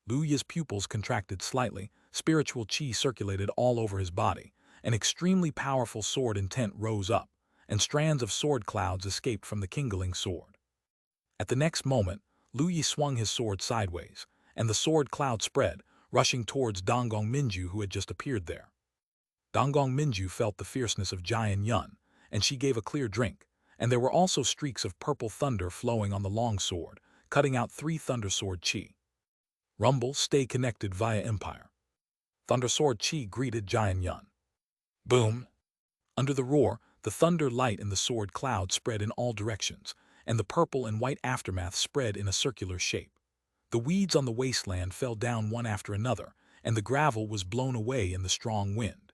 Lu Yi's pupils contracted slightly, spiritual qi circulated all over his body, an extremely powerful sword intent rose up, and strands of sword clouds escaped from the kindling sword. At the next moment, Lu Yi swung his sword sideways, and the sword cloud spread, rushing towards Donggong Minju who had just appeared there. Donggong Minju felt the fierceness of Jian Yun, and she gave a clear drink, and there were also streaks of purple thunder flowing on the long sword, cutting out 3 thunder sword qi. Rumble, stay connected via Empire. Thunder sword qi greeted Jian Yun. Boom! Under the roar, the thunder light in the sword cloud spread in all directions, and the purple and white aftermath spread in a circular shape. The weeds on the wasteland fell down one after another, and the gravel was blown away in the strong wind.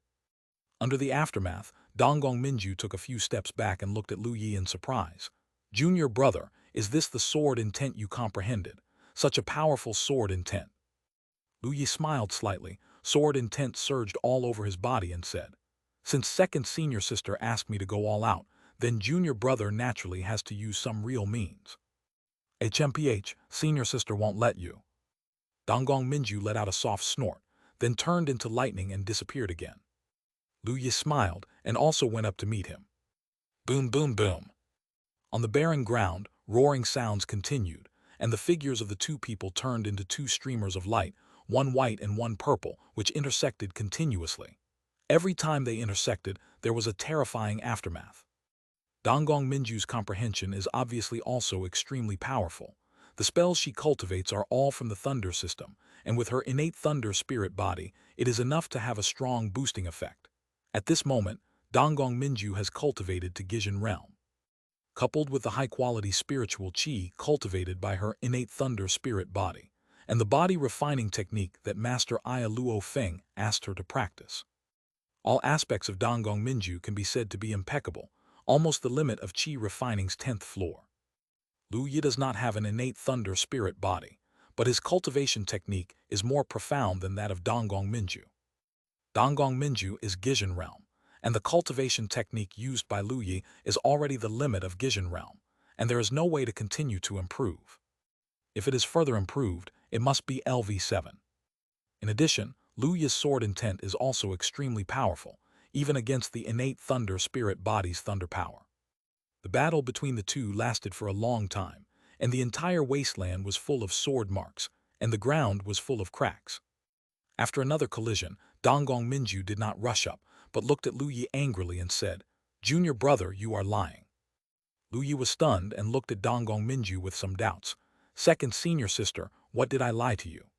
Under the aftermath, Donggong Minju took a few steps back and looked at Lu Yi in surprise. Junior brother, is this the sword intent you comprehended? Such a powerful sword intent. Lu Yi smiled slightly, sword intent surged all over his body and said, Since second senior sister asked me to go all out, then junior brother naturally has to use some real means. HMPH, senior sister won't let you. Donggong Minju let out a soft snort, then turned into lightning and disappeared again. Lu Yi smiled and also went up to meet him. Boom, boom, boom. On the barren ground, roaring sounds continued, and the figures of the two people turned into 2 streamers of light, one white and one purple, which intersected continuously. Every time they intersected, there was a terrifying aftermath. Donggong Minju's comprehension is obviously also extremely powerful. The spells she cultivates are all from the thunder system, and with her innate thunder spirit body, it is enough to have a strong boosting effect. At this moment, Donggong Minju has cultivated to Gijin realm. Coupled with the high-quality spiritual qi cultivated by her innate thunder spirit body, and the body refining technique that Master Aya Luo Feng asked her to practice. All aspects of Donggong Minju can be said to be impeccable, almost the limit of qi refining's 10th floor. Lu Yi does not have an innate thunder spirit body, but his cultivation technique is more profound than that of Donggong Minju. Donggong Minju is Gijin realm, and the cultivation technique used by Lu Yi is already the limit of Gijin realm, and there is no way to continue to improve. If it is further improved, it must be LV7. In addition, Lu Yi's sword intent is also extremely powerful, even against the innate thunder spirit body's thunder power. The battle between the two lasted for a long time, and the entire wasteland was full of sword marks, and the ground was full of cracks. After another collision, Donggong Minju did not rush up, but looked at Lu Yi angrily and said, "Junior brother, you are lying." Lu Yi was stunned and looked at Donggong Minju with some doubts. "Second senior sister, what did I lie to you?"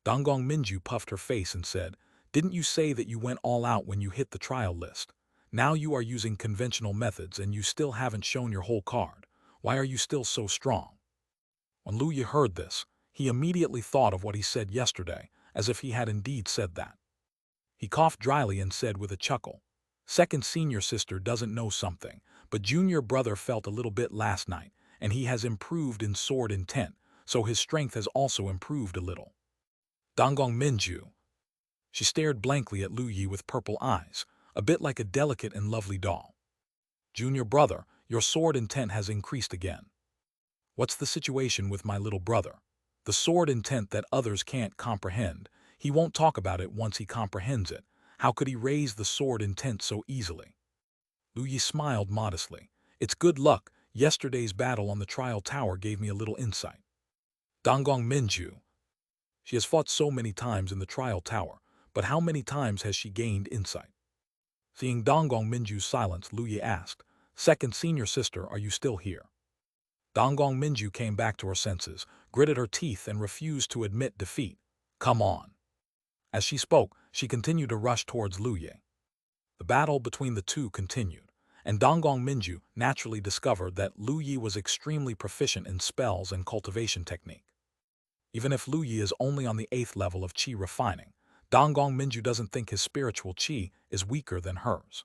Donggong Minju puffed her face and said, "Didn't you say that you went all out when you hit the trial list? Now you are using conventional methods and you still haven't shown your whole card. Why are you still so strong?" When Lu Yi heard this, he immediately thought of what he said yesterday, as if he had indeed said that. He coughed dryly and said with a chuckle, "Second senior sister doesn't know something, but junior brother felt a little bit last night, and he has improved in sword intent, so his strength has also improved a little." Donggong Minju. She stared blankly at Lu Yi with purple eyes, a bit like a delicate and lovely doll. "Junior brother, your sword intent has increased again. What's the situation with my little brother? The sword intent that others can't comprehend, he won't talk about it once he comprehends it. How could he raise the sword intent so easily?" Lu Yi smiled modestly. "It's good luck. Yesterday's battle on the trial tower gave me a little insight." Donggong Minju. She has fought so many times in the trial tower, but how many times has she gained insight? Seeing Donggong Minju's silence, Lu Yi asked, "Second senior sister, are you still here?" Donggong Minju came back to her senses, gritted her teeth and refused to admit defeat. "Come on." As she spoke, she continued to rush towards Lu Yi. The battle between the two continued, and Donggong Minju naturally discovered that Lu Yi was extremely proficient in spells and cultivation technique. Even if Lu Yi is only on the 8th level of qi refining, Donggong Minju doesn't think his spiritual qi is weaker than hers.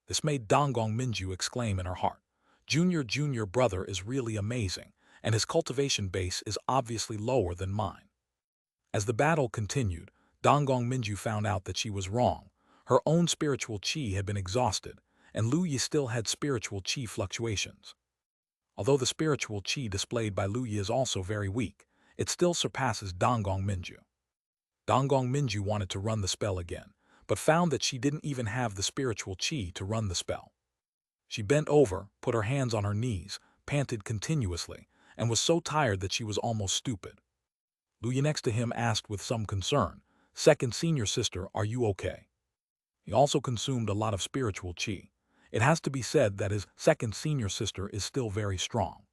This made Donggong Minju exclaim in her heart, Junior brother is really amazing, and his cultivation base is obviously lower than mine." As the battle continued, Donggong Minju found out that she was wrong. Her own spiritual qi had been exhausted, and Lu Yi still had spiritual qi fluctuations. Although the spiritual qi displayed by Lu Yi is also very weak, it still surpasses Donggong Minju. Donggong Minju wanted to run the spell again, but found that she didn't even have the spiritual qi to run the spell. She bent over, put her hands on her knees, panted continuously, and was so tired that she was almost stupid. Lu Yi next to him asked with some concern, "Second senior sister, are you okay?" He also consumed a lot of spiritual qi. It has to be said that his second senior sister is still very strong.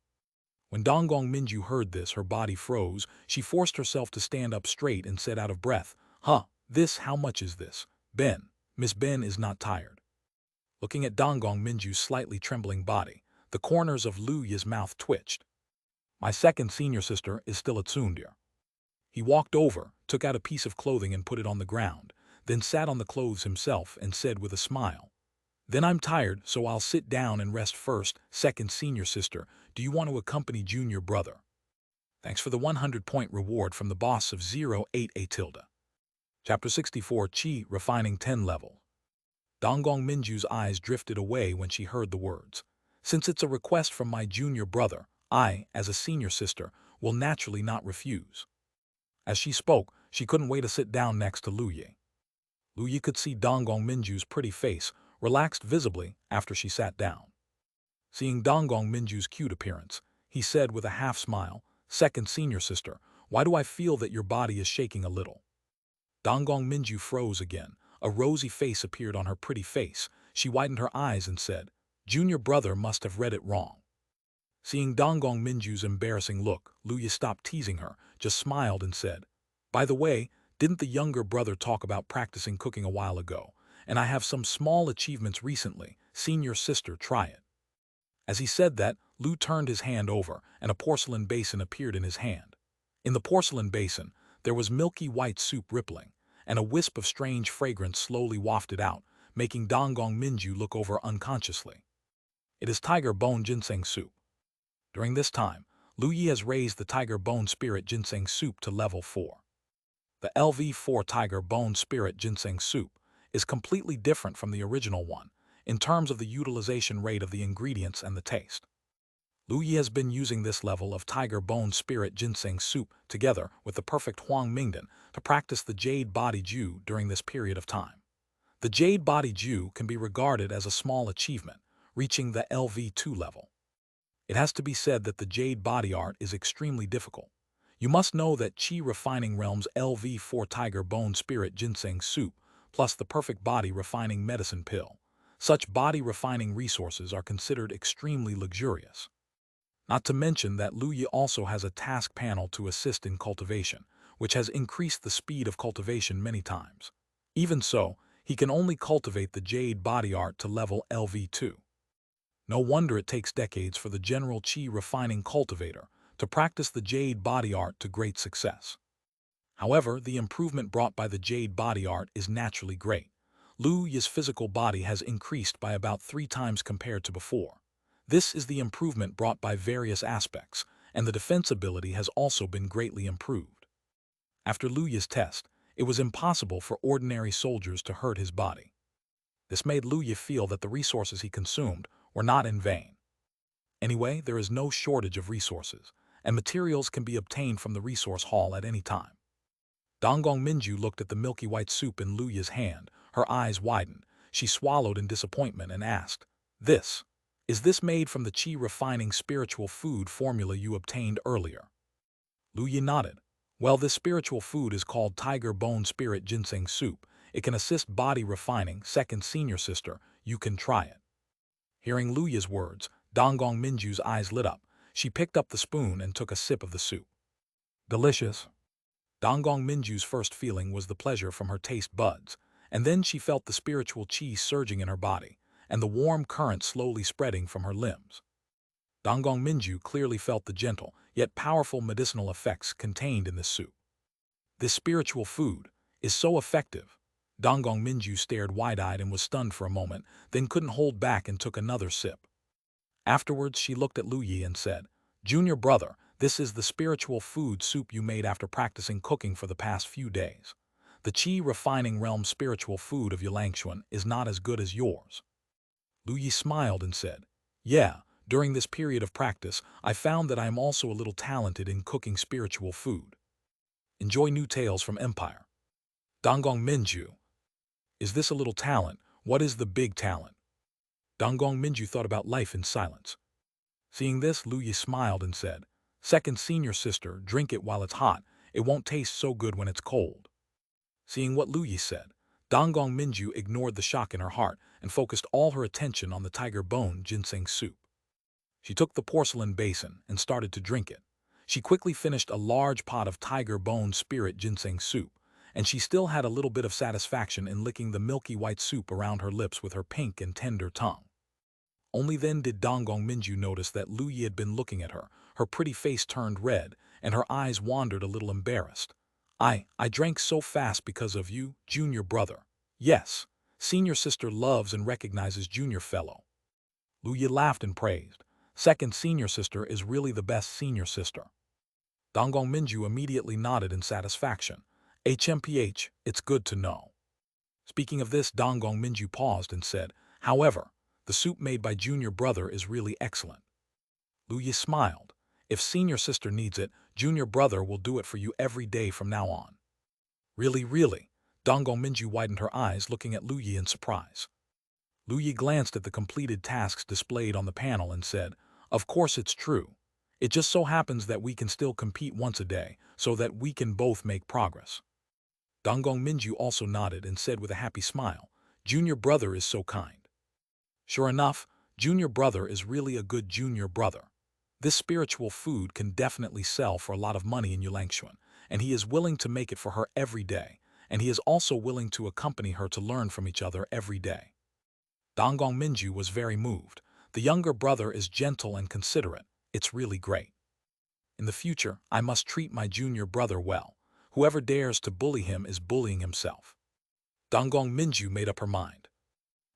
When Donggong Minju heard this, her body froze. She forced herself to stand up straight and said out of breath, How much is this? Ben. Miss Ben is not tired." Looking at Donggong Minju's slightly trembling body, the corners of Lu Yi's mouth twitched. "My second senior sister is still at Tsundir." He walked over, took out a piece of clothing and put it on the ground, then sat on the clothes himself and said with a smile, "Then I'm tired, so I'll sit down and rest first. Second senior sister, do you want to accompany junior brother?" Thanks for the 100-point reward from the boss of 08A tilde. Chapter 64 Qi Refining 10 Level. Donggong Minju's eyes drifted away when she heard the words. "Since it's a request from my junior brother, I, as a senior sister, will naturally not refuse." As she spoke, she couldn't wait to sit down next to Lu Yi. Lu Yi could see Donggong Minju's pretty face, relaxed visibly after she sat down. Seeing Donggong Minju's cute appearance, he said with a half-smile, "Second senior sister, why do I feel that your body is shaking a little?" Donggong Minju froze again. A rosy face appeared on her pretty face. She widened her eyes and said, "Junior brother must have read it wrong." Seeing Donggong Minju's embarrassing look, Luya stopped teasing her, just smiled and said, "By the way, didn't the younger brother talk about practicing cooking a while ago? And I have some small achievements recently. Senior sister, try it." As he said that, Lu turned his hand over, and a porcelain basin appeared in his hand. In the porcelain basin, there was milky white soup rippling, and a wisp of strange fragrance slowly wafted out, making Donggong Minju look over unconsciously. It is tiger bone ginseng soup. During this time, Lu Yi has raised the tiger bone spirit ginseng soup to level 4. The LV4 tiger bone spirit ginseng soup is completely different from the original one in terms of the utilization rate of the ingredients and the taste. Lu Yi has been using this level of tiger bone spirit ginseng soup together with the perfect Huang Mingdan to practice the Jade Body Ju during this period of time. The Jade Body Ju can be regarded as a small achievement, reaching the LV2 level. It has to be said that the Jade body art is extremely difficult. You must know that Qi Refining Realm's LV4 Tiger Bone Spirit Ginseng Soup plus the Perfect Body Refining Medicine Pill. Such body refining resources are considered extremely luxurious. Not to mention that Lu Yi also has a task panel to assist in cultivation, which has increased the speed of cultivation many times. Even so, he can only cultivate the Jade body art to level LV2. No wonder it takes decades for the general Qi refining cultivator to practice the Jade body art to great success. However, the improvement brought by the Jade body art is naturally great. Lu Yi's physical body has increased by about 3 times compared to before. This is the improvement brought by various aspects, and the defense ability has also been greatly improved. After Lu Yi's test, it was impossible for ordinary soldiers to hurt his body. This made Lu Yi feel that the resources he consumed were not in vain. Anyway, there is no shortage of resources, and materials can be obtained from the resource hall at any time. Donggong Minju looked at the milky white soup in Lu Yi's hand. Her eyes widened. She swallowed in disappointment and asked, Is this made from the Qi refining spiritual food formula you obtained earlier?" Lu Yi nodded. "Well, this spiritual food is called Tiger Bone Spirit Ginseng Soup. It can assist body refining. Second senior sister, you can try it." Hearing Lu Yi's words, Donggong Minju's eyes lit up. She picked up the spoon and took a sip of the soup. Delicious. Donggong Minju's first feeling was the pleasure from her taste buds, and then she felt the spiritual qi surging in her body, and the warm current slowly spreading from her limbs. Donggong Minju clearly felt the gentle, yet powerful medicinal effects contained in this soup. This spiritual food is so effective. Donggong Minju stared wide-eyed and was stunned for a moment, then couldn't hold back and took another sip. Afterwards, she looked at Lu Yi and said, "Junior brother, this is the spiritual food soup you made after practicing cooking for the past few days. The Qi refining realm spiritual food of Xianxia is not as good as yours." Lu Yi smiled and said, "Yeah, during this period of practice, I found that I am also a little talented in cooking spiritual food." Enjoy new tales from Empire. Donggong Minju. Is this a little talent? What is the big talent? Donggong Minju thought about life in silence. Seeing this, Lu Yi smiled and said, "Second senior sister, drink it while it's hot. It won't taste so good when it's cold." Seeing what Lu Yi said, Donggong Minju ignored the shock in her heart and focused all her attention on the tiger bone ginseng soup. She took the porcelain basin and started to drink it. She quickly finished a large pot of tiger bone spirit ginseng soup, and she still had a little bit of satisfaction in licking the milky white soup around her lips with her pink and tender tongue. Only then did Donggong Minju notice that Lu Yi had been looking at her. Her pretty face turned red, and her eyes wandered a little embarrassed. I drank so fast because of you, junior brother." "Yes, senior sister loves and recognizes junior fellow." Lu Yi laughed and praised. "Second senior sister is really the best senior sister." Donggong Minju immediately nodded in satisfaction. "HMPH, it's good to know." Speaking of this, Donggong Minju paused and said, "However, the soup made by junior brother is really excellent." Lu Yi smiled. "If senior sister needs it, junior brother will do it for you every day from now on." "Really, really?" Donggong Minju widened her eyes, looking at Lu Yi in surprise. Lu Yi glanced at the completed tasks displayed on the panel and said, "Of course it's true. It just so happens that we can still compete once a day, so that we can both make progress." Donggong Minju also nodded and said with a happy smile, "Junior brother is so kind." Sure enough, junior brother is really a good junior brother. This spiritual food can definitely sell for a lot of money in Xianxia, and he is willing to make it for her every day, and he is also willing to accompany her to learn from each other every day. Donggong Minju was very moved. The younger brother is gentle and considerate. It's really great. In the future, I must treat my junior brother well. Whoever dares to bully him is bullying himself. Donggong Minju made up her mind.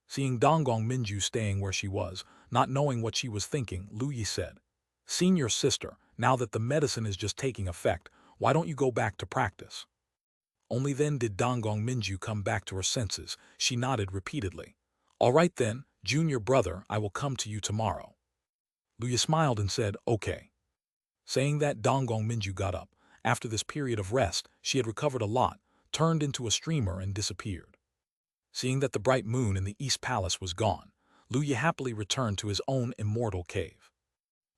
Seeing Donggong Minju staying where she was, not knowing what she was thinking, Lu Yi said, "Senior sister, now that the medicine is just taking effect, why don't you go back to practice?" Only then did Donggong Minju come back to her senses. She nodded repeatedly. "All right then, junior brother, I will come to you tomorrow." Lu Yi smiled and said, "Okay." Saying that, Donggong Minju got up. After this period of rest, she had recovered a lot, turned into a streamer and disappeared. Seeing that the bright moon in the East Palace was gone, Lu Yi happily returned to his own immortal cave.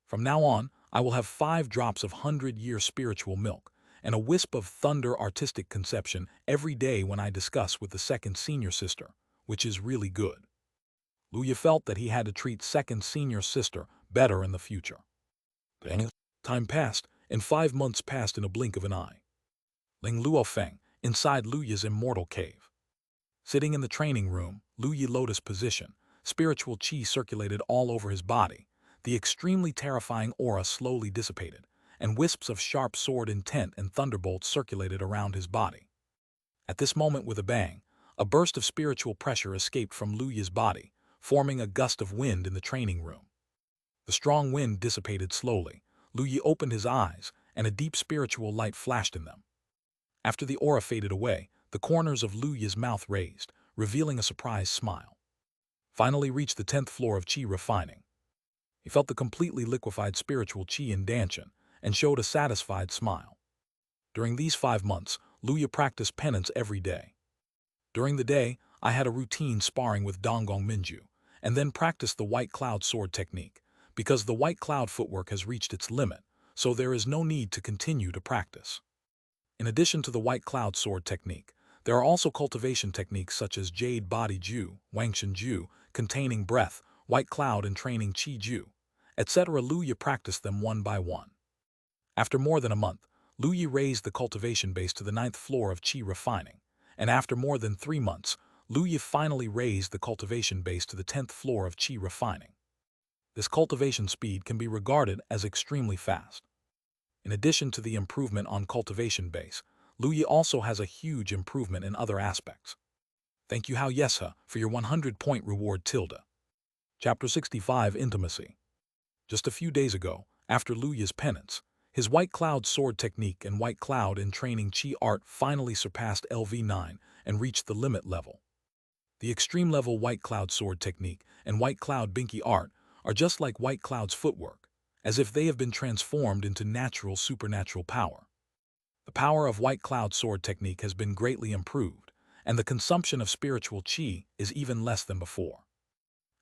"From now on, I will have 5 drops of 100-year spiritual milk and a wisp of thunder artistic conception every day when I discuss with the second senior sister, which is really good." Lu Yi felt that he had to treat second senior sister better in the future. Time passed, and 5 months passed in a blink of an eye. Ling Luofeng, inside Lu Yi's immortal cave. Sitting in the training room, Lu Yi lotus position, spiritual qi circulated all over his body, the extremely terrifying aura slowly dissipated, and wisps of sharp sword intent and thunderbolts circulated around his body. At this moment, with a bang, a burst of spiritual pressure escaped from Lu Yi's body, forming a gust of wind in the training room. The strong wind dissipated slowly. Lu Yi opened his eyes, and a deep spiritual light flashed in them. After the aura faded away, the corners of Lu Yi's mouth raised, revealing a surprised smile. Finally reached the 10th floor of qi refining. He felt the completely liquefied spiritual qi in Danshan, and showed a satisfied smile. During these 5 months, Lu Yi practiced penance every day. During the day, I had a routine sparring with Donggong Minju, and then practiced the white cloud sword technique, because the white cloud footwork has reached its limit, so there is no need to continue to practice. In addition to the white cloud sword technique, there are also cultivation techniques such as Jade Body Ju, Wangshan Ju, containing breath, white cloud and training Qi Ju, etc. Lu Yi practiced them one by one. After more than a month, Lu Yi raised the cultivation base to the 9th floor of qi refining, and after more than 3 months, Lu Yi finally raised the cultivation base to the 10th floor of qi refining. This cultivation speed can be regarded as extremely fast. In addition to the improvement on cultivation base, Lu Yi also has a huge improvement in other aspects. Thank you Xianxia for your 100-point reward tilde. Chapter 65 Intimacy. Just a few days ago, after Lu Yi's penance, his white cloud sword technique and white cloud in training qi art finally surpassed LV9 and reached the limit level. The extreme level white cloud sword technique and white cloud binky art are just like white cloud's footwork, as if they have been transformed into natural supernatural power. The power of white cloud sword technique has been greatly improved, and the consumption of spiritual qi is even less than before.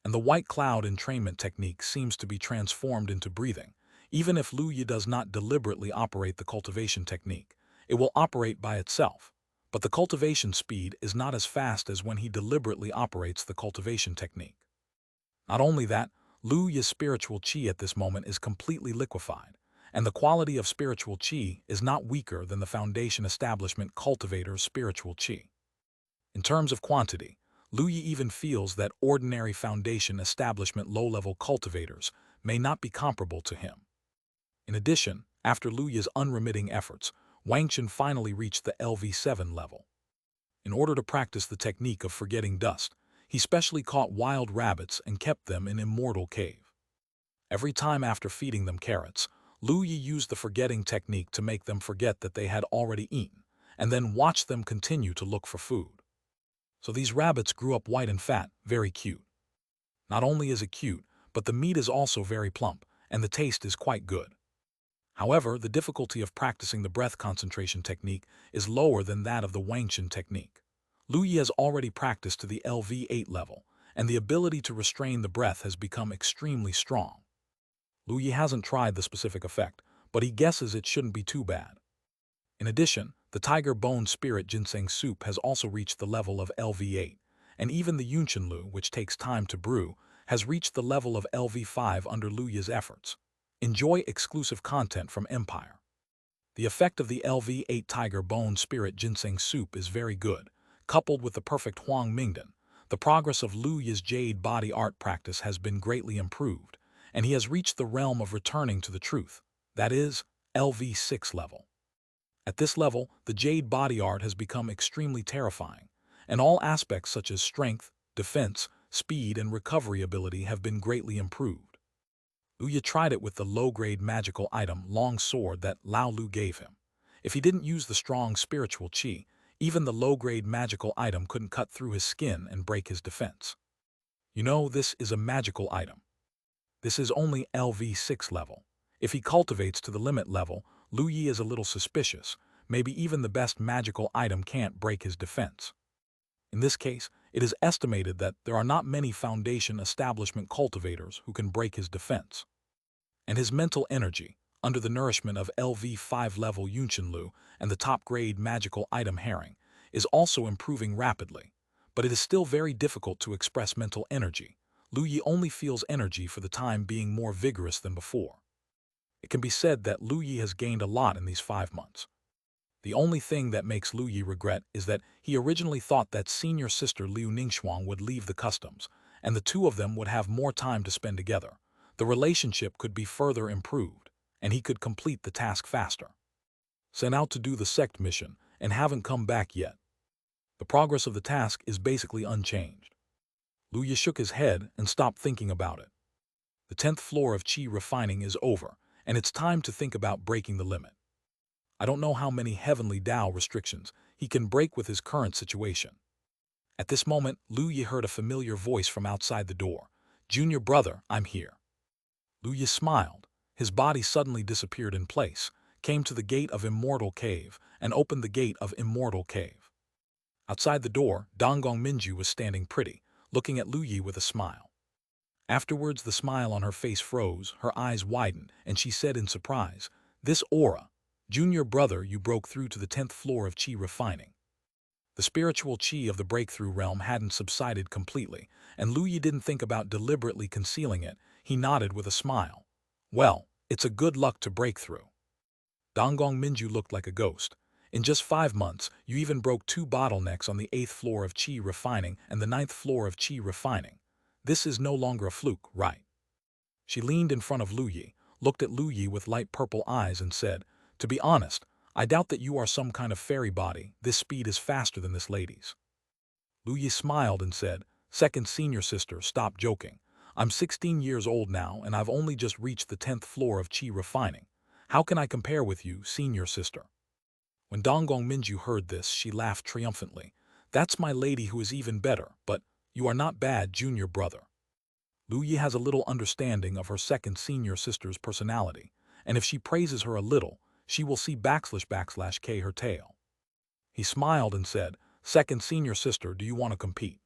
And the white cloud entrainment technique seems to be transformed into breathing. Even if Lu Yi does not deliberately operate the cultivation technique, it will operate by itself, but the cultivation speed is not as fast as when he deliberately operates the cultivation technique. Not only that, Lu Yi's spiritual qi at this moment is completely liquefied, and the quality of spiritual qi is not weaker than the foundation establishment cultivator's spiritual qi. In terms of quantity, Lu Yi even feels that ordinary foundation establishment low-level cultivators may not be comparable to him. In addition, after Lu Yi's unremitting efforts, Wangshan finally reached the LV7 level. In order to practice the technique of forgetting dust, he specially caught wild rabbits and kept them in Immortal Cave. Every time after feeding them carrots, Lu Yi used the forgetting technique to make them forget that they had already eaten, and then watch them continue to look for food. So these rabbits grew up white and fat, very cute. Not only is it cute, but the meat is also very plump, and the taste is quite good. However, the difficulty of practicing the breath concentration technique is lower than that of the Wangshan technique. Lu Yi has already practiced to the LV8 level, and the ability to restrain the breath has become extremely strong. Lu Yi hasn't tried the specific effect, but he guesses it shouldn't be too bad. In addition, the tiger bone spirit ginseng soup has also reached the level of LV8, and even the Yunshanlu, which takes time to brew, has reached the level of LV5 under Lu Yi's efforts. Enjoy exclusive content from Empire. The effect of the LV8 Tiger Bone Spirit Ginseng Soup is very good. Coupled with the perfect Huang Mingdan, the progress of Lu Yi's Jade body art practice has been greatly improved, and he has reached the realm of returning to the truth, that is, LV6 level. At this level, the Jade body art has become extremely terrifying, and all aspects such as strength, defense, speed, and recovery ability have been greatly improved. Lu Yi tried it with the low-grade magical item Long Sword that Lao Lu gave him. If he didn't use the strong spiritual qi, even the low-grade magical item couldn't cut through his skin and break his defense. You know, this is a magical item. This is only LV6 level. If he cultivates to the limit level, Lu Yi is a little suspicious. Maybe even the best magical item can't break his defense. In this case, it is estimated that there are not many foundation establishment cultivators who can break his defense. And his mental energy, under the nourishment of LV5 level Yunshinlu and the top-grade magical item Herring, is also improving rapidly. But it is still very difficult to express mental energy. Lu Yi only feels energy for the time being more vigorous than before. It can be said that Lu Yi has gained a lot in these 5 months. The only thing that makes Lu Yi regret is that he originally thought that senior sister Liu Ningxuang would leave the customs, and the two of them would have more time to spend together. The relationship could be further improved, and he could complete the task faster. Sent out to do the sect mission, and haven't come back yet. The progress of the task is basically unchanged. Lu Yi shook his head and stopped thinking about it. The 10th floor of Qi refining is over, and it's time to think about breaking the limit. I don't know how many heavenly Tao restrictions he can break with his current situation. At this moment, Lu Yi heard a familiar voice from outside the door. "Junior brother, I'm here." Lu Yi smiled. His body suddenly disappeared in place, came to the gate of Immortal Cave, and opened the gate of Immortal Cave. Outside the door, Donggong Minju was standing pretty, looking at Lu Yi with a smile. Afterwards, the smile on her face froze, her eyes widened, and she said in surprise, "This aura, junior brother, you broke through to the 10th floor of Qi refining." The spiritual Qi of the breakthrough realm hadn't subsided completely, and Lu Yi didn't think about deliberately concealing it. He nodded with a smile. "Well, it's a good luck to break through." Donggong Minju looked like a ghost. "In just 5 months, you even broke 2 bottlenecks on the 8th floor of Qi refining and the 9th floor of Qi refining. This is no longer a fluke, right?" She leaned in front of Lu Yi, looked at Lu Yi with light purple eyes and said, "To be honest, I doubt that you are some kind of fairy body. This speed is faster than this lady's." Lu Yi smiled and said, "Second senior sister, stop joking. I'm 16 years old now and I've only just reached the 10th floor of Qi refining. How can I compare with you, senior sister?" When Donggong Minju heard this, she laughed triumphantly. "That's my lady who is even better, but you are not bad, junior brother." Lu Yi has a little understanding of her second senior sister's personality, and if she praises her a little, she will see /K her tail. He smiled and said, "Second senior sister, do you want to compete?"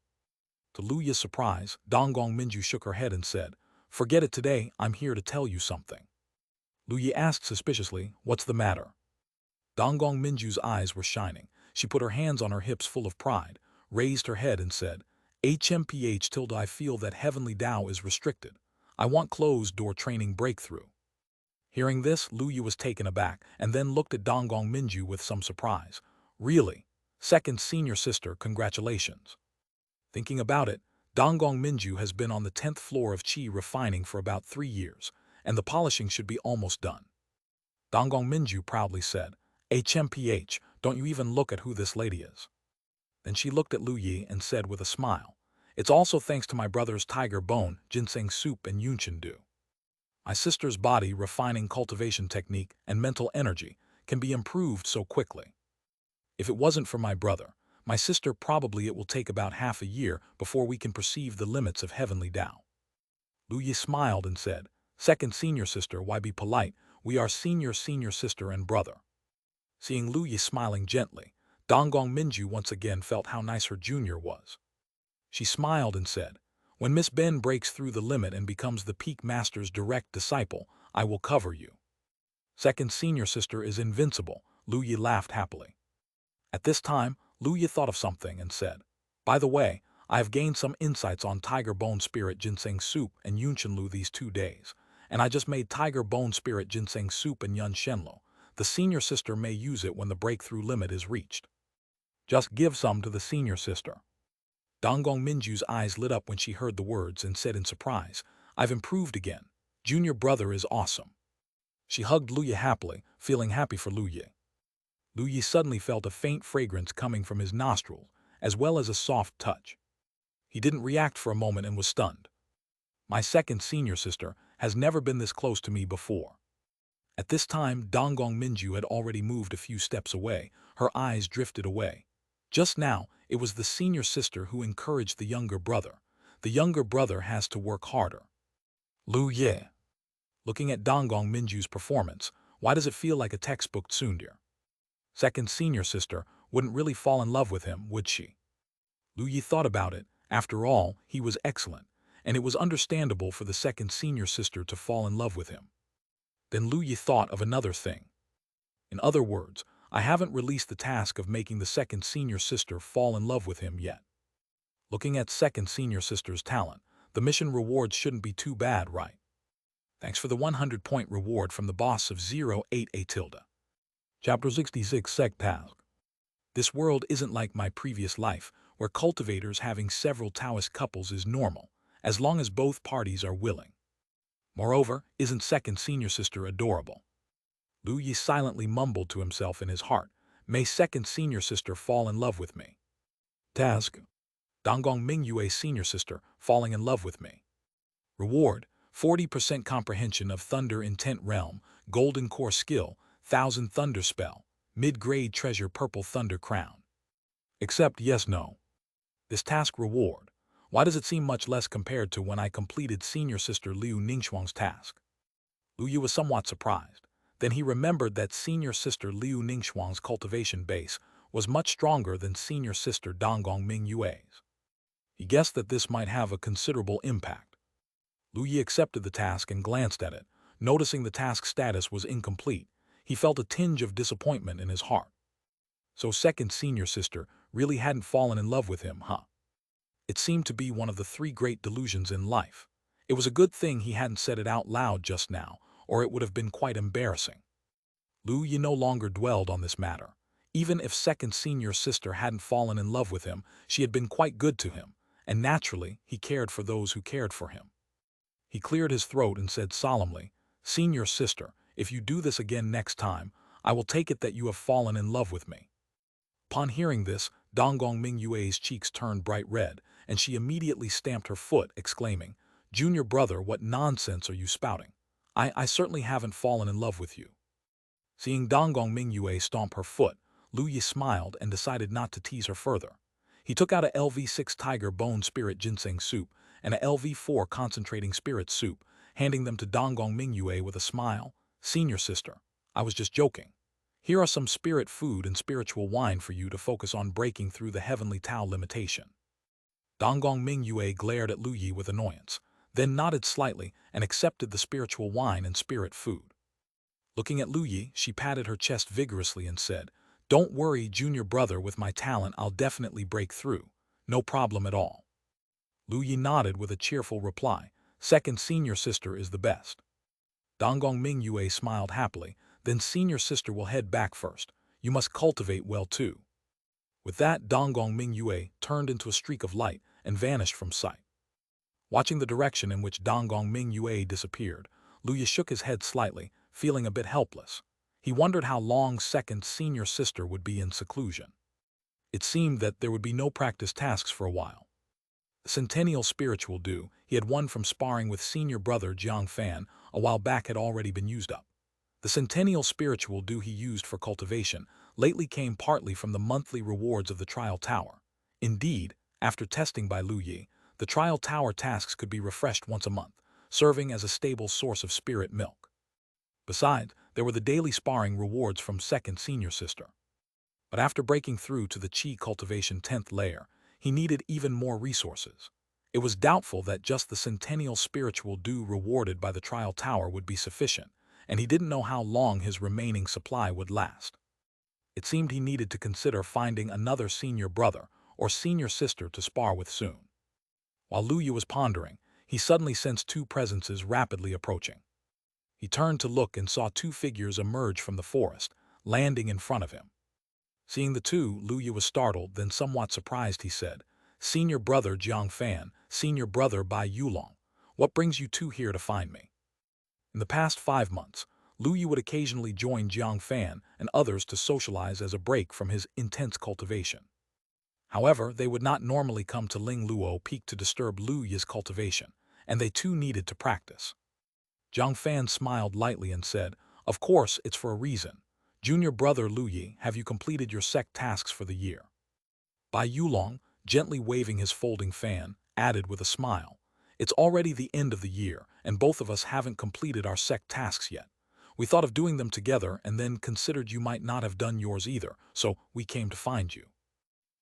To Lu Yi's surprise, Donggong Minju shook her head and said, "Forget it today, I'm here to tell you something." Lu Yi asked suspiciously, "What's the matter?" Donggong Minju's eyes were shining. She put her hands on her hips full of pride, raised her head and said, "HMPH tilde I feel that heavenly Tao is restricted. I want closed-door training breakthrough." Hearing this, Lu Yi was taken aback and then looked at Donggong Minju with some surprise. "Really? Second senior sister, congratulations." Thinking about it, Donggong Minju has been on the 10th floor of Qi refining for about 3 years, and the polishing should be almost done. Donggong Minju proudly said, "HMPH, don't you even look at who this lady is." Then she looked at Lu Yi and said with a smile, "It's also thanks to my brother's tiger bone, ginseng soup and Yunshin dew. My sister's body refining cultivation technique and mental energy can be improved so quickly. If it wasn't for my brother, my sister, probably it will take about half a year before we can perceive the limits of heavenly Tao." Lu Yi smiled and said, "Second senior sister, why be polite? We are senior sister and brother." Seeing Lu Yi smiling gently, Donggong Minju once again felt how nice her junior was. She smiled and said, "When Miss Ben breaks through the limit and becomes the peak master's direct disciple, I will cover you." Second senior sister is invincible, Lu Yi laughed happily. At this time, Lu Yi thought of something and said, "By the way, I have gained some insights on tiger bone spirit ginseng soup and Yunshinlu these 2 days, and I just made tiger bone spirit ginseng soup and yun shenlo. The senior sister may use it when the breakthrough limit is reached. Just give some to the senior sister. Donggong Minju's eyes lit up when she heard the words and said in surprise, I've improved again. Junior brother is awesome. She hugged Lu Yi happily, feeling happy for Lu Yi. Lu Yi suddenly felt a faint fragrance coming from his nostrils, as well as a soft touch. He didn't react for a moment and was stunned. My second senior sister has never been this close to me before. At this time, Donggong Minju had already moved a few steps away. Her eyes drifted away. Just now, it was the senior sister who encouraged the younger brother. The younger brother has to work harder. Lu Yi. Looking at Donggong Minju's performance, why does it feel like a textbook tsundere? Second senior sister wouldn't really fall in love with him, would she? Lu Yi thought about it. After all, he was excellent, and it was understandable for the second senior sister to fall in love with him. Then Lu Yi thought of another thing. In other words, I haven't released the task of making the second senior sister fall in love with him yet. Looking at second senior sister's talent, the mission rewards shouldn't be too bad, right? Thanks for the 100-point reward from the boss of 08A tilde. Chapter 66 Sect Task. This world isn't like my previous life, where cultivators having several Taoist couples is normal, as long as both parties are willing. Moreover, isn't second senior sister adorable? Lu Yi silently mumbled to himself in his heart, may second senior sister fall in love with me. Task. Donggong Mingyue senior sister falling in love with me. Reward, 40% comprehension of Thunder Intent Realm, Golden Core Skill, 1000 Thunder Spell, Mid-Grade Treasure Purple Thunder Crown. Accept yes no. This task reward, why does it seem much less compared to when I completed senior sister Liu Ningxuang's task? Lu Yi was somewhat surprised. Then he remembered that senior sister Liu Ningxuang's cultivation base was much stronger than senior sister Donggong Mingyue's. He guessed that this might have a considerable impact. Lu Yi accepted the task and glanced at it. Noticing the task status was incomplete, he felt a tinge of disappointment in his heart. So second senior sister really hadn't fallen in love with him, huh? It seemed to be one of the three great delusions in life. It was a good thing he hadn't said it out loud just now, or it would have been quite embarrassing. Lu Yi no longer dwelled on this matter. Even if second senior sister hadn't fallen in love with him, she had been quite good to him, and naturally, he cared for those who cared for him. He cleared his throat and said solemnly, Senior sister, if you do this again next time, I will take it that you have fallen in love with me. Upon hearing this, Donggong Mingyue's cheeks turned bright red, and she immediately stamped her foot, exclaiming, Junior brother, what nonsense are you spouting? I certainly haven't fallen in love with you. Seeing Donggong Mingyue stomp her foot, Lu Yi smiled and decided not to tease her further. He took out a LV6 Tiger Bone Spirit Ginseng Soup and a LV4 Concentrating Spirit Soup, handing them to Donggong Mingyue with a smile. Senior sister, I was just joking. Here are some spirit food and spiritual wine for you to focus on breaking through the heavenly Tao limitation. Donggong Mingyue glared at Lu Yi with annoyance, then nodded slightly and accepted the spiritual wine and spirit food. Looking at Lu Yi, she patted her chest vigorously and said, Don't worry, junior brother, with my talent I'll definitely break through. No problem at all. Lu Yi nodded with a cheerful reply, Second senior sister is the best. Donggong Mingyue smiled happily, then senior sister will head back first. You must cultivate well too. With that, Donggong Mingyue turned into a streak of light and vanished from sight. Watching the direction in which Donggong Mingyue disappeared, Lu Yi shook his head slightly, feeling a bit helpless. He wondered how long second senior sister would be in seclusion. It seemed that there would be no practice tasks for a while. The Centennial Spiritual Dew he had won from sparring with senior brother Jiang Fan a while back had already been used up. The Centennial Spiritual Dew he used for cultivation lately came partly from the monthly rewards of the Trial Tower. Indeed, after testing by Lu Yi, the Trial Tower tasks could be refreshed once a month, serving as a stable source of spirit milk. Besides, there were the daily sparring rewards from second senior sister. But after breaking through to the Qi Cultivation 10th layer, he needed even more resources. It was doubtful that just the Centennial Spiritual Dew rewarded by the Trial Tower would be sufficient, and he didn't know how long his remaining supply would last. It seemed he needed to consider finding another senior brother or senior sister to spar with soon. While Lu Yi was pondering, he suddenly sensed two presences rapidly approaching. He turned to look and saw two figures emerge from the forest, landing in front of him. Seeing the two, Lu Yi was startled, then somewhat surprised. He said, "Senior brother Jiang Fan, senior brother Bai Yulong, what brings you two here to find me?" In the past 5 months, Lu Yi would occasionally join Jiang Fan and others to socialize as a break from his intense cultivation. However, they would not normally come to Ling Luo Peak to disturb Lu Yi's cultivation, and they too needed to practice. Jiang Fan smiled lightly and said, "Of course, it's for a reason. Junior brother Lu Yi, have you completed your sect tasks for the year?" Bai Yulong, gently waving his folding fan, added with a smile, "It's already the end of the year, and both of us haven't completed our sect tasks yet. We thought of doing them together and then considered you might not have done yours either, so we came to find you."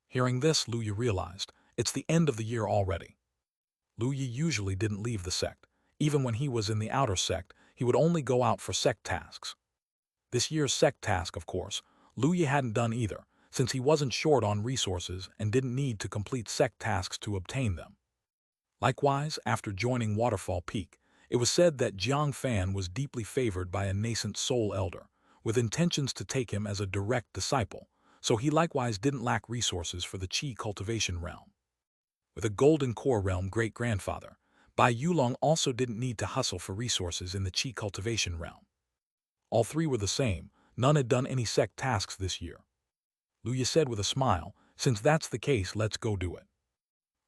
Hearing this, Lu Yi realized, it's the end of the year already. Lu Yi usually didn't leave the sect. Even when he was in the outer sect, he would only go out for sect tasks. This year's sect task, of course, Lu Yi hadn't done either, since he wasn't short on resources and didn't need to complete sect tasks to obtain them. Likewise, after joining Waterfall Peak, it was said that Jiang Fan was deeply favored by a nascent soul elder, with intentions to take him as a direct disciple, so he likewise didn't lack resources for the Qi cultivation realm. With a golden core realm great-grandfather, Bai Yulong also didn't need to hustle for resources in the Qi cultivation realm. All three were the same, none had done any sect tasks this year. Lu Yi said with a smile, "Since that's the case, let's go do it."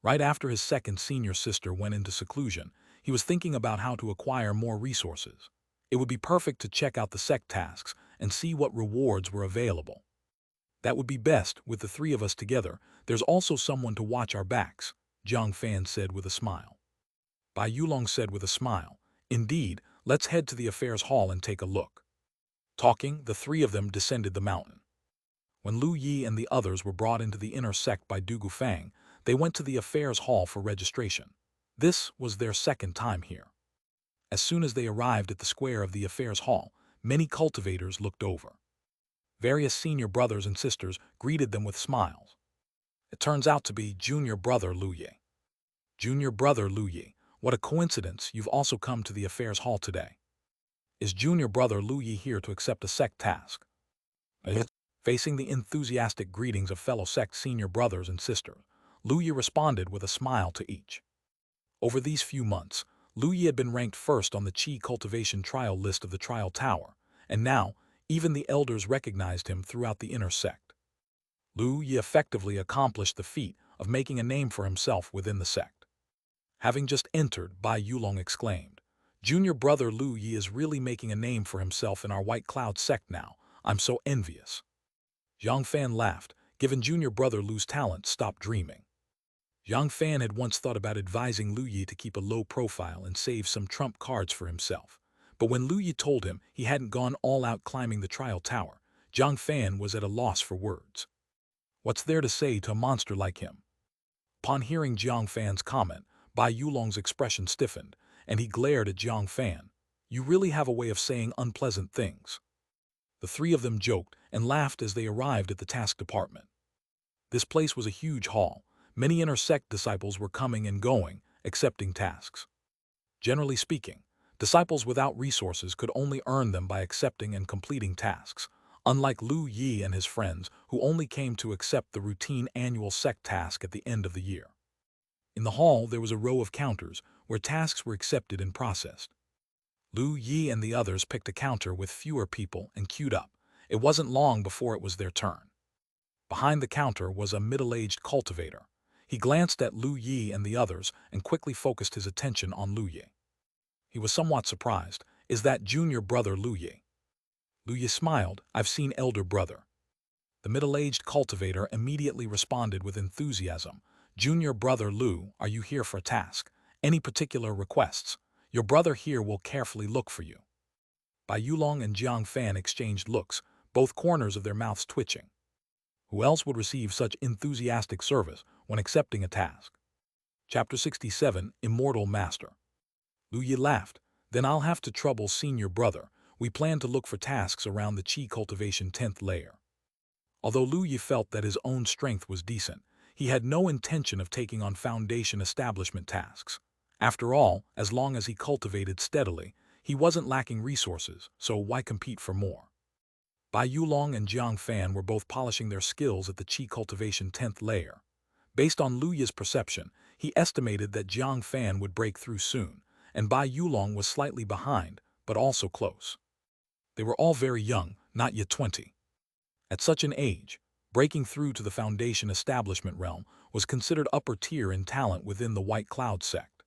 Right after his second senior sister went into seclusion, he was thinking about how to acquire more resources. It would be perfect to check out the sect tasks and see what rewards were available. "That would be best, with the three of us together. There's also someone to watch our backs," Jiang Fan said with a smile. Bai Yulong said with a smile, "Indeed, let's head to the affairs hall and take a look." Talking, the three of them descended the mountain. When Lu Yi and the others were brought into the inner sect by Du Gufang, they went to the affairs hall for registration. This was their second time here. As soon as they arrived at the square of the affairs hall, many cultivators looked over. Various senior brothers and sisters greeted them with smiles. It turns out to be junior brother Lu Yi. "Junior brother Lu Yi, what a coincidence you've also come to the affairs hall today. Is junior brother Lu Yi here to accept a sect task?" Facing the enthusiastic greetings of fellow sect senior brothers and sisters, Lu Yi responded with a smile to each. Over these few months, Lu Yi had been ranked first on the Qi cultivation trial list of the trial tower, and now, even the elders recognized him throughout the inner sect. Lu Yi effectively accomplished the feat of making a name for himself within the sect. Having just entered, Bai Yulong exclaimed, "Junior brother Lu Yi is really making a name for himself in our White Cloud sect now. I'm so envious." Jiang Fan laughed, given junior brother Lu's talent, stopped dreaming. Jiang Fan had once thought about advising Lu Yi to keep a low profile and save some trump cards for himself. But when Lu Yi told him he hadn't gone all out climbing the trial tower, Jiang Fan was at a loss for words. What's there to say to a monster like him? Upon hearing Jiang Fan's comment, Bai Yulong's expression stiffened, and he glared at Jiang Fan. "You really have a way of saying unpleasant things." The three of them joked and laughed as they arrived at the task department. This place was a huge hall. Many inner sect disciples were coming and going, accepting tasks. Generally speaking, disciples without resources could only earn them by accepting and completing tasks, unlike Lu Yi and his friends who only came to accept the routine annual sect task at the end of the year. In the hall, there was a row of counters where tasks were accepted and processed. Lu Yi and the others picked a counter with fewer people and queued up. It wasn't long before it was their turn. Behind the counter was a middle-aged cultivator. He glanced at Lu Yi and the others and quickly focused his attention on Lu Yi. He was somewhat surprised. "Is that junior brother Lu Yi?" Lu Yi smiled. "I've seen elder brother." The middle-aged cultivator immediately responded with enthusiasm. "Junior brother Lu, are you here for a task? Any particular requests? Your brother here will carefully look for you." Bai Yulong and Jiang Fan exchanged looks, both corners of their mouths twitching. Who else would receive such enthusiastic service when accepting a task? Chapter 67, Immortal Master. Lu Yi laughed. "Then I'll have to trouble senior brother. We plan to look for tasks around the Qi cultivation 10th layer." Although Lu Yi felt that his own strength was decent, he had no intention of taking on foundation establishment tasks. After all, as long as he cultivated steadily, He wasn't lacking resources, so why compete for more? Bai Yulong and Jiang Fan were both polishing their skills at the Qi Cultivation 10th layer. Based on Lu Yi's perception, he estimated that Jiang Fan would break through soon, and Bai Yulong was slightly behind, but also close. They were all very young, not yet 20. At such an age, breaking through to the Foundation establishment realm was considered upper tier in talent within the White Cloud sect.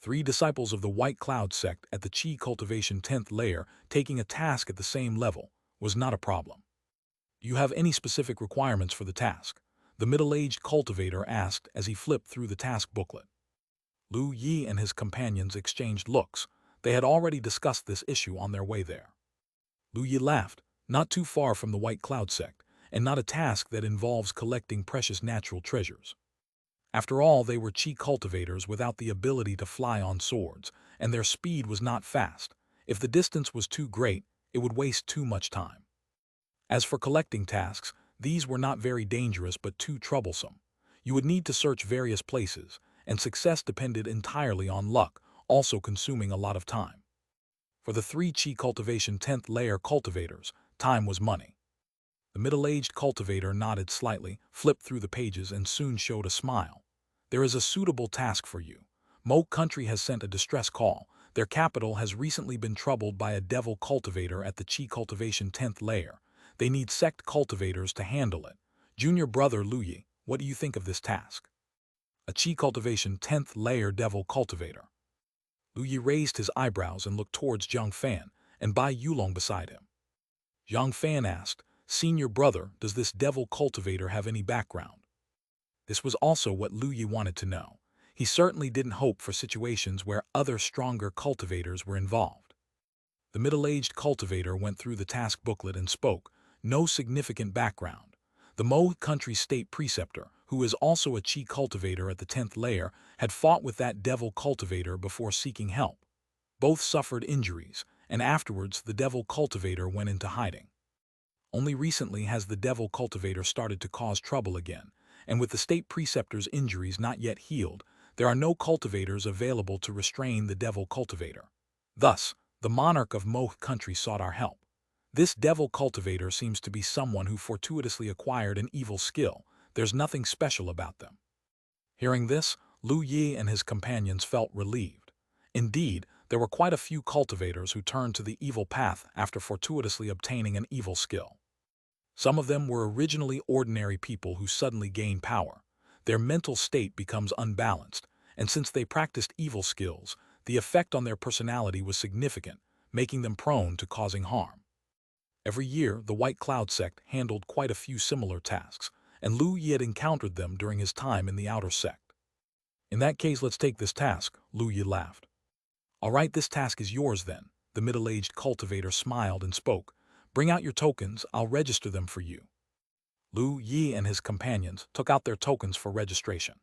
3 disciples of the White Cloud sect at the Qi Cultivation 10th layer taking a task at the same level was not a problem. Do you have any specific requirements for the task? The middle-aged cultivator asked as he flipped through the task booklet. Lu Yi and his companions exchanged looks. They had already discussed this issue on their way there. Lu Yi laughed, not too far from the White Cloud sect, and not a task that involves collecting precious natural treasures. After all, they were Qi cultivators without the ability to fly on swords, and their speed was not fast. If the distance was too great, it would waste too much time. As for collecting tasks, these were not very dangerous but too troublesome. You would need to search various places, and success depended entirely on luck, also consuming a lot of time. For the 3 Qi Cultivation 10th layer cultivators, time was money. The middle-aged cultivator nodded slightly, flipped through the pages, and soon showed a smile. There is a suitable task for you. Mo country has sent a distress call. Their capital has recently been troubled by a devil cultivator at the Qi Cultivation 10th layer. They need sect cultivators to handle it. Junior brother Lu Yi, what do you think of this task? A Qi Cultivation 10th layer devil cultivator. Lu Yi raised his eyebrows and looked towards Jiang Fan, and Bai Yulong beside him. Jiang Fan asked, Senior brother, does this devil cultivator have any background? This was also what Lu Yi wanted to know. He certainly didn't hope for situations where other stronger cultivators were involved. The middle-aged cultivator went through the task booklet and spoke, no significant background. The Mo country state preceptor, who is also a Qi cultivator at the 10th layer, had fought with that devil cultivator before seeking help. Both suffered injuries, and afterwards the devil cultivator went into hiding. Only recently has the devil cultivator started to cause trouble again, and with the state preceptor's injuries not yet healed, there are no cultivators available to restrain the devil cultivator. Thus, the monarch of Mo country sought our help. This devil cultivator seems to be someone who fortuitously acquired an evil skill. There's nothing special about them. Hearing this, Lu Yi and his companions felt relieved. Indeed, there were quite a few cultivators who turned to the evil path after fortuitously obtaining an evil skill. Some of them were originally ordinary people who suddenly gain power. Their mental state becomes unbalanced, and since they practiced evil skills, the effect on their personality was significant, making them prone to causing harm. Every year, the White Cloud sect handled quite a few similar tasks, and Lu Yi had encountered them during his time in the outer sect. In that case, let's take this task, Lu Yi laughed. All right, this task is yours then. The middle-aged cultivator smiled and spoke. Bring out your tokens, I'll register them for you. Lu Yi and his companions took out their tokens for registration.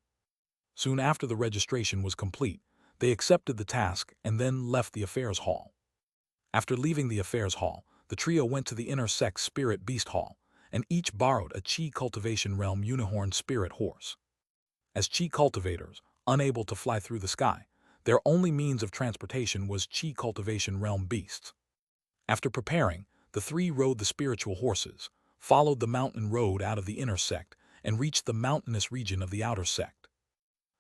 Soon after the registration was complete, they accepted the task and then left the affairs hall. After leaving the affairs hall, the trio went to the inner sect spirit beast hall, and each borrowed a Qi cultivation realm unicorn spirit horse. As Qi cultivators, unable to fly through the sky, their only means of transportation was Qi cultivation realm beasts. After preparing, the 3 rode the spiritual horses, followed the mountain road out of the inner sect, and reached the mountainous region of the outer sect.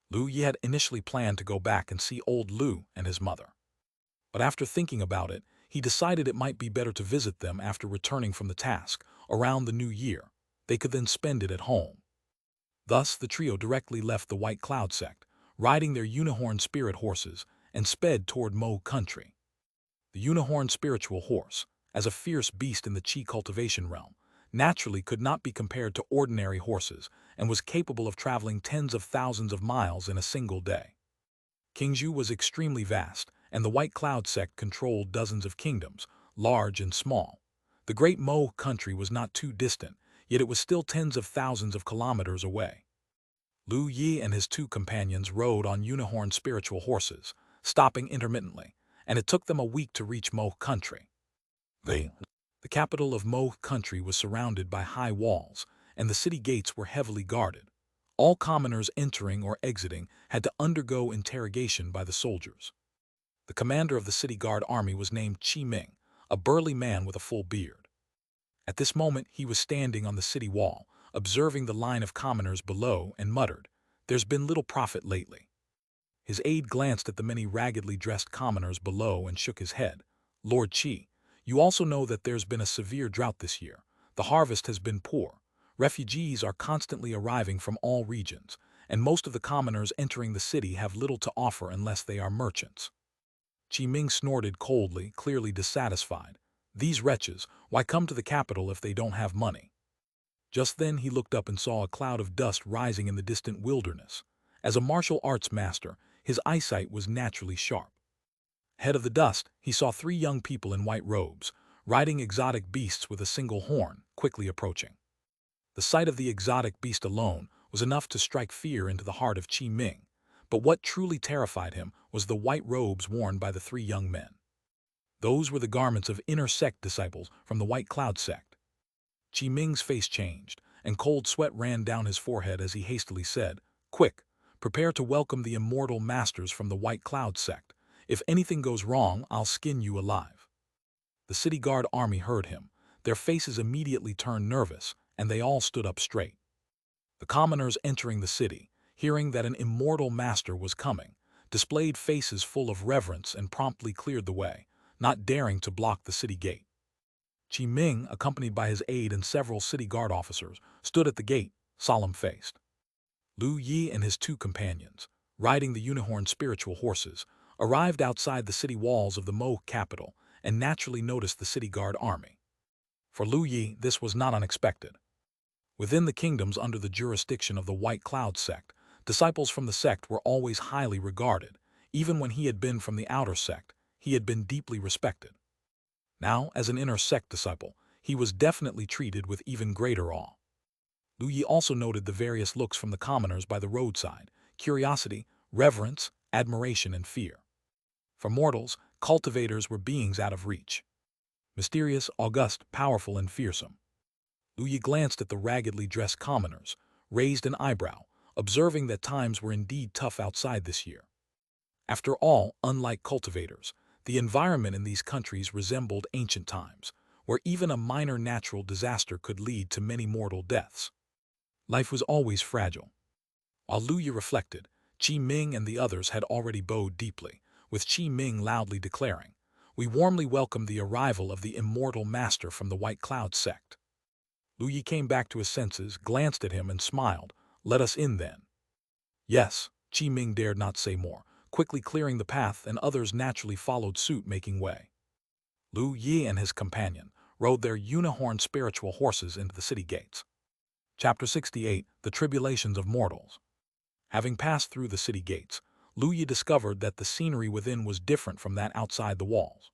Lu Yi had initially planned to go back and see old Lu and his mother. But after thinking about it, he decided it might be better to visit them after returning from the task, around the new year. They could then spend it at home. Thus, the trio directly left the White Cloud sect, riding their unicorn spirit horses, and sped toward Mo country. The unicorn spiritual horse, as a fierce beast in the Qi cultivation realm, naturally could not be compared to ordinary horses and was capable of traveling tens of thousands of miles in a single day. Qingzhou was extremely vast, and the White Cloud sect controlled dozens of kingdoms, large and small. The great Mo country was not too distant, yet it was still tens of thousands of kilometers away. Lu Yi and his 2 companions rode on unicorn spiritual horses, stopping intermittently, and it took them a week to reach Mo country. The capital of Mo country was surrounded by high walls, and the city gates were heavily guarded. All commoners entering or exiting had to undergo interrogation by the soldiers. The commander of the city guard army was named Qi Ming, a burly man with a full beard. At this moment, he was standing on the city wall, observing the line of commoners below, and muttered, "There's been little profit lately." His aide glanced at the many raggedly dressed commoners below and shook his head. "Lord Qi, you also know that there's been a severe drought this year. The harvest has been poor. Refugees are constantly arriving from all regions, and most of the commoners entering the city have little to offer unless they are merchants." Qi Ming snorted coldly, clearly dissatisfied. "These wretches, why come to the capital if they don't have money?" Just then he looked up and saw a cloud of dust rising in the distant wilderness. As a martial arts master, his eyesight was naturally sharp. Ahead of the dust, he saw three young people in white robes, riding exotic beasts with a single horn, quickly approaching. The sight of the exotic beast alone was enough to strike fear into the heart of Qi Ming, but what truly terrified him was the white robes worn by the three young men. Those were the garments of inner sect disciples from the White Cloud sect. Qi Ming's face changed, and cold sweat ran down his forehead as he hastily said, "Quick, prepare to welcome the immortal masters from the White Cloud sect. If anything goes wrong, I'll skin you alive." The city guard army heard him. Their faces immediately turned nervous, and they all stood up straight. The commoners entering the city, hearing that an immortal master was coming, displayed faces full of reverence and promptly cleared the way, not daring to block the city gate. Qi Ming, accompanied by his aide and several city guard officers, stood at the gate, solemn-faced. Lu Yi and his two companions, riding the unicorn spiritual horses, arrived outside the city walls of the Mo capital and naturally noticed the city guard army. For Lu Yi, this was not unexpected. Within the kingdoms under the jurisdiction of the White Cloud sect, disciples from the sect were always highly regarded. Even when he had been from the outer sect, he had been deeply respected. Now, as an inner sect disciple, he was definitely treated with even greater awe. Lu Yi also noted the various looks from the commoners by the roadside: curiosity, reverence, admiration, and fear. For mortals, cultivators were beings out of reach. Mysterious, august, powerful, and fearsome. Lu Yi glanced at the raggedly dressed commoners, raised an eyebrow, observing that times were indeed tough outside this year. After all, unlike cultivators, the environment in these countries resembled ancient times, where even a minor natural disaster could lead to many mortal deaths. Life was always fragile. While Lu Yi reflected, Qi Ming and the others had already bowed deeply, with Qi Ming loudly declaring, "We warmly welcome the arrival of the immortal master from the White Cloud sect." Lu Yi came back to his senses, glanced at him, and smiled. "Let us in, then." "Yes," Qi Ming dared not say more, quickly clearing the path, and others naturally followed suit, making way. Lu Yi and his companion rode their unicorn spiritual horses into the city gates. Chapter 68: The Tribulations of Mortals. Having passed through the city gates, Lu Yi discovered that the scenery within was different from that outside the walls.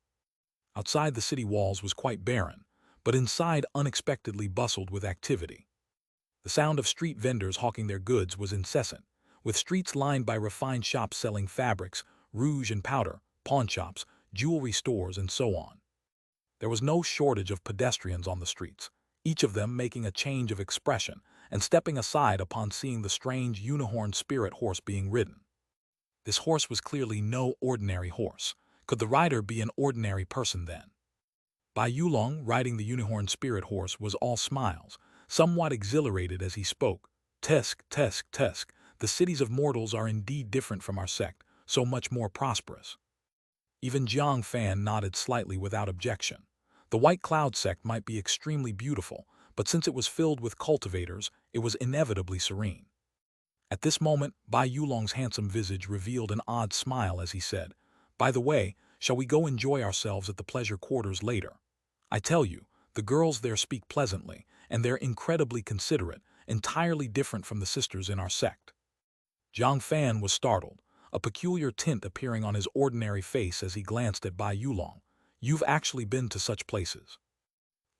Outside the city walls was quite barren, but inside unexpectedly bustled with activity. The sound of street vendors hawking their goods was incessant, with streets lined by refined shops selling fabrics, rouge and powder, pawn shops, jewelry stores, and so on. There was no shortage of pedestrians on the streets, each of them making a change of expression and stepping aside upon seeing the strange unicorn spirit horse being ridden. This horse was clearly no ordinary horse. Could the rider be an ordinary person then? Bai Yulong, riding the unicorn spirit horse, was all smiles, somewhat exhilarated as he spoke. "Tesk, tesk, tesk, the cities of mortals are indeed different from our sect, so much more prosperous." Even Jiang Fan nodded slightly without objection. The White Cloud sect might be extremely beautiful, but since it was filled with cultivators, it was inevitably serene. At this moment, Bai Yulong's handsome visage revealed an odd smile as he said, "By the way, shall we go enjoy ourselves at the pleasure quarters later? I tell you, the girls there speak pleasantly, and they're incredibly considerate, entirely different from the sisters in our sect." Jiang Fan was startled, a peculiar tint appearing on his ordinary face as he glanced at Bai Yulong. "You've actually been to such places?"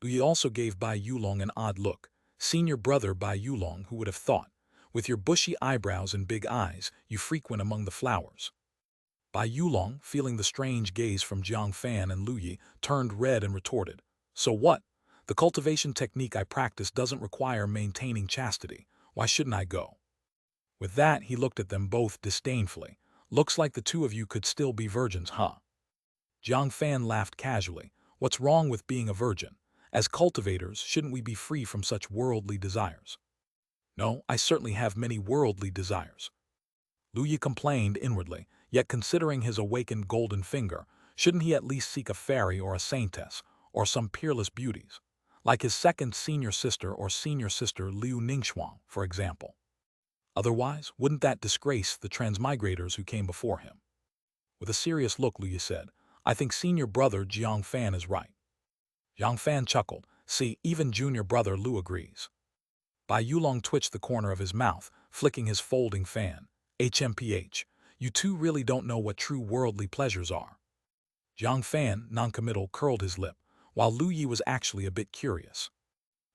Lu Yi also gave Bai Yulong an odd look. "Senior brother Bai Yulong, who would have thought? With your bushy eyebrows and big eyes, you frequent among the flowers." Bai Yulong, feeling the strange gaze from Jiang Fan and Lu Yi, turned red and retorted, "So what? The cultivation technique I practice doesn't require maintaining chastity. Why shouldn't I go?" With that, he looked at them both disdainfully. "Looks like the two of you could still be virgins, huh?" Jiang Fan laughed casually. What's wrong with being a virgin? As cultivators, shouldn't we be free from such worldly desires? No, I certainly have many worldly desires. Lu Yi complained inwardly, yet considering his awakened golden finger, shouldn't he at least seek a fairy or a saintess, or some peerless beauties, like his second senior sister or senior sister Liu Ningxuang, for example? Otherwise, wouldn't that disgrace the transmigrators who came before him? With a serious look, Lu Yi said, I think senior brother Jiang Fan is right. Jiang Fan chuckled. See, even junior brother Lu agrees. Bai Yulong twitched the corner of his mouth, flicking his folding fan. HMPH, you two really don't know what true worldly pleasures are. Jiang Fan, noncommittal, curled his lip, while Lu Yi was actually a bit curious.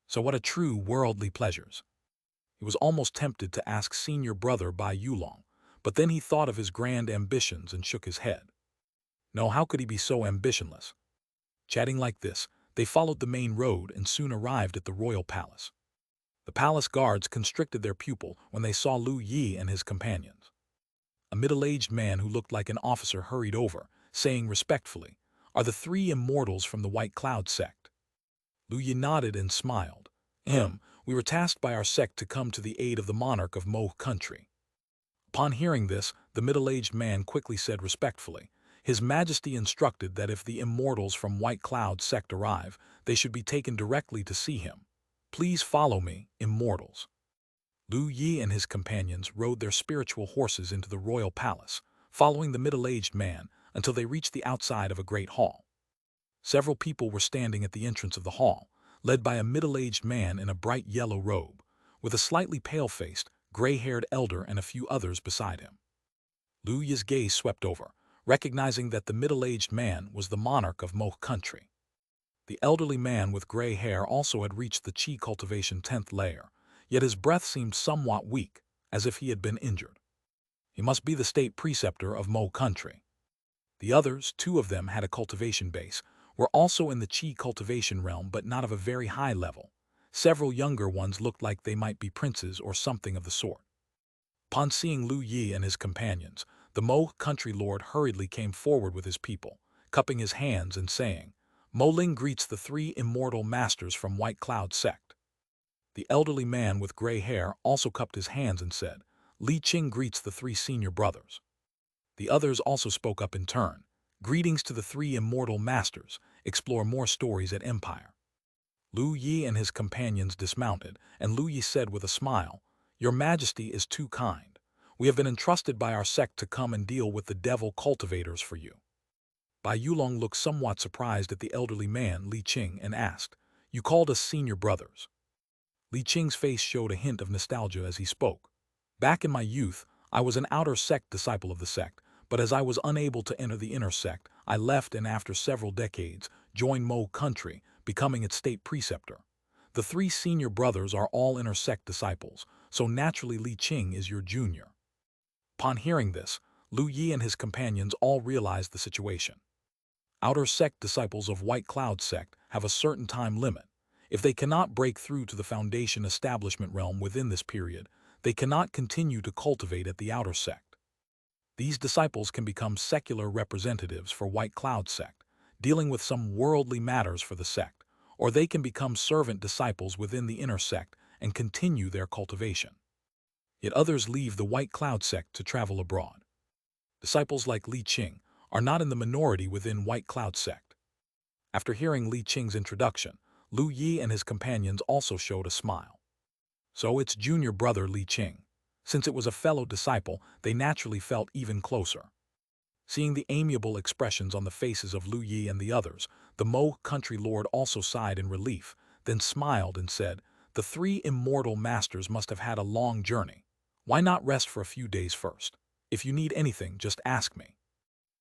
So what are true worldly pleasures? He was almost tempted to ask senior brother Bai Yulong, but then he thought of his grand ambitions and shook his head. No, how could he be so ambitionless? Chatting like this, they followed the main road and soon arrived at the royal palace. The palace guards constricted their pupil when they saw Lu Yi and his companions. A middle-aged man who looked like an officer hurried over, saying respectfully, Are the three immortals from the White Cloud sect? Lu Yi nodded and smiled. We were tasked by our sect to come to the aid of the monarch of Mo country. Upon hearing this, the middle-aged man quickly said respectfully, His Majesty instructed that if the immortals from White Cloud sect arrive, they should be taken directly to see him. Please follow me, immortals. Lu Yi and his companions rode their spiritual horses into the royal palace, following the middle-aged man until they reached the outside of a great hall. Several people were standing at the entrance of the hall, led by a middle-aged man in a bright yellow robe, with a slightly pale-faced, gray-haired elder and a few others beside him. Lu Yi's gaze swept over, recognizing that the middle-aged man was the monarch of Mo country. The elderly man with gray hair also had reached the Qi Cultivation 10th layer, yet his breath seemed somewhat weak, as if he had been injured. He must be the state preceptor of Mo country. The others, two of them had a cultivation base, were also in the Qi cultivation realm but not of a very high level. Several younger ones looked like they might be princes or something of the sort. Upon seeing Lu Yi and his companions, the Mo country lord hurriedly came forward with his people, cupping his hands and saying, Mo Ling greets the three immortal masters from White Cloud sect. The elderly man with gray hair also cupped his hands and said, Li Qing greets the three senior brothers. The others also spoke up in turn. Greetings to the three immortal masters. Explore more stories at Empire. Lu Yi and his companions dismounted, and Lu Yi said with a smile, Your Majesty is too kind. We have been entrusted by our sect to come and deal with the devil cultivators for you. Bai Yulong looked somewhat surprised at the elderly man, Li Qing, and asked, You called us senior brothers. Li Qing's face showed a hint of nostalgia as he spoke. Back in my youth, I was an outer sect disciple of the sect, but as I was unable to enter the inner sect, I left and after several decades, joined Mo country, becoming its state preceptor. The three senior brothers are all inner sect disciples, so naturally Li Qing is your junior. Upon hearing this, Lu Yi and his companions all realized the situation. Outer sect disciples of White Cloud sect have a certain time limit. If they cannot break through to the foundation establishment realm within this period, they cannot continue to cultivate at the outer sect. These disciples can become secular representatives for White Cloud sect, dealing with some worldly matters for the sect, or they can become servant disciples within the inner sect and continue their cultivation. Yet others leave the White Cloud sect to travel abroad. Disciples like Li Qing are not in the minority within White Cloud sect. After hearing Li Qing's introduction, Lu Yi and his companions also showed a smile. So it's junior brother Li Qing. Since it was a fellow disciple, they naturally felt even closer. Seeing the amiable expressions on the faces of Lu Yi and the others, the Mo country lord also sighed in relief, then smiled and said, The three immortal masters must have had a long journey. Why not rest for a few days first? If you need anything, just ask me.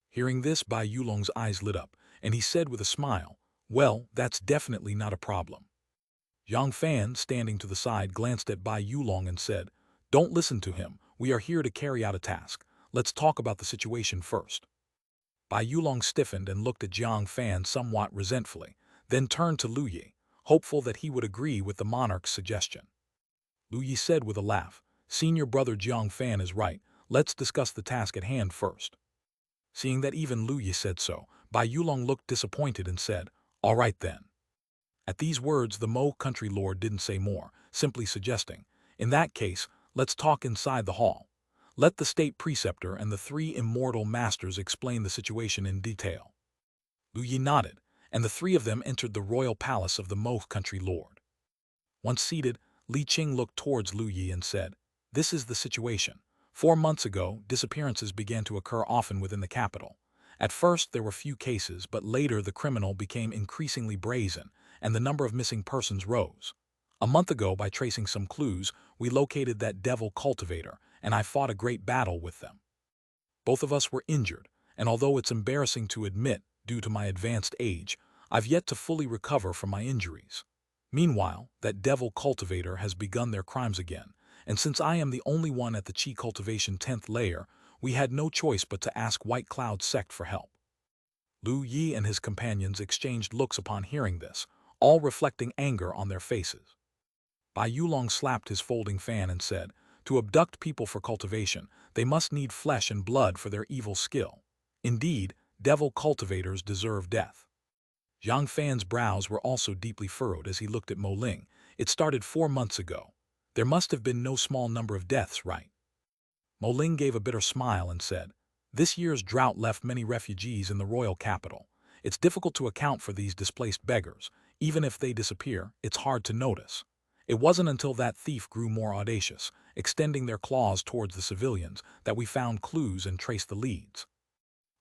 Hearing this, Bai Yulong's eyes lit up, and he said with a smile, Well, that's definitely not a problem. Jiang Fan, standing to the side, glanced at Bai Yulong and said, Don't listen to him, we are here to carry out a task. Let's talk about the situation first. Bai Yulong stiffened and looked at Jiang Fan somewhat resentfully, then turned to Lu Yi, hopeful that he would agree with the monarch's suggestion. Lu Yi said with a laugh, Senior brother Jiang Fan is right, let's discuss the task at hand first. Seeing that even Lu Yi said so, Bai Yulong looked disappointed and said, "All right then." At these words, the Mo country lord didn't say more, simply suggesting, "In that case, let's talk inside the hall. Let the state preceptor and the three immortal masters explain the situation in detail." Lu Yi nodded, and the three of them entered the royal palace of the Mo country lord. Once seated, Li Qing looked towards Lu Yi and said, "This is the situation. 4 months ago, disappearances began to occur often within the capital. At first, there were few cases, but later the criminal became increasingly brazen, and the number of missing persons rose. A month ago, by tracing some clues, we located that devil cultivator, and I fought a great battle with them. Both of us were injured, and although it's embarrassing to admit, due to my advanced age, I've yet to fully recover from my injuries. Meanwhile, that devil cultivator has begun their crimes again, and since I am the only one at the Qi Cultivation 10th layer, we had no choice but to ask White Cloud Sect for help." Lu Yi and his companions exchanged looks upon hearing this, all reflecting anger on their faces. Bai Yulong slapped his folding fan and said, "To abduct people for cultivation, they must need flesh and blood for their evil skill. Indeed, devil cultivators deserve death." Zhang Fan's brows were also deeply furrowed as he looked at Mo Ling. "It started 4 months ago. There must have been no small number of deaths, right?" Mo Ling gave a bitter smile and said, "This year's drought left many refugees in the royal capital. It's difficult to account for these displaced beggars. Even if they disappear, it's hard to notice. It wasn't until that thief grew more audacious, extending their claws towards the civilians, that we found clues and traced the leads."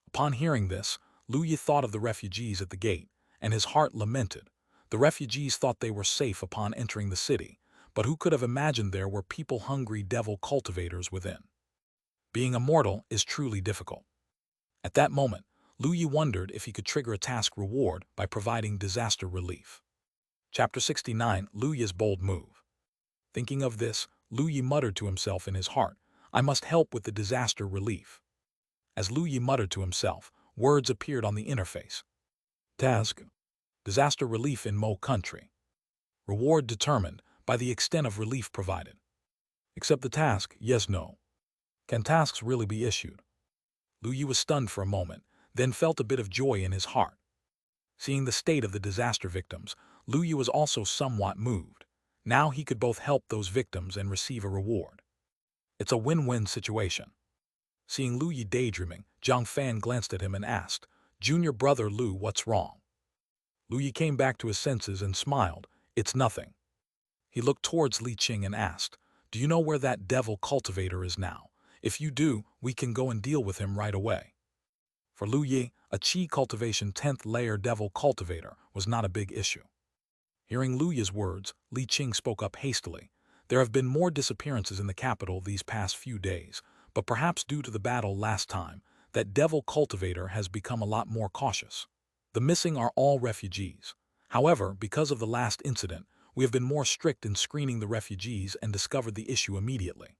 Upon hearing this, Lu Yi thought of the refugees at the gate, and his heart lamented. The refugees thought they were safe upon entering the city, but who could have imagined there were people-hungry devil cultivators within? Being immortal is truly difficult. At that moment, Lu Yi wondered if he could trigger a task reward by providing disaster relief. Chapter 69, Lu Yi's Bold Move. Thinking of this, Lu Yi muttered to himself in his heart, "I must help with the disaster relief." As Lu Yi muttered to himself, words appeared on the interface. Task: Disaster relief in Mo country. Reward determined by the extent of relief provided. Accept the task, yes, no. Can tasks really be issued? Lu Yi was stunned for a moment, then felt a bit of joy in his heart. Seeing the state of the disaster victims, Lu Yi was also somewhat moved. Now he could both help those victims and receive a reward. It's a win-win situation. Seeing Lu Yi daydreaming, Zhang Fan glanced at him and asked, "Junior brother Lu, what's wrong?" Lu Yi came back to his senses and smiled, "It's nothing." He looked towards Li Qing and asked, "Do you know where that devil cultivator is now? If you do, we can go and deal with him right away." For Lu Yi, a Qi Cultivation 10th layer devil cultivator was not a big issue. Hearing Lu Yi's words, Li Qing spoke up hastily. "There have been more disappearances in the capital these past few days, but perhaps due to the battle last time, that devil cultivator has become a lot more cautious. The missing are all refugees. However, because of the last incident, we have been more strict in screening the refugees and discovered the issue immediately.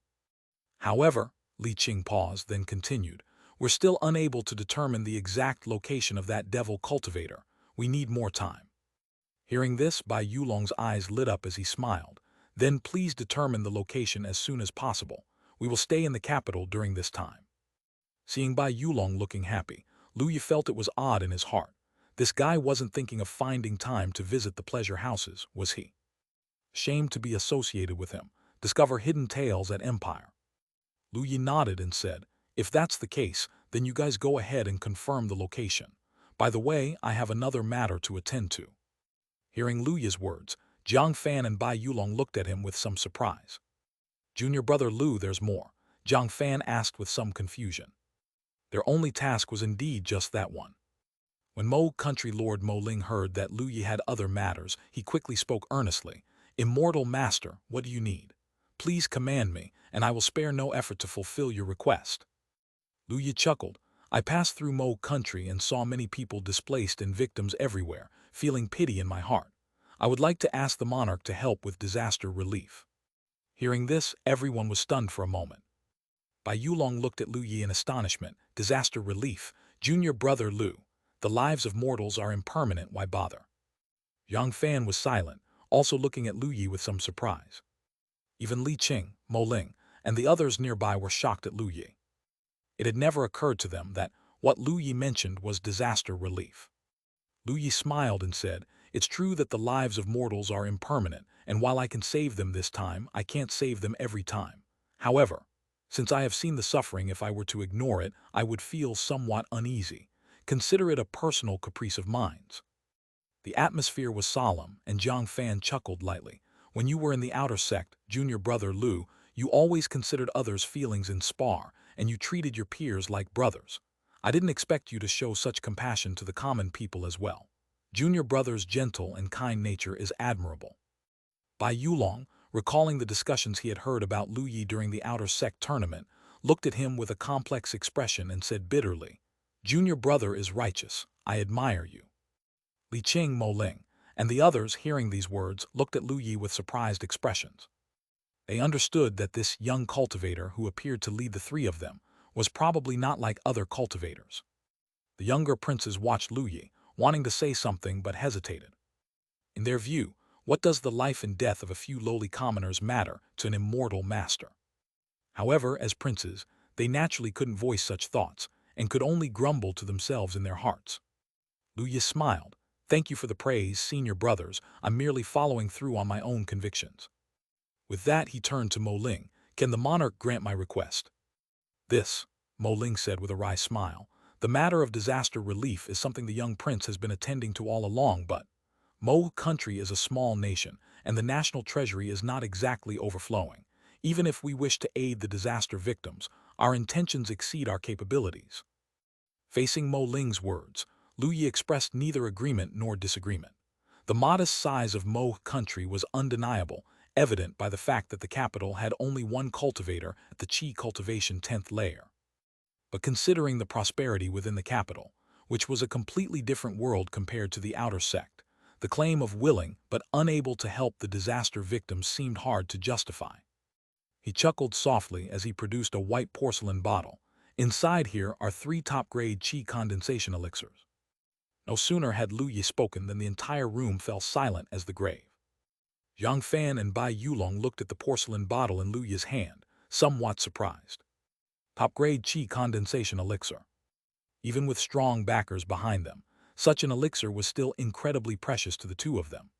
However," Li Qing paused, then continued, "we're still unable to determine the exact location of that devil cultivator. We need more time." Hearing this, Bai Yulong's eyes lit up as he smiled. "Then please determine the location as soon as possible. We will stay in the capital during this time." Seeing Bai Yulong looking happy, Lu Yi felt it was odd in his heart. This guy wasn't thinking of finding time to visit the pleasure houses, was he? Ashamed to be associated with him, discover hidden tales at Empire. Lu Yi nodded and said, "If that's the case, then you guys go ahead and confirm the location. By the way, I have another matter to attend to." Hearing Lu Yi's words, Zhang Fan and Bai Yulong looked at him with some surprise. "Junior brother Lu, there's more," Zhang Fan asked with some confusion. Their only task was indeed just that one. When Mo country lord Mo Ling heard that Lu Yi had other matters, he quickly spoke earnestly, "Immortal master, what do you need? Please command me, and I will spare no effort to fulfill your request." Lu Yi chuckled, "I passed through Mo country and saw many people displaced and victims everywhere, feeling pity in my heart. I would like to ask the monarch to help with disaster relief." Hearing this, everyone was stunned for a moment. Bai Yulong looked at Lu Yi in astonishment. "Disaster relief? Junior brother Lu, the lives of mortals are impermanent, why bother?" Yang Fan was silent, also looking at Lu Yi with some surprise. Even Li Qing, Mo Ling, and the others nearby were shocked at Lu Yi. It had never occurred to them that, What Lu Yi mentioned was disaster relief. Lu Yi smiled and said, "It's true that the lives of mortals are impermanent, and while I can save them this time, I can't save them every time. However, since I have seen the suffering, if I were to ignore it, I would feel somewhat uneasy. Consider it a personal caprice of mine." The atmosphere was solemn, and Jiang Fan chuckled lightly. "When you were in the outer sect, junior brother Lu, you always considered others' feelings in spar, and you treated your peers like brothers. I didn't expect you to show such compassion to the common people as well. Junior brother's gentle and kind nature is admirable." Bai Yulong, recalling the discussions he had heard about Lu Yi during the outer sect tournament, looked at him with a complex expression and said bitterly, "Junior brother is righteous. I admire you." Li Qing, Mo Ling, and the others, hearing these words, looked at Lu Yi with surprised expressions. They understood that this young cultivator who appeared to lead the three of them was probably not like other cultivators. The younger princes watched Lu Yi, wanting to say something but hesitated. In their view, what does the life and death of a few lowly commoners matter to an immortal master? However, as princes, they naturally couldn't voice such thoughts and could only grumble to themselves in their hearts. Lu Yi smiled. "Thank you for the praise, senior brothers. I'm merely following through on my own convictions." With that, he turned to Mo Ling. "Can the monarch grant my request?" "This," Mo Ling said with a wry smile, "the matter of disaster relief is something the young prince has been attending to all along, but Mo country is a small nation, and the national treasury is not exactly overflowing. Even if we wish to aid the disaster victims, our intentions exceed our capabilities." Facing Mo Ling's words, Lu Yi expressed neither agreement nor disagreement. The modest size of Mo country was undeniable, evident by the fact that the capital had only one cultivator at the Qi Cultivation 10th layer. But considering the prosperity within the capital, which was a completely different world compared to the outer sect, the claim of willing but unable to help the disaster victims seemed hard to justify. He chuckled softly as he produced a white porcelain bottle. "Inside here are 3 top-grade Qi condensation elixirs." No sooner had Lu Yi spoken than the entire room fell silent as the grave. Jiang Fan and Bai Yulong looked at the porcelain bottle in Lu Yi's hand, somewhat surprised. Top-grade Qi condensation elixir. Even with strong backers behind them, such an elixir was still incredibly precious to the two of them.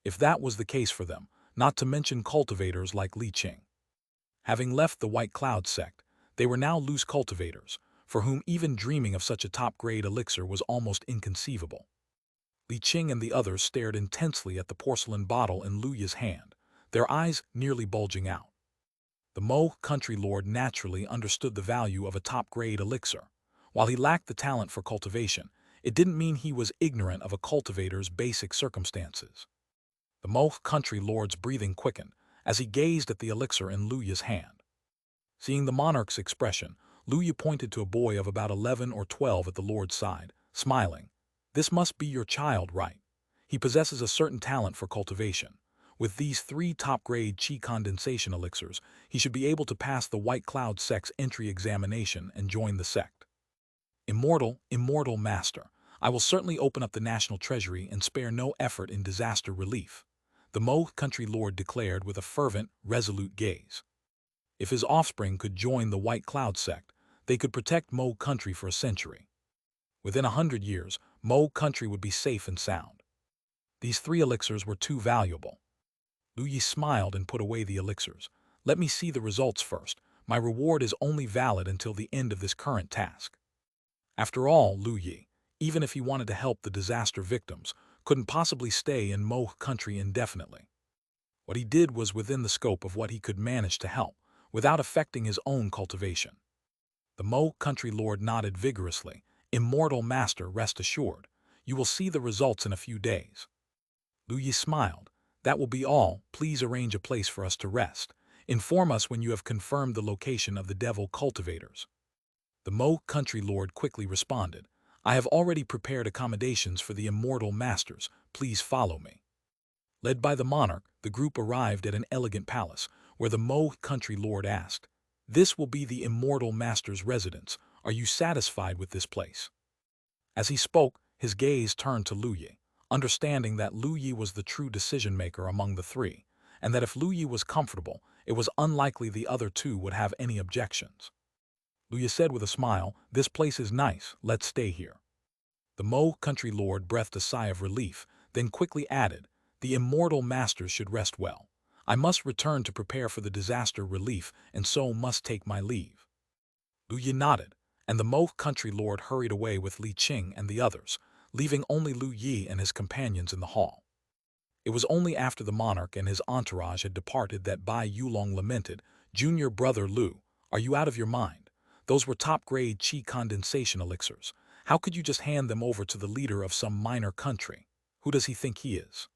If that was the case for them, not to mention cultivators like Li Qing. Having left the White Cloud sect, they were now loose cultivators, for whom even dreaming of such a top-grade elixir was almost inconceivable. Li Qing and the others stared intensely at the porcelain bottle in Lu Yi's hand, their eyes nearly bulging out. The Mo country lord naturally understood the value of a top-grade elixir. While he lacked the talent for cultivation, it didn't mean he was ignorant of a cultivator's basic circumstances. The Mo country lord's breathing quickened as he gazed at the elixir in Lu Yi's hand. Seeing the monarch's expression, Lu Yi pointed to a boy of about 11 or 12 at the lord's side, smiling. "This must be your child, right? He possesses a certain talent for cultivation. With these 3 top-grade Qi condensation elixirs, he should be able to pass the White Cloud sect's entry examination and join the sect." Immortal master, I will certainly open up the national treasury and spare no effort in disaster relief," the Mo country lord declared with a fervent, resolute gaze. If his offspring could join the White Cloud sect, they could protect Mo country for a century. Within 100 years, Mo country would be safe and sound. These 3 elixirs were too valuable. Lu Yi smiled and put away the elixirs. "Let me see the results first. My reward is only valid until the end of this current task." After all, Lu Yi, even if he wanted to help the disaster victims, couldn't possibly stay in Mo country indefinitely. What he did was within the scope of what he could manage to help, without affecting his own cultivation. The Mo country lord nodded vigorously. "Immortal master, rest assured. You will see the results in a few days." Lu Yi smiled. "That will be all. Please arrange a place for us to rest. Inform us when you have confirmed the location of the devil cultivators." The Mo country lord quickly responded. "I have already prepared accommodations for the immortal masters. Please follow me." Led by the monarch, the group arrived at an elegant palace, where the Mo country lord asked, "This will be the immortal master's residence. Are you satisfied with this place?" As he spoke, his gaze turned to Lu Yi, understanding that Lu Yi was the true decision-maker among the 3, and that if Lu Yi was comfortable, it was unlikely the other 2 would have any objections. Luya said with a smile, "This place is nice, let's stay here." The Mo country lord breathed a sigh of relief, then quickly added, "The immortal masters should rest well. I must return to prepare for the disaster relief and so must take my leave." Lu Yi nodded, and the Mo country lord hurried away with Li Qing and the others, leaving only Lu Yi and his companions in the hall. It was only after the monarch and his entourage had departed that Bai Yulong lamented, "Junior brother Lu, are you out of your mind? Those were top-grade Qi condensation elixirs. How could you just hand them over to the leader of some minor country? Who does he think he is?"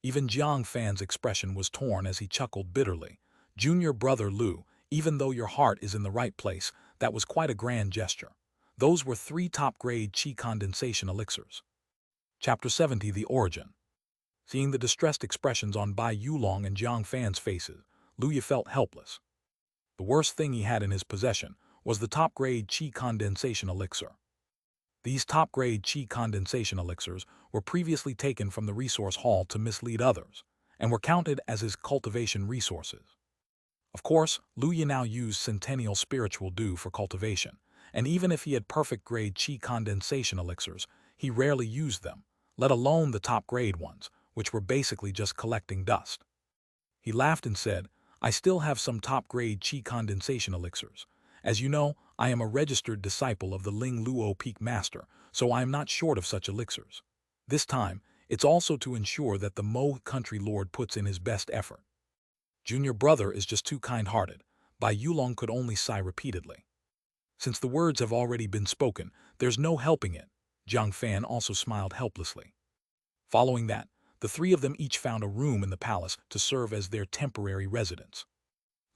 Even Jiang Fan's expression was torn as he chuckled bitterly. "Junior brother Lu, even though your heart is in the right place, that was quite a grand gesture. Those were 3 top-grade Qi condensation elixirs." Chapter 70: The Origin. Seeing the distressed expressions on Bai Yulong and Jiang Fan's faces, Lu Yi felt helpless. The worst thing he had in his possession was the top-grade Qi condensation elixir. These top-grade Qi condensation elixirs were previously taken from the resource hall to mislead others, and were counted as his cultivation resources. Of course, Lu Yi now used centennial spiritual dew for cultivation, and even if he had perfect-grade Qi condensation elixirs, he rarely used them, let alone the top-grade ones, which were basically just collecting dust. He laughed and said, "I still have some top-grade Qi condensation elixirs. As you know, I am a registered disciple of the Ling Luo Peak Master, so I am not short of such elixirs. This time, it's also to ensure that the Mo country lord puts in his best effort." "Junior brother is just too kind-hearted," Bai Yulong could only sigh repeatedly. "Since the words have already been spoken, there's no helping it." Jiang Fan also smiled helplessly. Following that, the 3 of them each found a room in the palace to serve as their temporary residence.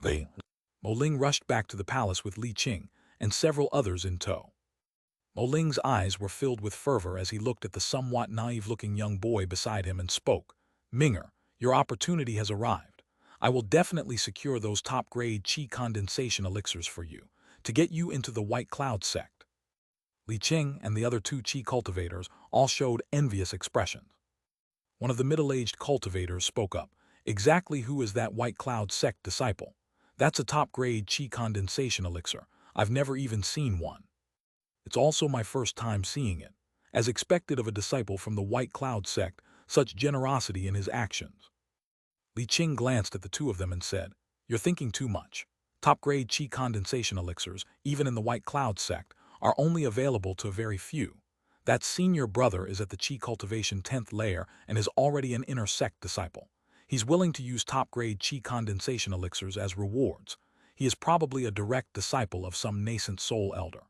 Mo Ling rushed back to the palace with Li Qing and several others in tow. Mo Ling's eyes were filled with fervor as he looked at the somewhat naive-looking young boy beside him and spoke, "Minger, your opportunity has arrived. I will definitely secure those top-grade Qi condensation elixirs for you, to get you into the White Cloud sect." Li Qing and the other 2 Qi cultivators all showed envious expressions. One of the middle-aged cultivators spoke up, "Exactly who is that White Cloud sect disciple? That's a top-grade Qi condensation elixir. I've never even seen one." "It's also my first time seeing it." As expected of a disciple from the White Cloud sect, such generosity in his actions. Li Qing glanced at the 2 of them and said, "You're thinking too much. Top-grade Qi condensation elixirs, even in the White Cloud sect, are only available to a very few. That senior brother is at the Qi cultivation 10th layer and is already an inner sect disciple. He's willing to use top-grade Qi condensation elixirs as rewards. He is probably a direct disciple of some nascent soul elder."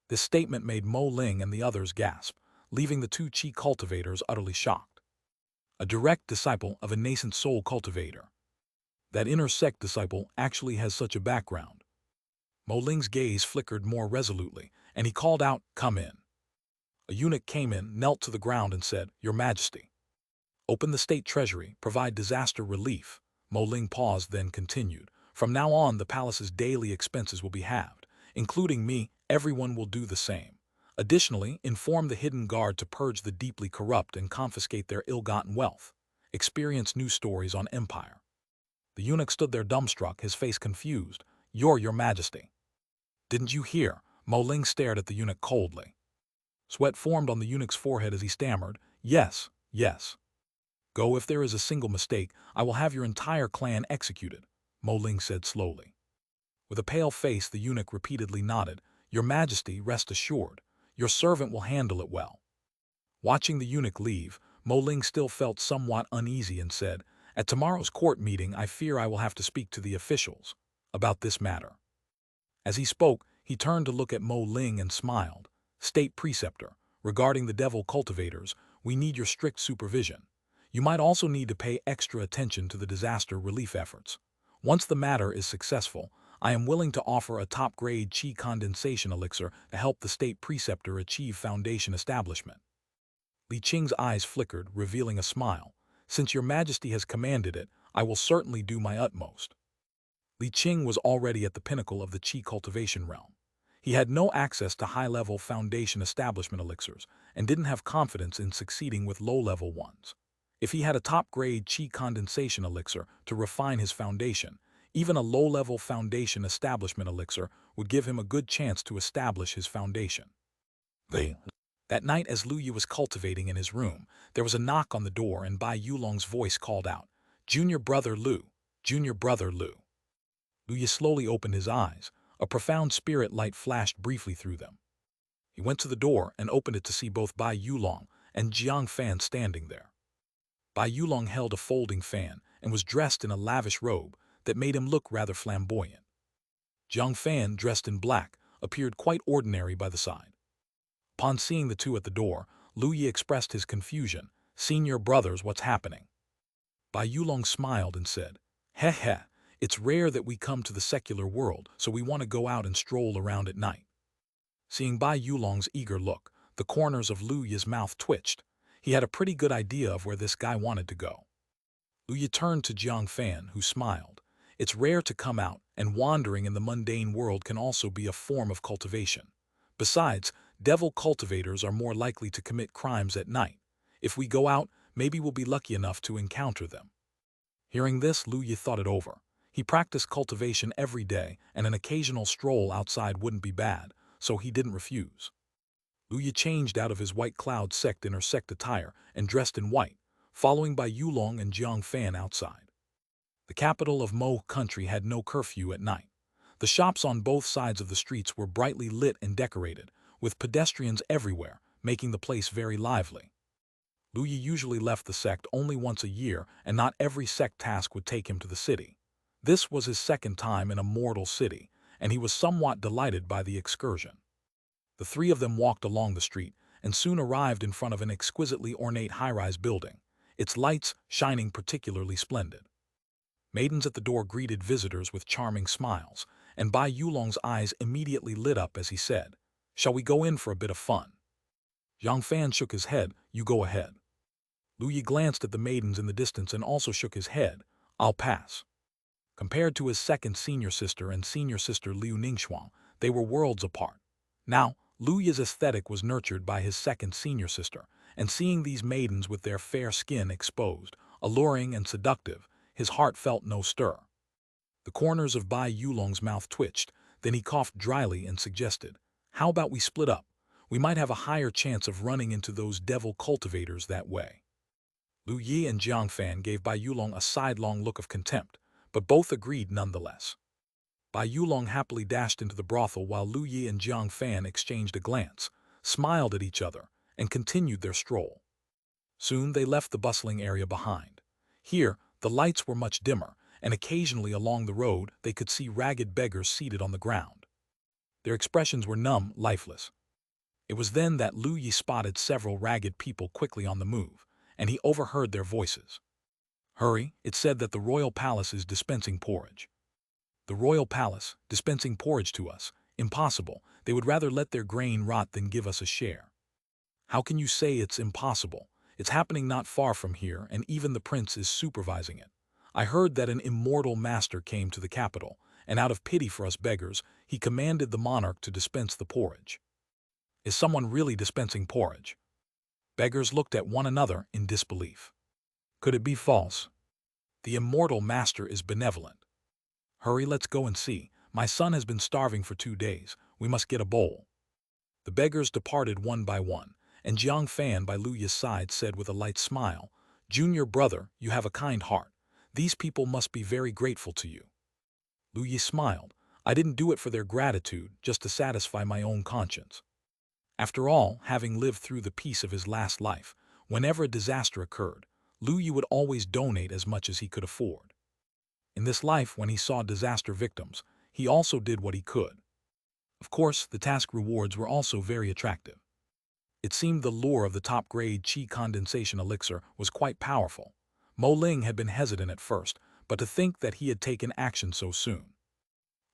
This statement made Mo Ling and the others gasp, leaving the 2 Qi cultivators utterly shocked. A direct disciple of a nascent soul cultivator. That inner sect disciple actually has such a background. Mo Ling's gaze flickered more resolutely, and he called out, "Come in." A eunuch came in, knelt to the ground and said, "Your Majesty." "Open the state treasury, provide disaster relief." Mo Ling paused, then continued, "From now on the palace's daily expenses will be halved, including me. Everyone will do the same. Additionally, inform the hidden guard to purge the deeply corrupt and confiscate their ill-gotten wealth. Experience news stories on Empire." The eunuch stood there dumbstruck, his face confused. Your Majesty." "Didn't you hear?" Mo Ling stared at the eunuch coldly. Sweat formed on the eunuch's forehead as he stammered, "Yes, yes." "Go. If there is a single mistake, I will have your entire clan executed," Mo Ling said slowly. With a pale face, the eunuch repeatedly nodded, "Your Majesty, rest assured. Your servant will handle it well." Watching the eunuch leave, Mo Ling still felt somewhat uneasy and said, "At tomorrow's court meeting, I fear I will have to speak to the officials about this matter." As he spoke, he turned to look at Mo Ling and smiled. "State Preceptor, regarding the devil cultivators, we need your strict supervision. You might also need to pay extra attention to the disaster relief efforts. Once the matter is successful, I am willing to offer a top-grade Qi condensation elixir to help the State Preceptor achieve foundation establishment." Li Qing's eyes flickered, revealing a smile. "Since your Majesty has commanded it, I will certainly do my utmost." Li Qing was already at the pinnacle of the Qi cultivation realm. He had no access to high-level foundation establishment elixirs and didn't have confidence in succeeding with low-level ones. If he had a top-grade Qi condensation elixir to refine his foundation, Even a low-level foundation establishment elixir would give him a good chance to establish his foundation. That night, as Lu Yi was cultivating in his room, there was a knock on the door and Bai Yulong's voice called out, "Junior brother Lu, junior brother Lu." Lu Yi slowly opened his eyes. A profound spirit light flashed briefly through them. He went to the door and opened it to see both Bai Yulong and Jiang Fan standing there. Bai Yulong held a folding fan and was dressed in a lavish robe that made him look rather flamboyant. Jiang Fan, dressed in black, appeared quite ordinary by the side. Upon seeing the two at the door, Lu Yi expressed his confusion. "Senior brothers, what's happening?" Bai Yulong smiled and said, "Heh heh, it's rare that we come to the secular world, so we want to go out and stroll around at night." Seeing Bai Yulong's eager look, the corners of Lu Yi's mouth twitched. He had a pretty good idea of where this guy wanted to go. Lu Yi turned to Jiang Fan, who smiled. "It's rare to come out, and wandering in the mundane world can also be a form of cultivation. Besides, devil cultivators are more likely to commit crimes at night. If we go out, maybe we'll be lucky enough to encounter them." Hearing this, Lu Yi thought it over. He practiced cultivation every day, and an occasional stroll outside wouldn't be bad, so he didn't refuse. Lu Yi changed out of his white cloud sect inner sect attire and dressed in white, following by Yulong and Jiang Fan outside. The capital of Mo country had no curfew at night. The shops on both sides of the streets were brightly lit and decorated, with pedestrians everywhere, making the place very lively. Lu Yi usually left the sect only once a year, and not every sect task would take him to the city. This was his second time in Immortal city, and he was somewhat delighted by the excursion. The three of them walked along the street and soon arrived in front of an exquisitely ornate high-rise building, its lights shining particularly splendid. Maidens at the door greeted visitors with charming smiles, and Bai Yulong's eyes immediately lit up as he said, "Shall we go in for a bit of fun?" Jiang Fan shook his head. "You go ahead." Lu Yi glanced at the maidens in the distance and also shook his head. "I'll pass." Compared to his second senior sister and senior sister Liu Ningxuang, they were worlds apart. Now, Lu Yi's aesthetic was nurtured by his second senior sister, and seeing these maidens with their fair skin exposed, alluring and seductive, his heart felt no stir. The corners of Bai Yulong's mouth twitched, then he coughed dryly and suggested, "How about we split up? We might have a higher chance of running into those devil cultivators that way." Lu Yi and Jiang Fan gave Bai Yulong a sidelong look of contempt, but both agreed nonetheless. Bai Yulong happily dashed into the brothel while Lu Yi and Jiang Fan exchanged a glance, smiled at each other, and continued their stroll. Soon they left the bustling area behind. Here, the lights were much dimmer, and occasionally along the road they could see ragged beggars seated on the ground. Their expressions were numb, lifeless. It was then that Lu Yi spotted several ragged people quickly on the move, and he overheard their voices. "Hurry, it's said that the royal palace is dispensing porridge." "The royal palace, dispensing porridge to us? Impossible. They would rather let their grain rot than give us a share." "How can you say it's impossible? It's happening not far from here, and even the prince is supervising it. I heard that an immortal master came to the capital, and out of pity for us beggars, he commanded the monarch to dispense the porridge." "Is someone really dispensing porridge?" Beggars looked at one another in disbelief. Could it be false? The immortal master is benevolent. "Hurry, let's go and see. My son has been starving for 2 days. We must get a bowl." The beggars departed one by one, and Jiang Fan by Lu Yi's side said with a light smile, "Junior brother, you have a kind heart. These people must be very grateful to you." Lu Yi smiled. "I didn't do it for their gratitude, just to satisfy my own conscience." After all, having lived through the peace of his last life, whenever a disaster occurred, Lu Yi would always donate as much as he could afford. In this life, when he saw disaster victims, he also did what he could. Of course, the task rewards were also very attractive. It seemed the lure of the top-grade Qi condensation elixir was quite powerful. Mo Ling had been hesitant at first, but to think that he had taken action so soon.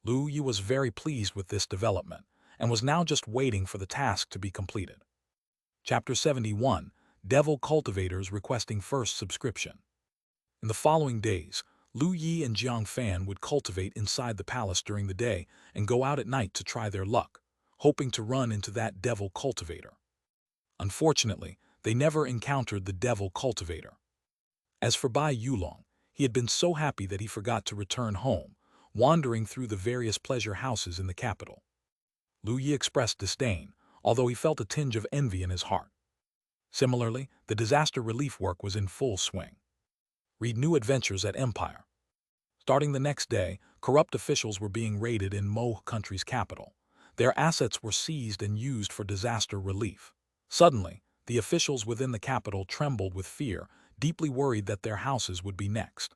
Lu Yi was very pleased with this development, and was now just waiting for the task to be completed. Chapter 71, Devil Cultivators Requesting First Subscription. In the following days, Lu Yi and Jiang Fan would cultivate inside the palace during the day and go out at night to try their luck, hoping to run into that devil cultivator. Unfortunately, they never encountered the devil cultivator. As for Bai Yulong, he had been so happy that he forgot to return home, wandering through the various pleasure houses in the capital. Lu Yi expressed disdain, although he felt a tinge of envy in his heart. Similarly, the disaster relief work was in full swing. Read new adventures at Empire. Starting the next day, corrupt officials were being raided in Mo country's capital. Their assets were seized and used for disaster relief. Suddenly, the officials within the capital trembled with fear, deeply worried that their houses would be next.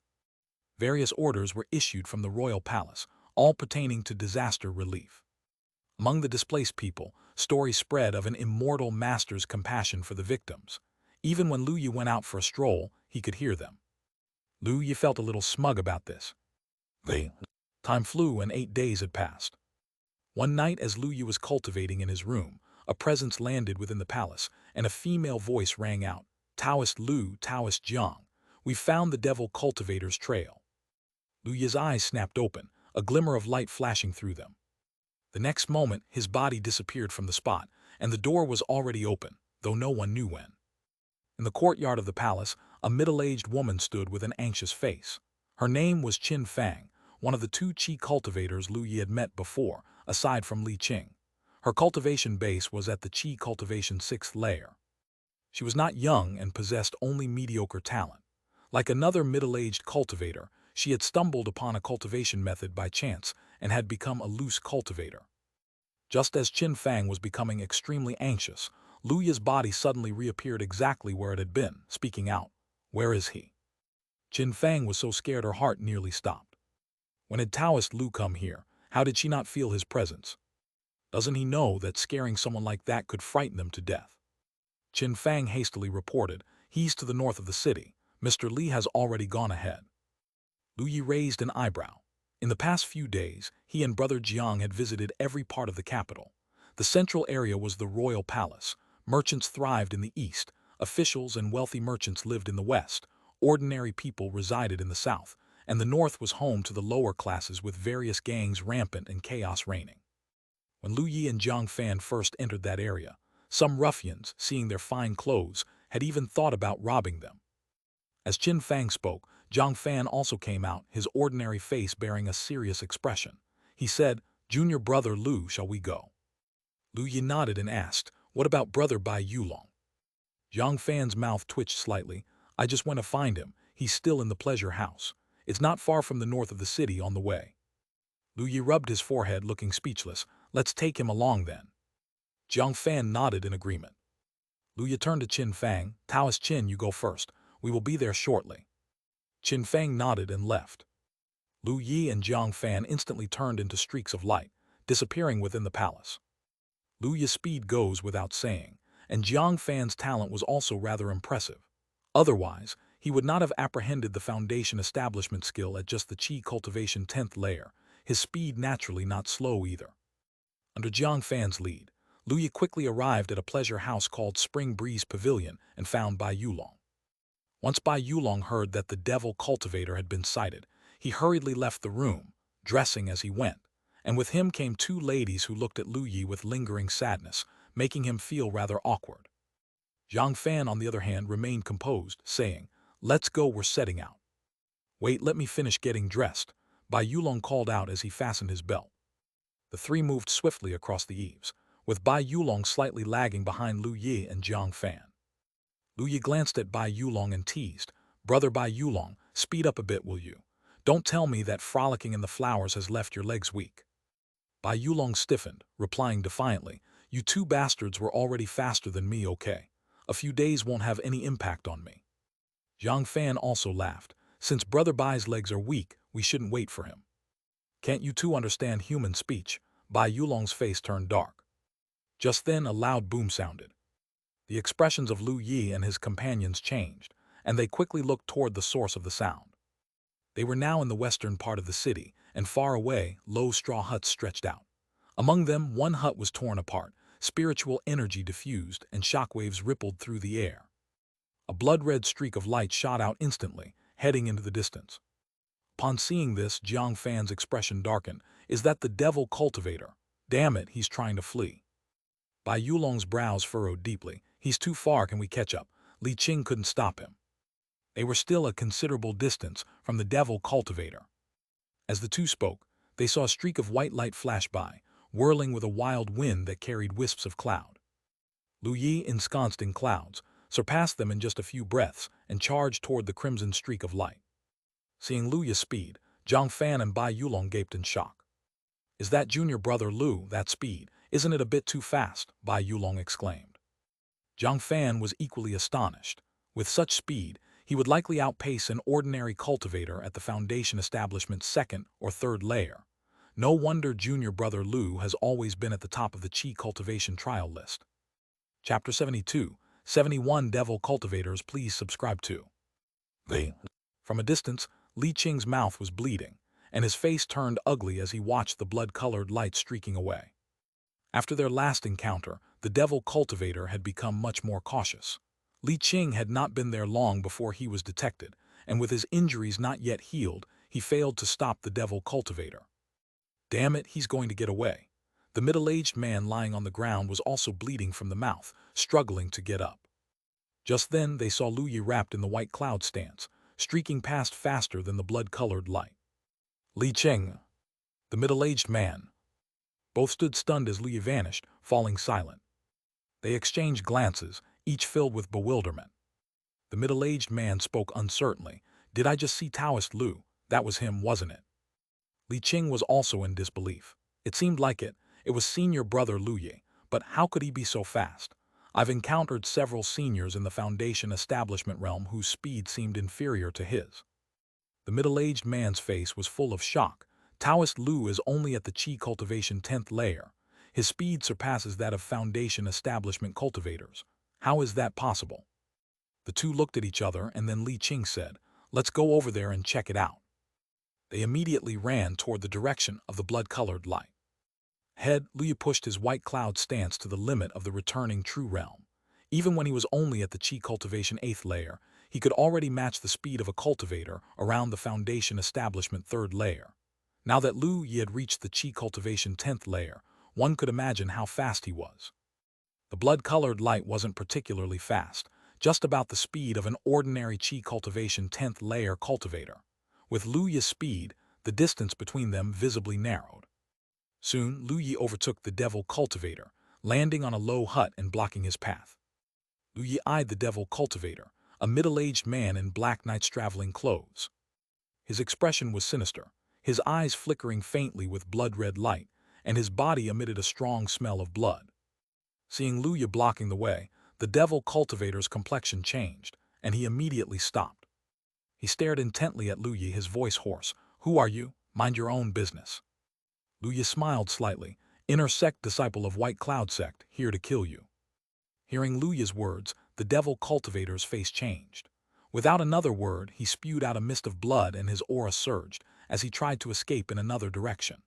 Various orders were issued from the royal palace, all pertaining to disaster relief. Among the displaced people, stories spread of an immortal master's compassion for the victims. Even when Lu Yi went out for a stroll, he could hear them. Lu Yi felt a little smug about this. Time flew and 8 days had passed. One night, as Lu Yi was cultivating in his room, a presence landed within the palace, and a female voice rang out, "Taoist Lu, Taoist Jiang, we found the devil cultivator's trail." Lu Yi's eyes snapped open, a glimmer of light flashing through them. The next moment, his body disappeared from the spot, and the door was already open, though no one knew when. In the courtyard of the palace, a middle-aged woman stood with an anxious face. Her name was Qin Fang, one of the 2 Qi cultivators Lu Yi had met before, aside from Li Qing. Her cultivation base was at the Qi cultivation 6th layer. She was not young and possessed only mediocre talent. Like another middle-aged cultivator, she had stumbled upon a cultivation method by chance and had become a loose cultivator. Just as Qin Fang was becoming extremely anxious, Lu Yi's body suddenly reappeared exactly where it had been, speaking out, "Where is he?" Qin Fang was so scared her heart nearly stopped. When had Taoist Lu come here? How did she not feel his presence? Doesn't he know that scaring someone like that could frighten them to death? Qin Fang hastily reported, "He's to the north of the city. Mr. Li has already gone ahead." Lu Yi raised an eyebrow. In the past few days, he and Brother Jiang had visited every part of the capital. The central area was the royal palace. Merchants thrived in the east, officials and wealthy merchants lived in the west, ordinary people resided in the south, and the north was home to the lower classes with various gangs rampant and chaos reigning. When Lu Yi and Jiang Fan first entered that area, some ruffians, seeing their fine clothes, had even thought about robbing them. As Qin Fang spoke, Jiang Fan also came out, his ordinary face bearing a serious expression. He said, "Junior brother Lu, shall we go?" Lu Yi nodded and asked, "What about brother Bai Yulong?" Jiang Fan's mouth twitched slightly. "I just went to find him. He's still in the pleasure house. It's not far from the north of the city on the way." Lu Yi rubbed his forehead, looking speechless. "Let's take him along then." Jiang Fan nodded in agreement. Lu Yi turned to Qin Fang. "Taoist Qin, you go first. We will be there shortly." Qin Fang nodded and left. Lu Yi and Jiang Fan instantly turned into streaks of light, disappearing within the palace. Lu Yi's speed goes without saying, and Jiang Fan's talent was also rather impressive. Otherwise, he would not have apprehended the foundation establishment skill at just the Qi cultivation 10th layer, his speed naturally not slow either. Under Jiang Fan's lead, Lu Yi quickly arrived at a pleasure house called Spring Breeze Pavilion and found Bai Yulong. Once Bai Yulong heard that the devil cultivator had been sighted, he hurriedly left the room, dressing as he went, and with him came 2 ladies who looked at Lu Yi with lingering sadness, making him feel rather awkward. Jiang Fan, on the other hand, remained composed, saying, "Let's go, we're setting out." "Wait, let me finish getting dressed," Bai Yulong called out as he fastened his belt. The 3 moved swiftly across the eaves, with Bai Yulong slightly lagging behind Lu Yi and Jiang Fan. Lu Yi glanced at Bai Yulong and teased, "Brother Bai Yulong, speed up a bit, will you? Don't tell me that frolicking in the flowers has left your legs weak." Bai Yulong stiffened, replying defiantly, "You 2 bastards were already faster than me, okay? A few days won't have any impact on me." Jiang Fan also laughed. "Since Brother Bai's legs are weak, we shouldn't wait for him." "Can't you 2 understand human speech?" Bai Yulong's face turned dark. Just then a loud boom sounded. The expressions of Lu Yi and his companions changed, and they quickly looked toward the source of the sound. They were now in the western part of the city, and far away, low straw huts stretched out. Among them, one hut was torn apart, spiritual energy diffused, and shockwaves rippled through the air. A blood-red streak of light shot out instantly, heading into the distance. Upon seeing this, Jiang Fan's expression darkened. "Is that the devil cultivator? Damn it, he's trying to flee." Bai Yulong's brows furrowed deeply. "He's too far, can we catch up?" Li Qing couldn't stop him. They were still a considerable distance from the devil cultivator. As the 2 spoke, they saw a streak of white light flash by, whirling with a wild wind that carried wisps of cloud. Lu Yi, ensconced in clouds, surpassed them in just a few breaths and charged toward the crimson streak of light. Seeing Lu Yi's speed, Zhang Fan and Bai Yulong gaped in shock. "Is that junior brother Lu, that speed? Isn't it a bit too fast?" Bai Yulong exclaimed. Zhang Fan was equally astonished. With such speed, he would likely outpace an ordinary cultivator at the Foundation establishment's second or third layer. No wonder junior brother Lu has always been at the top of the Qi cultivation trial list. Chapter 72, 71 Devil Cultivators. Please subscribe to. From a distance, Li Qing's mouth was bleeding, and his face turned ugly as he watched the blood-colored light streaking away. After their last encounter, the devil cultivator had become much more cautious. Li Qing had not been there long before he was detected, and with his injuries not yet healed, he failed to stop the devil cultivator. Damn it, he's going to get away. The middle-aged man lying on the ground was also bleeding from the mouth, struggling to get up. Just then they saw Lu Yi wrapped in the white cloud stance, streaking past faster than the blood-colored light. Li Qing, the middle-aged man. Both stood stunned as Lu Yi vanished, falling silent. They exchanged glances, each filled with bewilderment. The middle-aged man spoke uncertainly. "Did I just see Taoist Lu? That was him, wasn't it?" Li Qing was also in disbelief. It seemed like it. It was senior brother Lu Yi, but how could he be so fast? I've encountered several seniors in the Foundation establishment realm whose speed seemed inferior to his. The middle-aged man's face was full of shock. Taoist Lu is only at the Qi cultivation 10th layer. His speed surpasses that of Foundation establishment cultivators. How is that possible? The two looked at each other, and then Li Qing said, "Let's go over there and check it out." They immediately ran toward the direction of the blood-colored light. Head, Lu Yi pushed his white cloud stance to the limit of the returning true realm. Even when he was only at the Qi cultivation 8th layer, he could already match the speed of a cultivator around the Foundation establishment 3rd layer. Now that Lu Yi had reached the Qi cultivation 10th layer, one could imagine how fast he was. The blood-colored light wasn't particularly fast, just about the speed of an ordinary Qi cultivation 10th layer cultivator. With Lu Yi's speed, the distance between them visibly narrowed. Soon, Lu Yi overtook the devil cultivator, landing on a low hut and blocking his path. Lu Yi eyed the devil cultivator, a middle-aged man in black knights-traveling clothes. His expression was sinister, his eyes flickering faintly with blood-red light, and his body emitted a strong smell of blood. Seeing Lu Yi blocking the way, the devil cultivator's complexion changed, and he immediately stopped. He stared intently at Lu Yi, his voice hoarse. "Who are you? Mind your own business." Lu Yi smiled slightly. "Inner sect disciple of White Cloud sect, here to kill you." Hearing Lu Yi's words, the devil cultivator's face changed. Without another word, he spewed out a mist of blood and his aura surged as he tried to escape in another direction.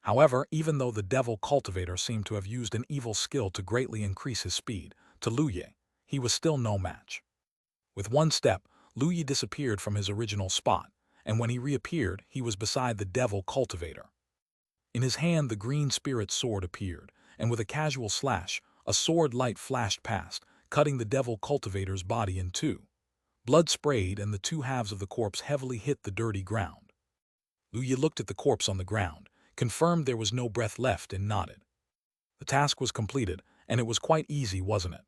However, even though the devil cultivator seemed to have used an evil skill to greatly increase his speed, to Lu Yi, he was still no match. With one step, Lu Yi disappeared from his original spot, and when he reappeared, he was beside the devil cultivator. In his hand, the green spirit sword appeared, and with a casual slash, a sword light flashed past, cutting the devil cultivator's body in two. Blood sprayed, and the two halves of the corpse heavily hit the dirty ground. Lu Yi looked at the corpse on the ground, confirmed there was no breath left, and nodded. The task was completed, and it was quite easy, wasn't it?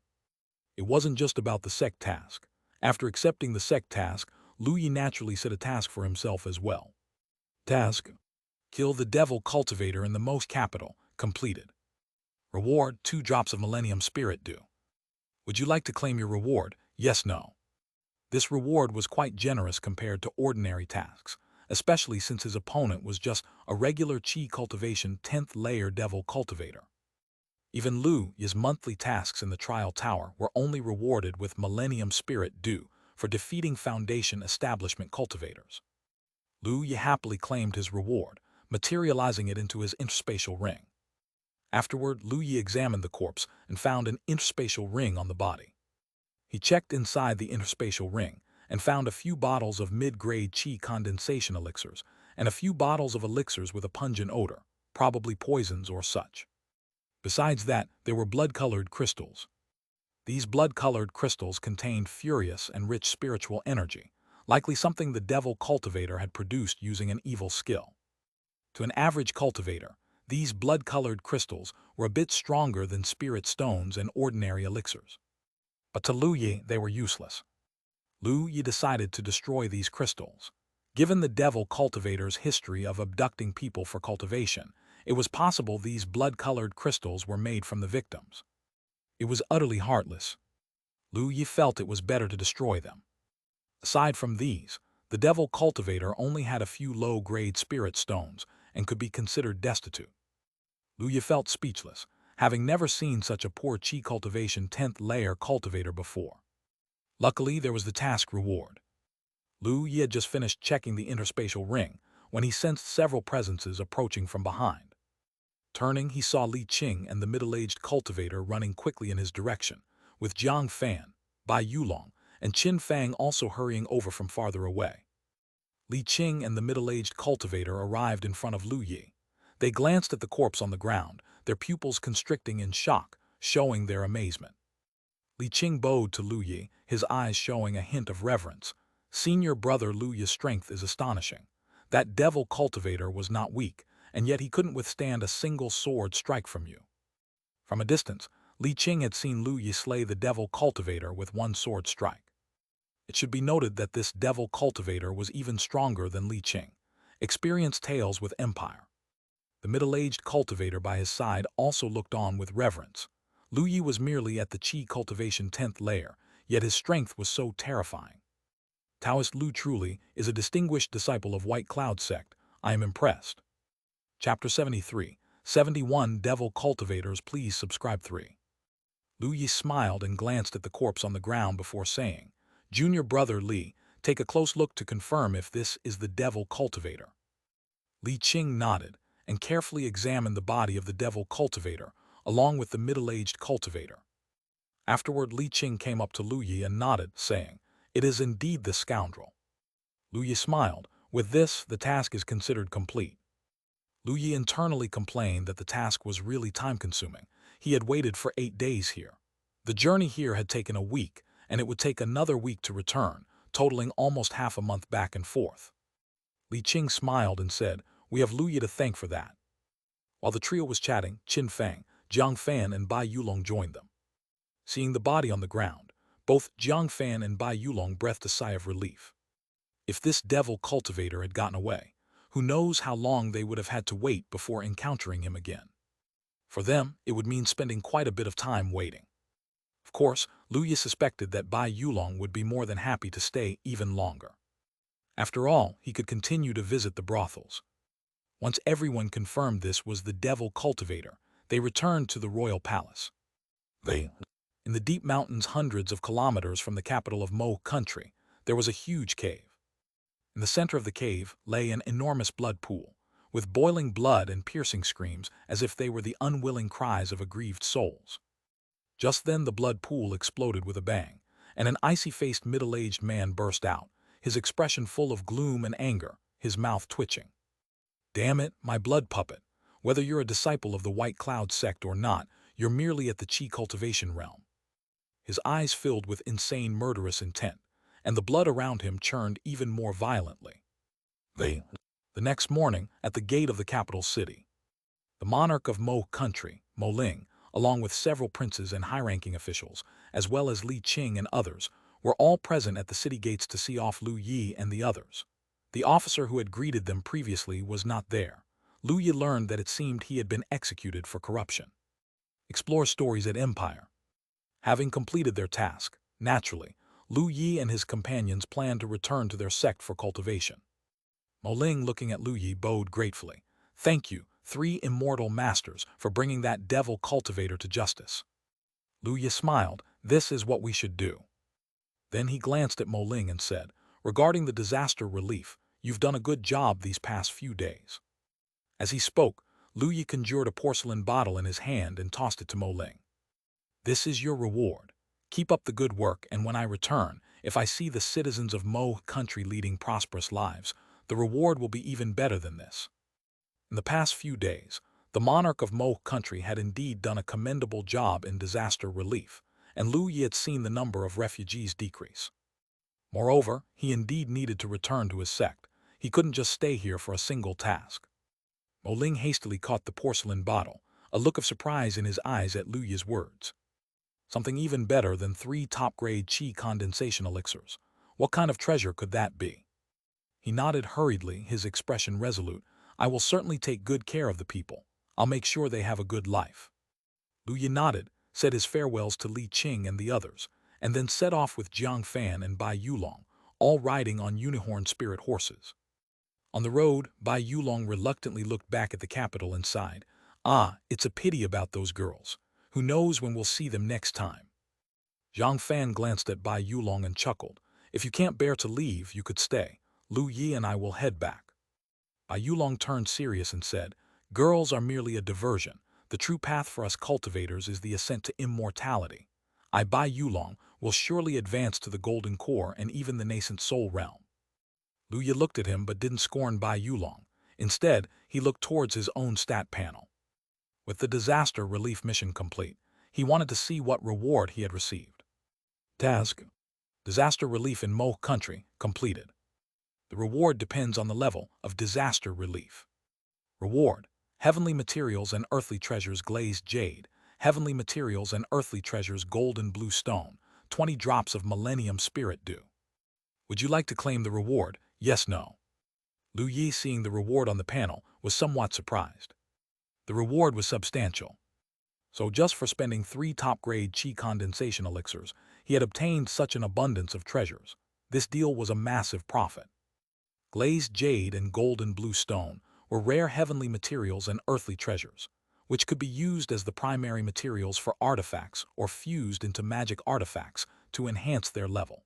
It wasn't just about the sect task. After accepting the sect task, Lu Yi naturally set a task for himself as well. Task: kill the devil cultivator in the most capital. Completed. Reward: 2 drops of Millennium Spirit Dew. Would you like to claim your reward? Yes, no. This reward was quite generous compared to ordinary tasks, especially since his opponent was just a regular Qi cultivation 10th layer devil cultivator. Even Lu Yi's monthly tasks in the trial tower were only rewarded with Millennium Spirit Dew for defeating Foundation establishment cultivators. Lu Yi happily claimed his reward, materializing it into his interspatial ring. Afterward, Lu Yi examined the corpse and found an interspatial ring on the body. He checked inside the interspatial ring and found a few bottles of mid-grade Qi condensation elixirs and a few bottles of elixirs with a pungent odor, probably poisons or such. Besides that, there were blood-colored crystals. These blood-colored crystals contained furious and rich spiritual energy, likely something the devil cultivator had produced using an evil skill. To an average cultivator, these blood-colored crystals were a bit stronger than spirit stones and ordinary elixirs. But to Lu Yi, they were useless. Lu Yi decided to destroy these crystals. Given the devil cultivator's history of abducting people for cultivation, it was possible these blood-colored crystals were made from the victims. It was utterly heartless. Lu Yi felt it was better to destroy them. Aside from these, the devil cultivator only had a few low-grade spirit stones and could be considered destitute. Lu Yi felt speechless, having never seen such a poor Qi cultivation 10th layer cultivator before. Luckily, there was the task reward. Lu Yi had just finished checking the interspatial ring when he sensed several presences approaching from behind. Turning, he saw Li Qing and the middle-aged cultivator running quickly in his direction, with Jiang Fan, Bai Yulong, and Qin Fang also hurrying over from farther away. Li Qing and the middle-aged cultivator arrived in front of Lu Yi. They glanced at the corpse on the ground, their pupils constricting in shock, showing their amazement. Li Qing bowed to Lu Yi, his eyes showing a hint of reverence. Senior brother Lu Yi's strength is astonishing. That devil cultivator was not weak, and yet he couldn't withstand a single sword strike from you. From a distance, Li Qing had seen Lu Yi slay the devil cultivator with one sword strike. It should be noted that this devil cultivator was even stronger than Li Qing, experienced tales with Empire. The middle-aged cultivator by his side also looked on with reverence. Lu Yi was merely at the Qi cultivation 10th layer, yet his strength was so terrifying. Taoist Lu truly is a distinguished disciple of White Cloud sect. I am impressed. Chapter 73, 71 Devil Cultivators. Please subscribe 3. Lu Yi smiled and glanced at the corpse on the ground before saying, Junior brother Li, take a close look to confirm if this is the devil cultivator. Li Qing nodded and carefully examined the body of the devil cultivator, along with the middle-aged cultivator. Afterward, Li Qing came up to Lu Yi and nodded, saying, It is indeed the scoundrel. Lu Yi smiled. With this, the task is considered complete. Lu Yi internally complained that the task was really time-consuming. He had waited for 8 days here. The journey here had taken a week, and it would take another week to return, totaling almost half a month back and forth. Li Qing smiled and said, We have Lu Yi to thank for that. While the trio was chatting, Qin Fang, Jiang Fan, and Bai Yulong joined them. Seeing the body on the ground, both Jiang Fan and Bai Yulong breathed a sigh of relief. If this devil cultivator had gotten away, who knows how long they would have had to wait before encountering him again. For them, it would mean spending quite a bit of time waiting. Of course, Lu Yi suspected that Bai Yulong would be more than happy to stay even longer. After all, he could continue to visit the brothels. Once everyone confirmed this was the devil cultivator, they returned to the royal palace. In the deep mountains hundreds of kilometers from the capital of Mo country, there was a huge cave. In the center of the cave lay an enormous blood pool, with boiling blood and piercing screams as if they were the unwilling cries of aggrieved souls. Just then the blood pool exploded with a bang, and an icy-faced middle-aged man burst out, his expression full of gloom and anger, his mouth twitching. Damn it, my blood puppet. Whether you're a disciple of the White Cloud sect or not, you're merely at the Qi cultivation realm. His eyes filled with insane murderous intent, and the blood around him churned even more violently. The next morning, at the gate of the capital city, the monarch of Mo country, Mo Ling, along with several princes and high-ranking officials, as well as Li Qing and others, were all present at the city gates to see off Lu Yi and the others. The officer who had greeted them previously was not there. Lu Yi learned that it seemed he had been executed for corruption. Explore stories at Empire. Having completed their task, naturally, Lu Yi and his companions planned to return to their sect for cultivation. Mo Ling, looking at Lu Yi, bowed gratefully. Thank you, 3 immortal masters, for bringing that devil cultivator to justice. Lu Yi smiled. This is what we should do. Then he glanced at Mo Ling and said, Regarding the disaster relief, you've done a good job these past few days. As he spoke, Lu Yi conjured a porcelain bottle in his hand and tossed it to Mo Ling. This is your reward. Keep up the good work, and when I return, if I see the citizens of Mo country leading prosperous lives, the reward will be even better than this. In the past few days, the monarch of Mo country had indeed done a commendable job in disaster relief, and Lu Yi had seen the number of refugees decrease. Moreover, he indeed needed to return to his sect. He couldn't just stay here for a single task. Ling hastily caught the porcelain bottle, a look of surprise in his eyes at Lu Yi's words. Something even better than 3 top-grade Qi condensation elixirs. What kind of treasure could that be? He nodded hurriedly, his expression resolute. I will certainly take good care of the people. I'll make sure they have a good life. Lu Yi nodded, said his farewells to Li Qing and the others, and then set off with Jiang Fan and Bai Yulong, all riding on unicorn spirit horses. On the road, Bai Yulong reluctantly looked back at the capital and sighed. Ah, it's a pity about those girls. Who knows when we'll see them next time? Jiang Fan glanced at Bai Yulong and chuckled. If you can't bear to leave, you could stay. Lu Yi and I will head back. Bai Yulong turned serious and said, girls are merely a diversion. The true path for us cultivators is the ascent to immortality. I, Bai Yulong, will surely advance to the golden core and even the nascent soul realm. Lu Yi looked at him but didn't scorn Bai Yulong. Instead, he looked towards his own stat panel. With the disaster relief mission complete, he wanted to see what reward he had received. Task: Disaster relief in Mo country completed. The reward depends on the level of disaster relief. Reward: Heavenly materials and earthly treasures glazed jade, heavenly materials and earthly treasures gold and blue stone, 20 drops of millennium spirit dew. Would you like to claim the reward? Yes, no. Lu Yi, seeing the reward on the panel, was somewhat surprised. The reward was substantial. So just for spending 3 top-grade Qi condensation elixirs, he had obtained such an abundance of treasures. This deal was a massive profit. Glazed jade and gold and blue stone were rare heavenly materials and earthly treasures, which could be used as the primary materials for artifacts or fused into magic artifacts to enhance their level.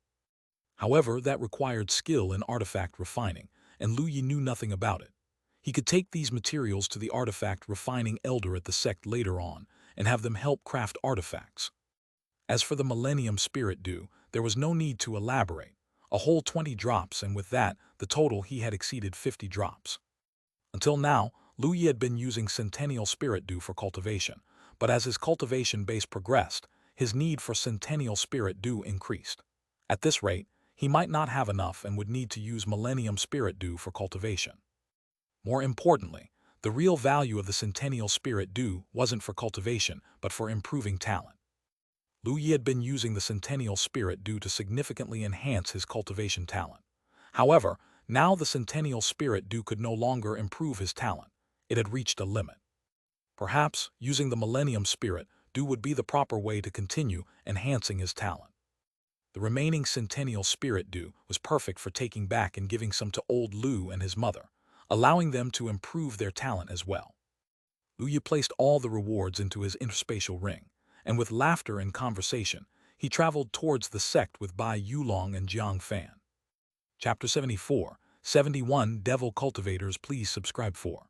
However, that required skill in artifact refining, and Lu Yi knew nothing about it. He could take these materials to the artifact refining elder at the sect later on and have them help craft artifacts. As for the Millennium Spirit Dew, there was no need to elaborate. A whole 20 drops, and with that, the total he had exceeded 50 drops. Until now, Lu Yi had been using Centennial Spirit Dew for cultivation, but as his cultivation base progressed, his need for Centennial Spirit Dew increased. At this rate, he might not have enough and would need to use Millennium Spirit Dew for cultivation. More importantly, the real value of the Centennial Spirit Dew wasn't for cultivation, but for improving talent. Lu Yi had been using the Centennial Spirit Dew to significantly enhance his cultivation talent. However, now the Centennial Spirit Dew could no longer improve his talent. It had reached a limit. Perhaps using the Millennium Spirit Dew would be the proper way to continue enhancing his talent. The remaining Centennial Spirit Dew was perfect for taking back and giving some to old Lu and his mother, allowing them to improve their talent as well. Lu Yi placed all the rewards into his interspatial ring, and with laughter and conversation, he traveled towards the sect with Bai Yulong and Jiang Fan. Chapter 74, 71 Devil Cultivators. Please subscribe for.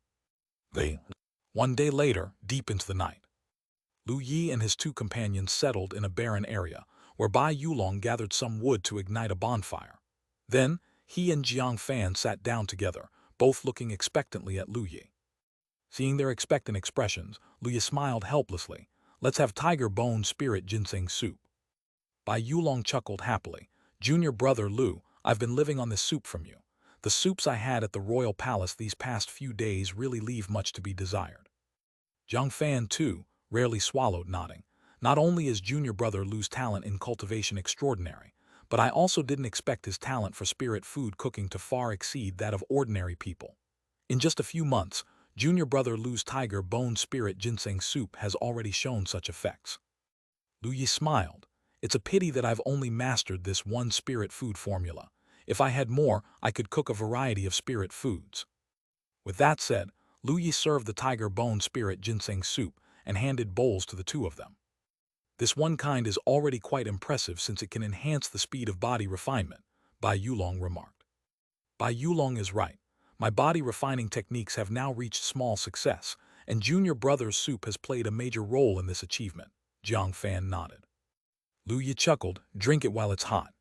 One day later, deep into the night, Lu Yi and his 2 companions settled in a barren area, where Bai Yulong gathered some wood to ignite a bonfire. Then, he and Jiang Fan sat down together, both looking expectantly at Lu Yi. Seeing their expectant expressions, Lu Yi smiled helplessly. Let's have tiger bone spirit ginseng soup. Bai Yulong chuckled happily. Junior brother Lu, I've been living on this soup from you. The soups I had at the royal palace these past few days really leave much to be desired. Jiang Fan, too, rarely swallowed, nodding. Not only is junior brother Lu's talent in cultivation extraordinary, but I also didn't expect his talent for spirit food cooking to far exceed that of ordinary people. In just a few months, junior brother Lu's tiger bone spirit ginseng soup has already shown such effects. Lu Yi smiled. It's a pity that I've only mastered this one spirit food formula. If I had more, I could cook a variety of spirit foods. With that said, Lu Yi served the tiger bone spirit ginseng soup and handed bowls to the 2 of them. This one kind is already quite impressive since it can enhance the speed of body refinement, Bai Yulong remarked. Bai Yulong is right. My body refining techniques have now reached small success, and junior brother's soup has played a major role in this achievement. Jiang Fan nodded. Lu Yi chuckled. Drink it while it's hot.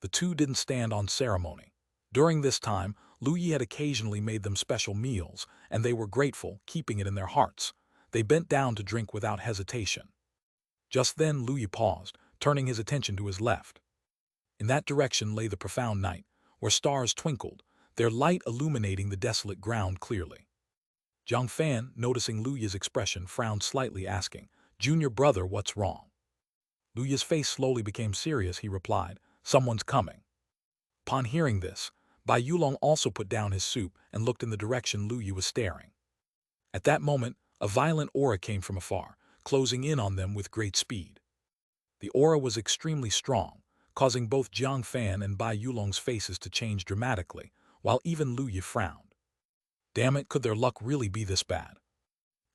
The 2 didn't stand on ceremony. During this time, Lu Yi had occasionally made them special meals, and they were grateful, keeping it in their hearts. They bent down to drink without hesitation. Just then Lu Yi paused, turning his attention to his left. In that direction lay the profound night, where stars twinkled, their light illuminating the desolate ground clearly. Jiang Fan, noticing Lu Yi's expression, frowned slightly, asking, "Junior brother, what's wrong?" Lu Yi's face slowly became serious. He replied, "Someone's coming." Upon hearing this, Bai Yulong also put down his soup and looked in the direction Lu Yi was staring. At that moment, a violent aura came from afar, closing in on them with great speed. The aura was extremely strong, causing both Jiang Fan and Bai Yulong's faces to change dramatically, while even Lu Yi frowned. Damn it, could their luck really be this bad?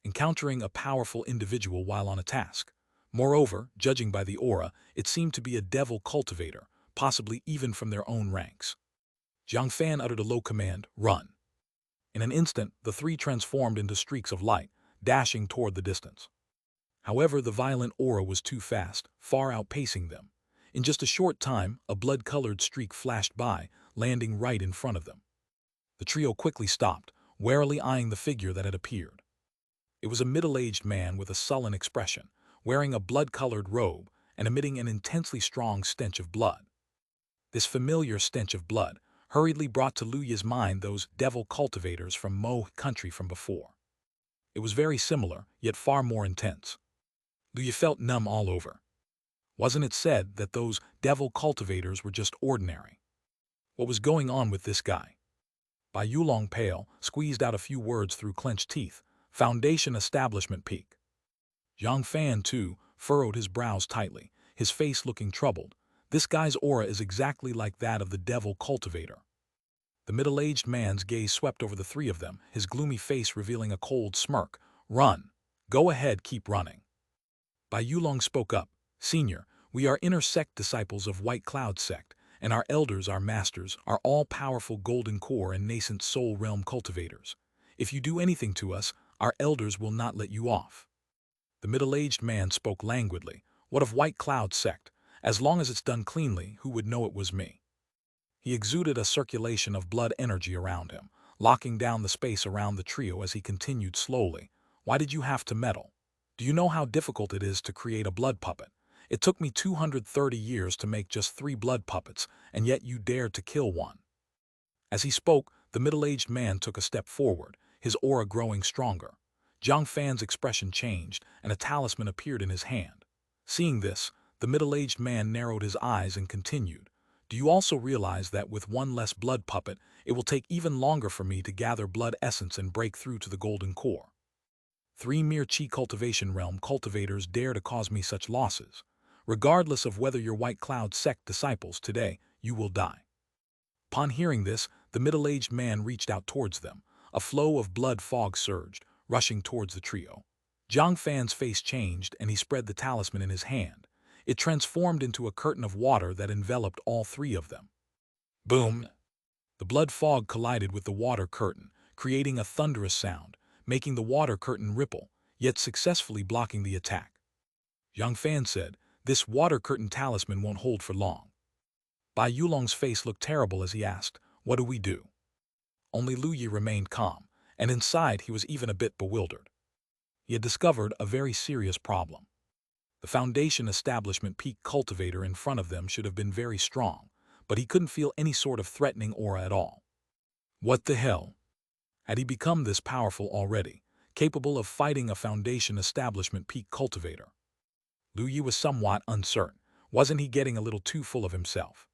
Encountering a powerful individual while on a task. Moreover, judging by the aura, it seemed to be a devil cultivator, possibly even from their own ranks. Jiang Fan uttered a low command, "Run." In an instant, the three transformed into streaks of light, dashing toward the distance. However, the violent aura was too fast, far outpacing them. In just a short time, a blood-colored streak flashed by, landing right in front of them. The trio quickly stopped, warily eyeing the figure that had appeared. It was a middle-aged man with a sullen expression, wearing a blood-colored robe and emitting an intensely strong stench of blood. This familiar stench of blood hurriedly brought to Lu Yi's mind those devil cultivators from Mo country from before. It was very similar, yet far more intense. Lu Yi felt numb all over. Wasn't it said that those devil cultivators were just ordinary? What was going on with this guy? Bai Yulong, pale, squeezed out a few words through clenched teeth. Foundation establishment peak. Jiang Fan, too, furrowed his brows tightly, his face looking troubled. This guy's aura is exactly like that of the devil cultivator. The middle-aged man's gaze swept over the three of them, his gloomy face revealing a cold smirk. "Run. Go ahead, keep running." Bai Yulong spoke up, "Senior, we are inner sect disciples of White Cloud sect, and our elders, our masters, are all-powerful golden core and nascent soul realm cultivators. If you do anything to us, our elders will not let you off." The middle-aged man spoke languidly. "What of White Cloud sect? As long as it's done cleanly, who would know it was me?" He exuded a circulation of blood energy around him, locking down the space around the trio as he continued slowly. "Why did you have to meddle? Do you know how difficult it is to create a blood puppet? It took me 230 years to make just 3 blood puppets, and yet you dared to kill one." As he spoke, the middle-aged man took a step forward, his aura growing stronger. Jiang Fan's expression changed, and a talisman appeared in his hand. Seeing this, the middle-aged man narrowed his eyes and continued, "Do you also realize that with one less blood puppet, it will take even longer for me to gather blood essence and break through to the golden core? 3 mere Qi cultivation realm cultivators dare to cause me such losses. Regardless of whether you're White Cloud sect disciples, today, you will die." Upon hearing this, the middle-aged man reached out towards them. A flow of blood fog surged, rushing towards the trio. Jiang Fan's face changed and he spread the talisman in his hand. It transformed into a curtain of water that enveloped all 3 of them. Boom! The blood fog collided with the water curtain, creating a thunderous sound, making the water curtain ripple, yet successfully blocking the attack. Jiang Fan said, "This water curtain talisman won't hold for long." Bai Yulong's face looked terrible as he asked, "What do we do?" Only Lu Yi remained calm, and inside he was even a bit bewildered. He had discovered a very serious problem. The foundation establishment peak cultivator in front of them should have been very strong, but he couldn't feel any sort of threatening aura at all. What the hell? Had he become this powerful already, capable of fighting a foundation establishment peak cultivator? Lu Yi was somewhat uncertain. Wasn't he getting a little too full of himself?